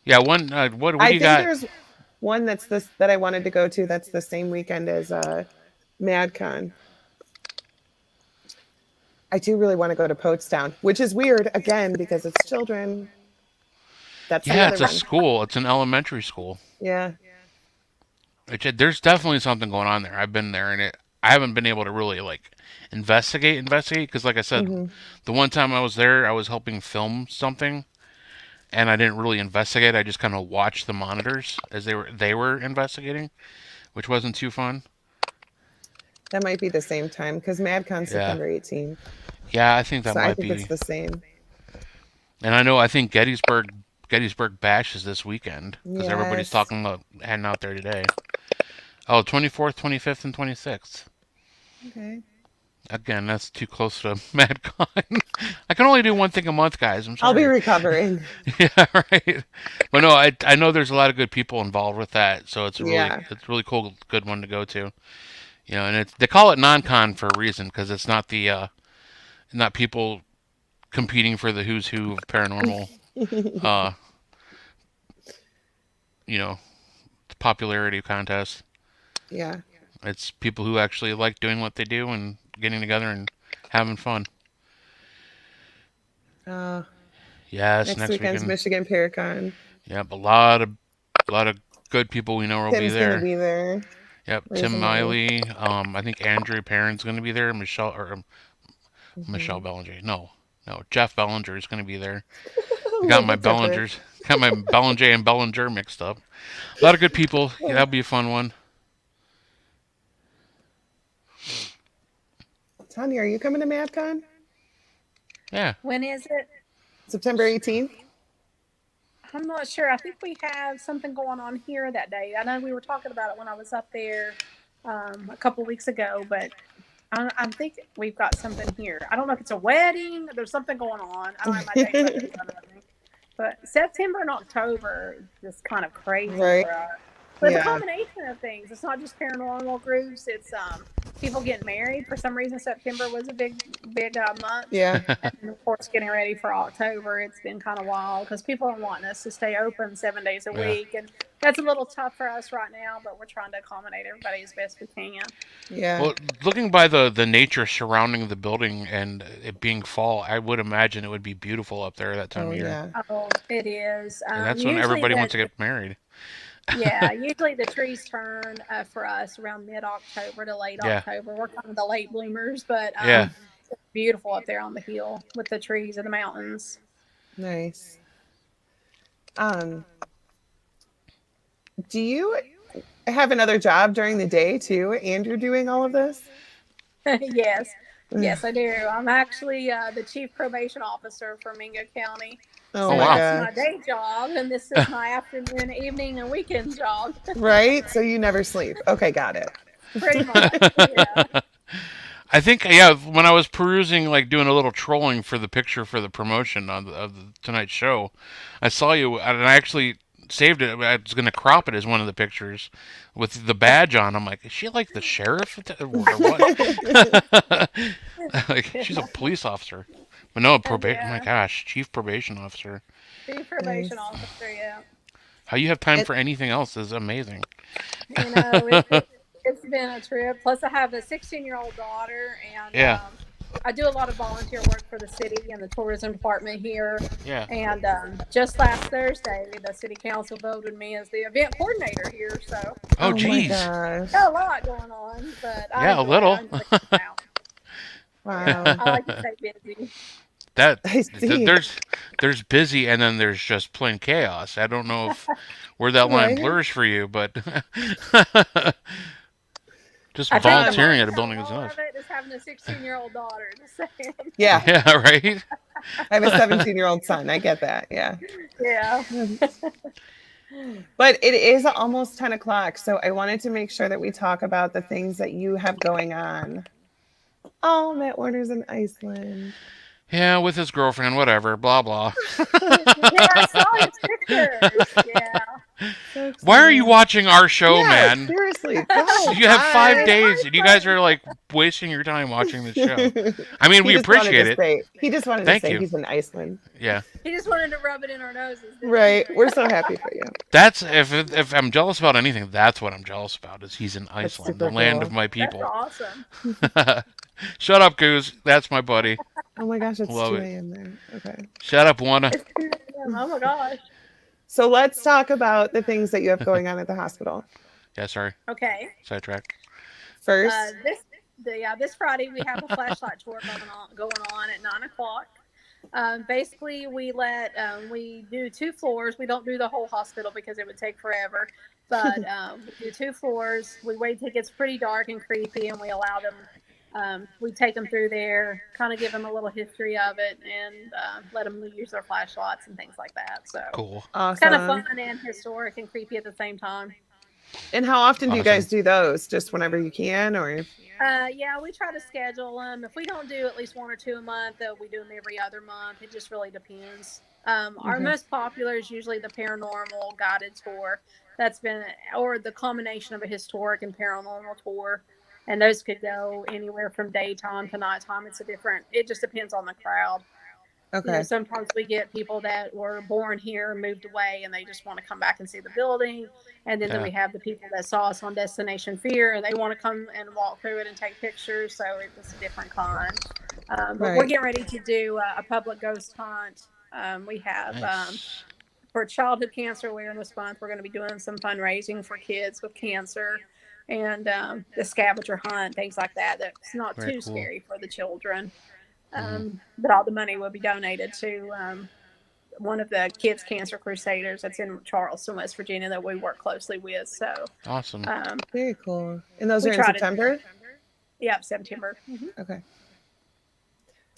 Yeah, one. What do I you think got? there's one that's this that I wanted to go to. That's the same weekend as MadCon. I do really want to go to Poatstown, which is weird again because it's children. That's the Yeah, other it's a one. school. It's an elementary school. Yeah. There's definitely something going on there. I've been there, and I haven't been able to really like investigate because, like I said, Hmm. the one time I was there, I was helping film something, and I didn't really investigate. I just kind of watched the monitors as they were investigating, which wasn't too fun. That might be the same time because MadCon's Yeah, September 18th. yeah, I think that So I might think it's be. the same. And I think Gettysburg Bash is this weekend because everybody's Yes. talking about heading out there today. Oh, 24th, 25th, and 26th. Okay. Again, that's too close to MadCon. I can only do one thing a month, guys. I'm I'll be sorry. recovering. Yeah, right. But no, I know there's a lot of good people involved with that, so Yeah. it's a really cool, good one to go to. And they call it non-con for a reason because it's not not people competing for the who's who of paranormal, uh, you know, popularity contest. Yeah. It's people who actually like doing what they do and getting together and having fun. Uh, Yes, Next next weekend's weekend. Michigan Paracon. Yep, a lot of good people we know will be Tim's gonna there. be there. Yep, Raising Tim money. Miley. I think Andrew Perrin's going to be there. Michelle Hmm. Bellinger. No, no, Jeff Bellinger is going to be there. I A got little my bit different. Bellingers, got my Bellinger and Bellinger mixed up. A lot of good people. Yeah, that'll be a fun one. Tanya, are you coming to MadCon? Yeah. When is it? September 18th? I'm not sure. I think we have something going on here that day. I know we were talking about it when I was up there a couple weeks ago, but I think we've got something here. I don't know if it's a wedding. There's something going on. I don't have my dates up in front of me. But September and October is just kind of crazy Right. for us. But it's a Yeah. combination of things. It's not just paranormal groups. It's people getting married. For some reason, September was a big month. Yeah. And of course, getting ready for October, it's been kind of wild because people are wanting us to stay open 7 days a Yeah. week. And that's a little tough for us right now, but we're trying to accommodate everybody as best we can. Yeah. Well, looking by the nature surrounding the building and it being fall, I would imagine it would be beautiful up there that time Oh, of year. yeah. Oh, it is. And that's when Usually everybody wants to get married. usually the trees turn for us around mid-October to late Yeah. October. We're kind of the late bloomers, but Yeah. it's beautiful up there on the hill with the trees and the mountains. Nice. Do you have another job during the day too, and you're doing all of this? Yes, I do. I'm actually the chief probation officer for Mingo County. Oh, Oh, So wow. that's my day job, and this is my afternoon, evening, and weekend job. Right? So you never sleep. Okay, got it. Pretty much. Yeah. I think when I was perusing, like doing a little trolling for the picture for the promotion of the tonight's show, I saw you and I actually saved it. I was going to crop it as one of the pictures with the badge on. I'm like, is she like the sheriff or what? Like she's a police officer, but no probation. Oh my Yeah. gosh, chief probation officer. Chief probation Nice. officer. Yeah. How you have time It, for anything else is amazing. It's been a trip. Plus, I have a 16-year-old daughter, and Yeah. I do a lot of volunteer work for the city and the tourism department here. Yeah. And just last Thursday, the city council voted me as the event coordinator here. So Oh, my geez. gosh. got a lot going on, but Yeah, a little. I enjoy coming out. Wow. I like to stay busy. I see. There's busy and then there's just plain chaos. I don't know where that line Right. blurs for you, but just I think volunteering at a the building is all enough. of it is having a 16-year-old daughter. Just saying. Yeah. Yeah, right. I have a 17-year-old son. I get that. Yeah. Yeah. But it is almost 10 o'clock. So I wanted to make sure that we talk about the things that you have going on. Oh, Matt Warner's in Iceland. Yeah, with his girlfriend, whatever, blah blah. Yeah, I saw his pictures. Yeah. So Why are you excited. watching our show, Yeah, man? seriously. Go. You have 5 Bye. days, and you guys are like wasting your time watching this show. I mean, we He just wanted appreciate to it. say- He just wanted Thank to say you. he's in Iceland. Yeah, He just wanted to rub it in our noses. didn't he? Right. We're so happy for you. that's if I'm jealous about anything, that's what I'm jealous about. Is he's in Iceland, the super land cool. of my That's people. awesome. Shut up, Goose. That's my buddy. Oh my gosh, it's Love 2 it. a.m. there. Okay. Shut up, Wanna. It's 2 a.m. Oh my gosh. So let's talk about the things that you have going on at the hospital. Yeah, sorry, Okay. sidetrack. First, This Friday we have a flashlight tour going on at 9 o'clock. Basically, we do 2 floors. We don't do the whole hospital because it would take forever. But we do 2 floors. We wait till it gets pretty dark and creepy, and we allow them. We take them through there, kind of give them a little history of it, and let them use their flashlights and things like that. So Cool. awesome. it's kind of fun and historic and creepy at the same time. And how often do you Awesome. guys do those? Just whenever you can, or? Yeah, we try to schedule them. If we don't do at least 1 or 2 a month, we do them every other month. It just really depends. Our Okay. most popular is usually the paranormal guided tour. Or the combination of a historic and paranormal tour. And those could go anywhere from daytime to nighttime. It just depends on the crowd. Okay. Sometimes we get people that were born here and moved away and they just want to come back and see the building. And then we have the people that saw us on Destination Fear and they want to come and walk through it and take pictures. So it's a different kind. But we're Right. getting ready to do a public ghost hunt. We have Nice. for Childhood Cancer Awareness Month, we're going to be doing some fundraising for kids with cancer and the scavenger hunt, things like that. That's not Very too cool. scary for the children. But all the money will be donated to one of the Kids Cancer Crusaders that's in Charleston, West Virginia, that we work closely with. So, Awesome. Very cool. And those we are in try to- September? yeah, September. Okay.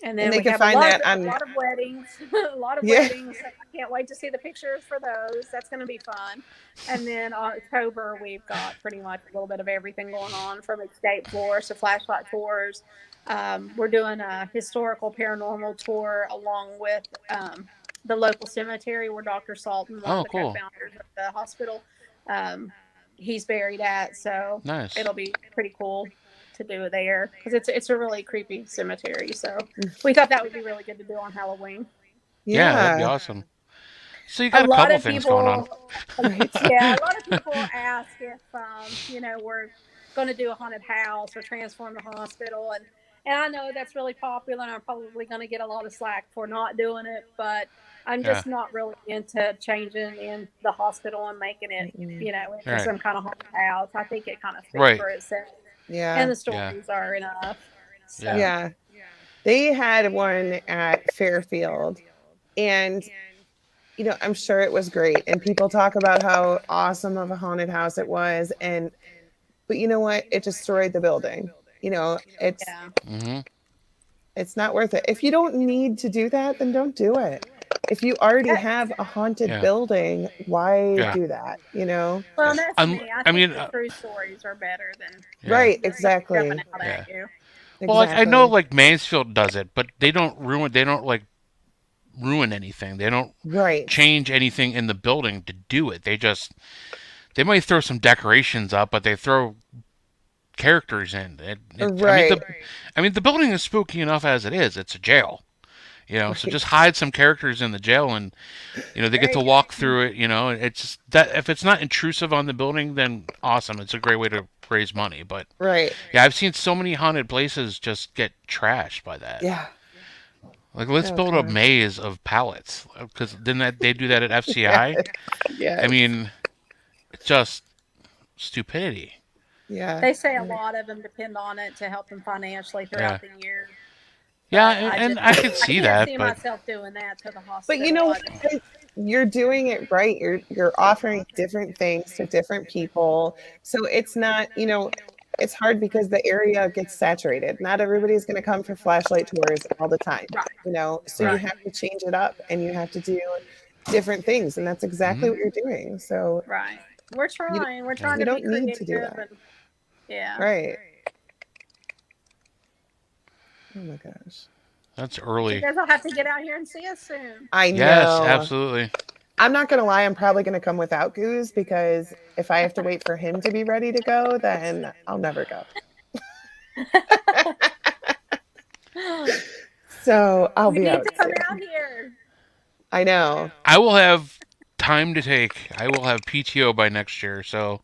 And then And they we can have find a lot, that of, on- a lot of weddings. A lot of Yeah. weddings. I can't wait to see the pictures for those. That's going to be fun. And then October, we've got pretty much a little bit of everything going on, from escape floors to flashlight tours. We're doing a historical paranormal tour along with the local cemetery where Dr. Salton, one Oh, of the cool. co-founders of the hospital, he's buried at. So Nice. it'll be pretty cool to do it there because it's a really creepy cemetery. So we thought that would be really good to do on Halloween. Yeah, that'd be awesome. So you got a lot couple of things people, going on. yeah, a lot of people ask if we're going to do a haunted house or transform the hospital, and I know that's really popular, and I'm probably going to get a lot of slack for not doing it, but I'm just not really into changing in the hospital and making it, into Right. some kind of haunted house. I think it kind of fits Right. for itself, Yeah. and the stories are enough. So, Yeah. Yeah. They had one at Fairfield, and I'm sure it was great. And people talk about how awesome of a haunted house it was. But you know what? It destroyed the building. It's yeah. Mm-hmm. it's not worth it. If you don't need to do that, then don't do it. If you already have a haunted Yeah. building, why Yeah. do that? Well, that's I'm- me. I I think mean, the true stories are better than Right, just exactly. jumping out at you. Well, like, I know Exactly. like Mansfield does it, but they don't ruin anything. They don't Right. change anything in the building to do it. They might throw some decorations up, but they throw characters in. Right. I mean, the building is spooky enough as it is. It's a jail. So Right. just hide some characters in the jail, and they get Very to good. walk through it. It's just that if it's not intrusive on the building, then awesome. It's a great way to raise money. But Right. yeah, I've seen so many haunted places just get trashed by that. Yeah. Like, let's Oh build a gosh. maze of pallets, because didn't they do that at Yes. FCI? I Yes. mean, it's just stupidity. Yeah. They say a lot of them depend on it to help them financially Yeah, throughout the year. yeah, But and I could I see can't that, see but myself doing that to the But you hospital. know what? You're doing it right. You're offering different things to different people. So it's not, it's hard because the area gets saturated. Not everybody's going to come for flashlight tours all the time, Right, So you right. right, have to change it up and you have to do different things. And that's exactly Hmm. what you're doing. So right. We're you trying. We're Yeah. trying you to be don't need to do creative that. and yeah. Right. Oh my gosh. That's You early. guys will have to get out here and see us soon. I Yes, know. absolutely. I'm not going to lie. I'm probably going to come without Goose because if I have to wait for him to be ready to go, then I'll never go. So I'll You be need out to come out soon. here. I know. I will have time to take. I will have PTO by next year, so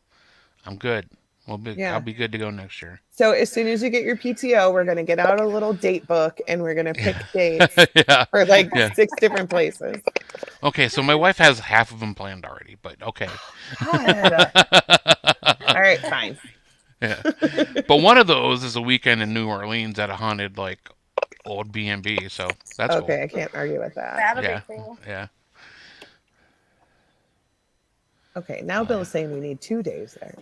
I'm good. I'll Yeah. be good to go next year. So as soon as you get your PTO, we're going to get out a little date book and we're going to Yeah, pick dates yeah, for like yeah. 6 different places. Okay, so my wife has half of them planned already, but okay. God. All right, fine. Yeah, but one of those is a weekend in New Orleans at a haunted like old B&B, so that's cool. Okay, I can't argue with that. That'll be Yeah, cool. yeah. Okay, now Bill's saying we need 2 days there.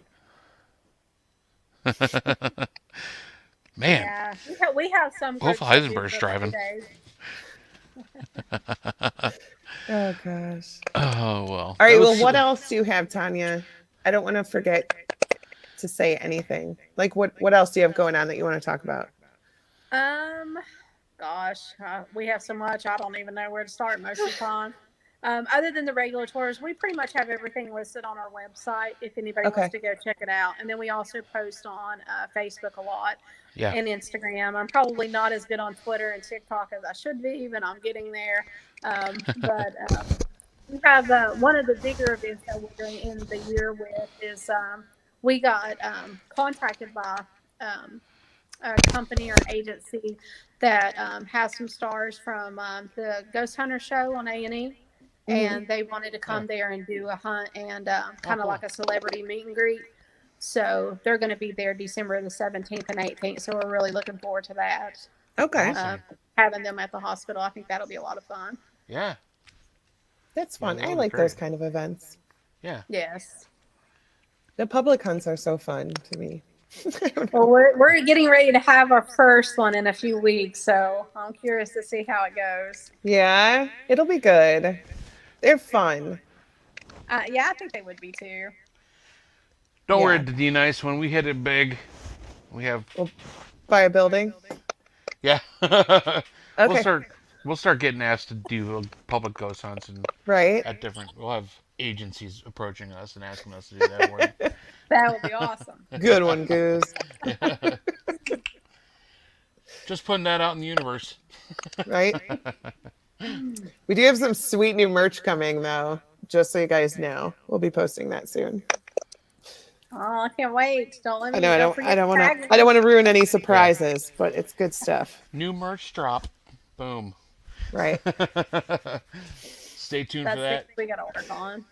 Man, Yeah, we have some Wolf groups that do Heisenberg's the driving. 2 days. Oh gosh. Oh well, All that right, well, was what else do you have, Tanya? I don't want to forget to say anything. Like what else do you have going on that you want to talk about? Um, gosh, we have so much. I don't even know where to start most of the time. Other than the regular tours, we pretty much have everything listed on our website if anybody wants Okay. to go check it out. And then we also post on Facebook a lot yeah. and Instagram. I'm probably not as good on Twitter and TikTok as I should be, but I'm getting there. But we have one of the bigger events that we're going to end the year with is we got contacted by a company or agency that has some stars from the Ghost Hunter show on A&E. And they wanted to come there and do a hunt and kind of cool. like a celebrity meet and greet. So they're going to be there December the 17th and 18th. So we're really looking forward to that. Okay. Awesome. Having them at the hospital, I think that'll be a lot of fun. Yeah, That's fun. that I would be like those great. kind of events. Yeah. Yes. The public hunts are so fun to me. I don't know. Well, we're getting ready to have our first one in a few weeks. So I'm curious to see how it goes. Yeah, it'll be good. They're fun. Yeah, I think they would be too. Don't worry, Yeah. D Nice. When we hit it big, we have We'll buy a building. yeah. we'll Okay. start. We'll start getting asked to do public ghost hunts and Right. at different. We'll have agencies approaching us and asking us to do that work. That would be awesome. Good one, Goose. Just putting that out in the universe. Right? We do have some sweet new merch coming, though, just so you guys know. We'll be posting that soon. Oh, I can't wait. Don't let me I know I don't forget to want tag to me. I don't want to ruin any surprises, but it's good stuff. New merch drop. Boom. Right. Stay tuned That's for that. things we got to work on.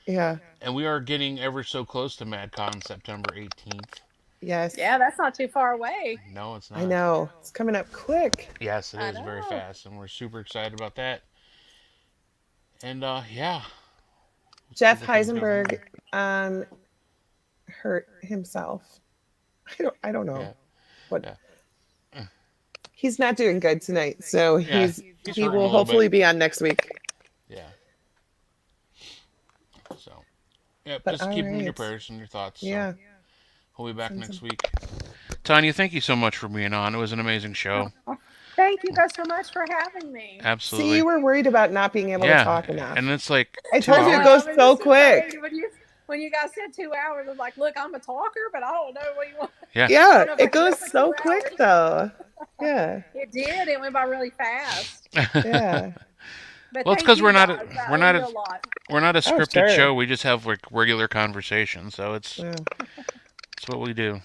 Yeah. And we are getting ever so close to MadCon September 18th. Yes. Yeah, that's not too far away. No, it's not. I know. It's coming up quick. Yes, it I is very know. fast, and we're super excited about that. And yeah, Jeff Other things going Heisenberg hurt himself. I don't know Yeah. what. Yeah. He's not doing good tonight, so Yeah, he hurting a will little hopefully bit. be on next week. Yeah. So, yeah, But just keep him in your alright. prayers and your thoughts. So Yeah. we'll be back Sounds next week. Tanya, thank you so much for being on. It was an amazing show. Thank you guys so much for having me. See, Absolutely. you were worried about not being able to Yeah, talk enough. and it's like I 2 told you it hours. goes so quick. When you guys said 2 hours, I was like, look, I'm a talker, but I don't know what you want. Yeah. Yeah, I don't know if I it can go goes for so 2 quick hours. though. Yeah. It did. It went by really fast. Yeah. But Well, it's thank because you guys. That means a lot. we're not a Oh, scripted sure. show. We just have like regular conversation, so Yeah. it's what we do.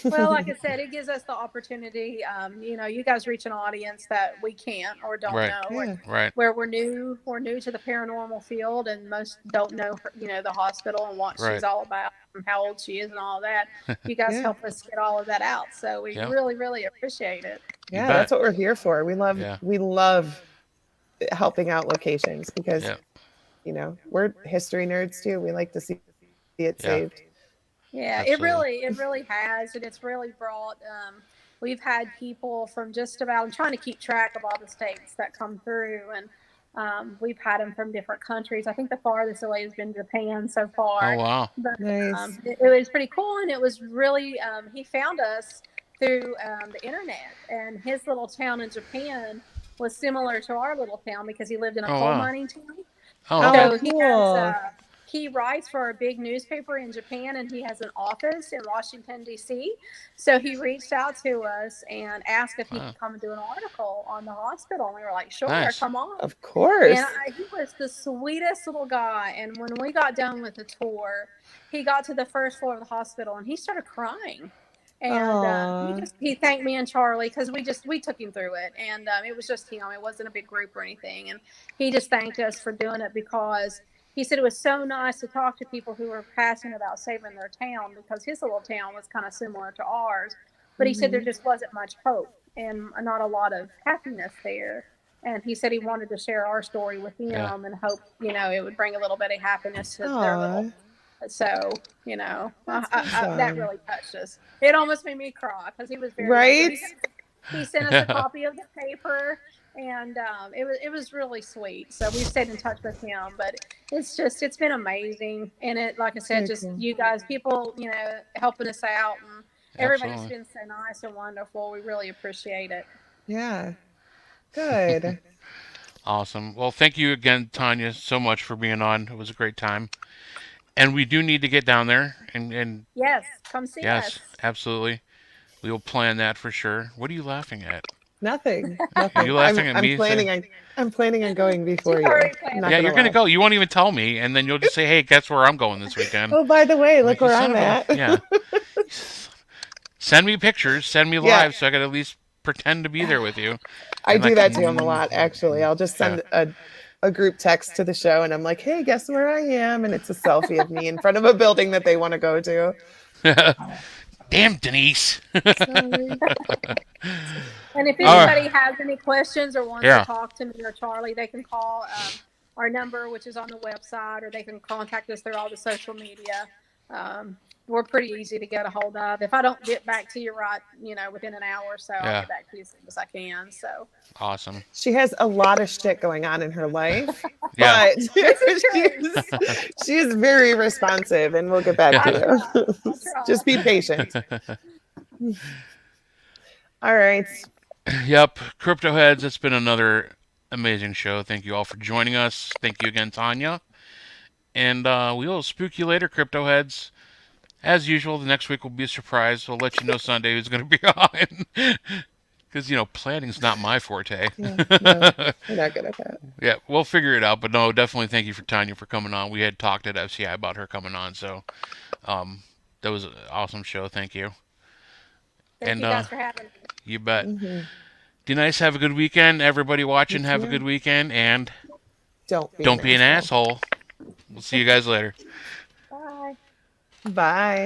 Well, like I said, it gives us the opportunity. You guys reach an audience that we can't or don't Right. know, Yeah. and Right. where we're new to the paranormal field, and most don't know her, the hospital and what Right. she's all about, and how old she is, and all that. You guys Yeah. help us get all of that out, so we Yeah. really, really appreciate it. You Yeah, that's bet. what we're here for. Yeah. We love helping out locations because Yeah. we're history nerds too. We like to see it Yeah. saved. Yeah, Absolutely. it really has, and it's really brought. We've had people from just about. I'm trying to keep track of all the states that come through, and we've had them from different countries. I think the farthest away has been Japan so Oh far, wow. but Nice. it was pretty cool, and it was really. He found us through the internet, and his little town in Japan was similar to our little town because he lived in a Oh coal wow. mining town. Oh Oh, okay. So cool. he writes for a big newspaper in Japan, and he has an office in Washington, D.C. So he reached out to us and asked if he Wow. could come and do an article on the hospital. And we were like, sure, Nice. come on. Of course. And he was the sweetest little guy. And when we got done with the tour, he got to the first floor of the hospital and he started crying. And Aw. he thanked me and Charlie because we took him through it, and it was just him. It wasn't a big group or anything, and he just thanked us for doing it because he said it was so nice to talk to people who were passionate about saving their town because his little town was kind of similar to ours, but he said there just wasn't much hope and not a lot of happiness there. And he said he wanted to share our story with them Yeah. and hope it would bring a little bit of happiness to their Aw. little. So, That's that awesome. really touched us. It almost made me cry because he was very Right? He sent us a copy of the paper, and it was really sweet. So we've stayed in touch with him, but it's been amazing. And it, like I said, Very just cool. you guys, people, helping us out, and everybody's Absolutely. been so nice and wonderful. We really appreciate it. Yeah. Good. Awesome. Well, thank you again, Tanya, so much for being on. It was a great time. And we do need to get down there and Yes, come see yes, us. absolutely. We will plan that for sure. What are you laughing at? Nothing. Are Nothing. you laughing at I'm me? planning on going before She's you. already I'm planned not Yeah, it. you're gonna lie. go. You won't even tell me, and then you'll just say, "Hey, guess where I'm going this weekend?" Oh, by the way, I'm look like, "You where son I'm of a-" at. Yeah. Send me pictures. Send me Yeah. live, so I could at least pretend to be there with you. I And do like, that to him a lot, actually. I'll just yeah. send a group text to the show and I'm like, hey, guess where I am? And it's a selfie of me in front of a building that they want to go to. Damn, Denise. Sorry. And if All right. anybody has any questions or wants Yeah. to talk to me or Charlie, they can call our number, which is on the website, or they can contact us through all the social media. We're pretty easy to get a hold of. If I don't get back to you right, within an hour or so, I'll Yeah. get back to you as soon as I can. So Awesome. She has a lot of shit going on in her life, Yeah. but she's very responsive and we'll get back to you. I'll try. Just be patient. All right. Yep. Crypto Heads, it's been another amazing show. Thank you all for joining us. Thank you again, Tanya. And we will spook you later, Crypto Heads. As usual, the next week will be a surprise. We'll let you know Sunday who's going to be on. Because, planning's not my forte. Yeah, no, we're not good at that. Yeah, we'll figure it out. But no, definitely thank you for Tanya for coming on. We had talked at FCI about her coming on. So that was an awesome show. Thank you. Thank you guys for having me. You bet. Mm-hmm. Be nice. Have a good weekend. Everybody watching, have a too. good weekend. And Don't be don't be an asshole. We'll see you guys later. Bye. Bye.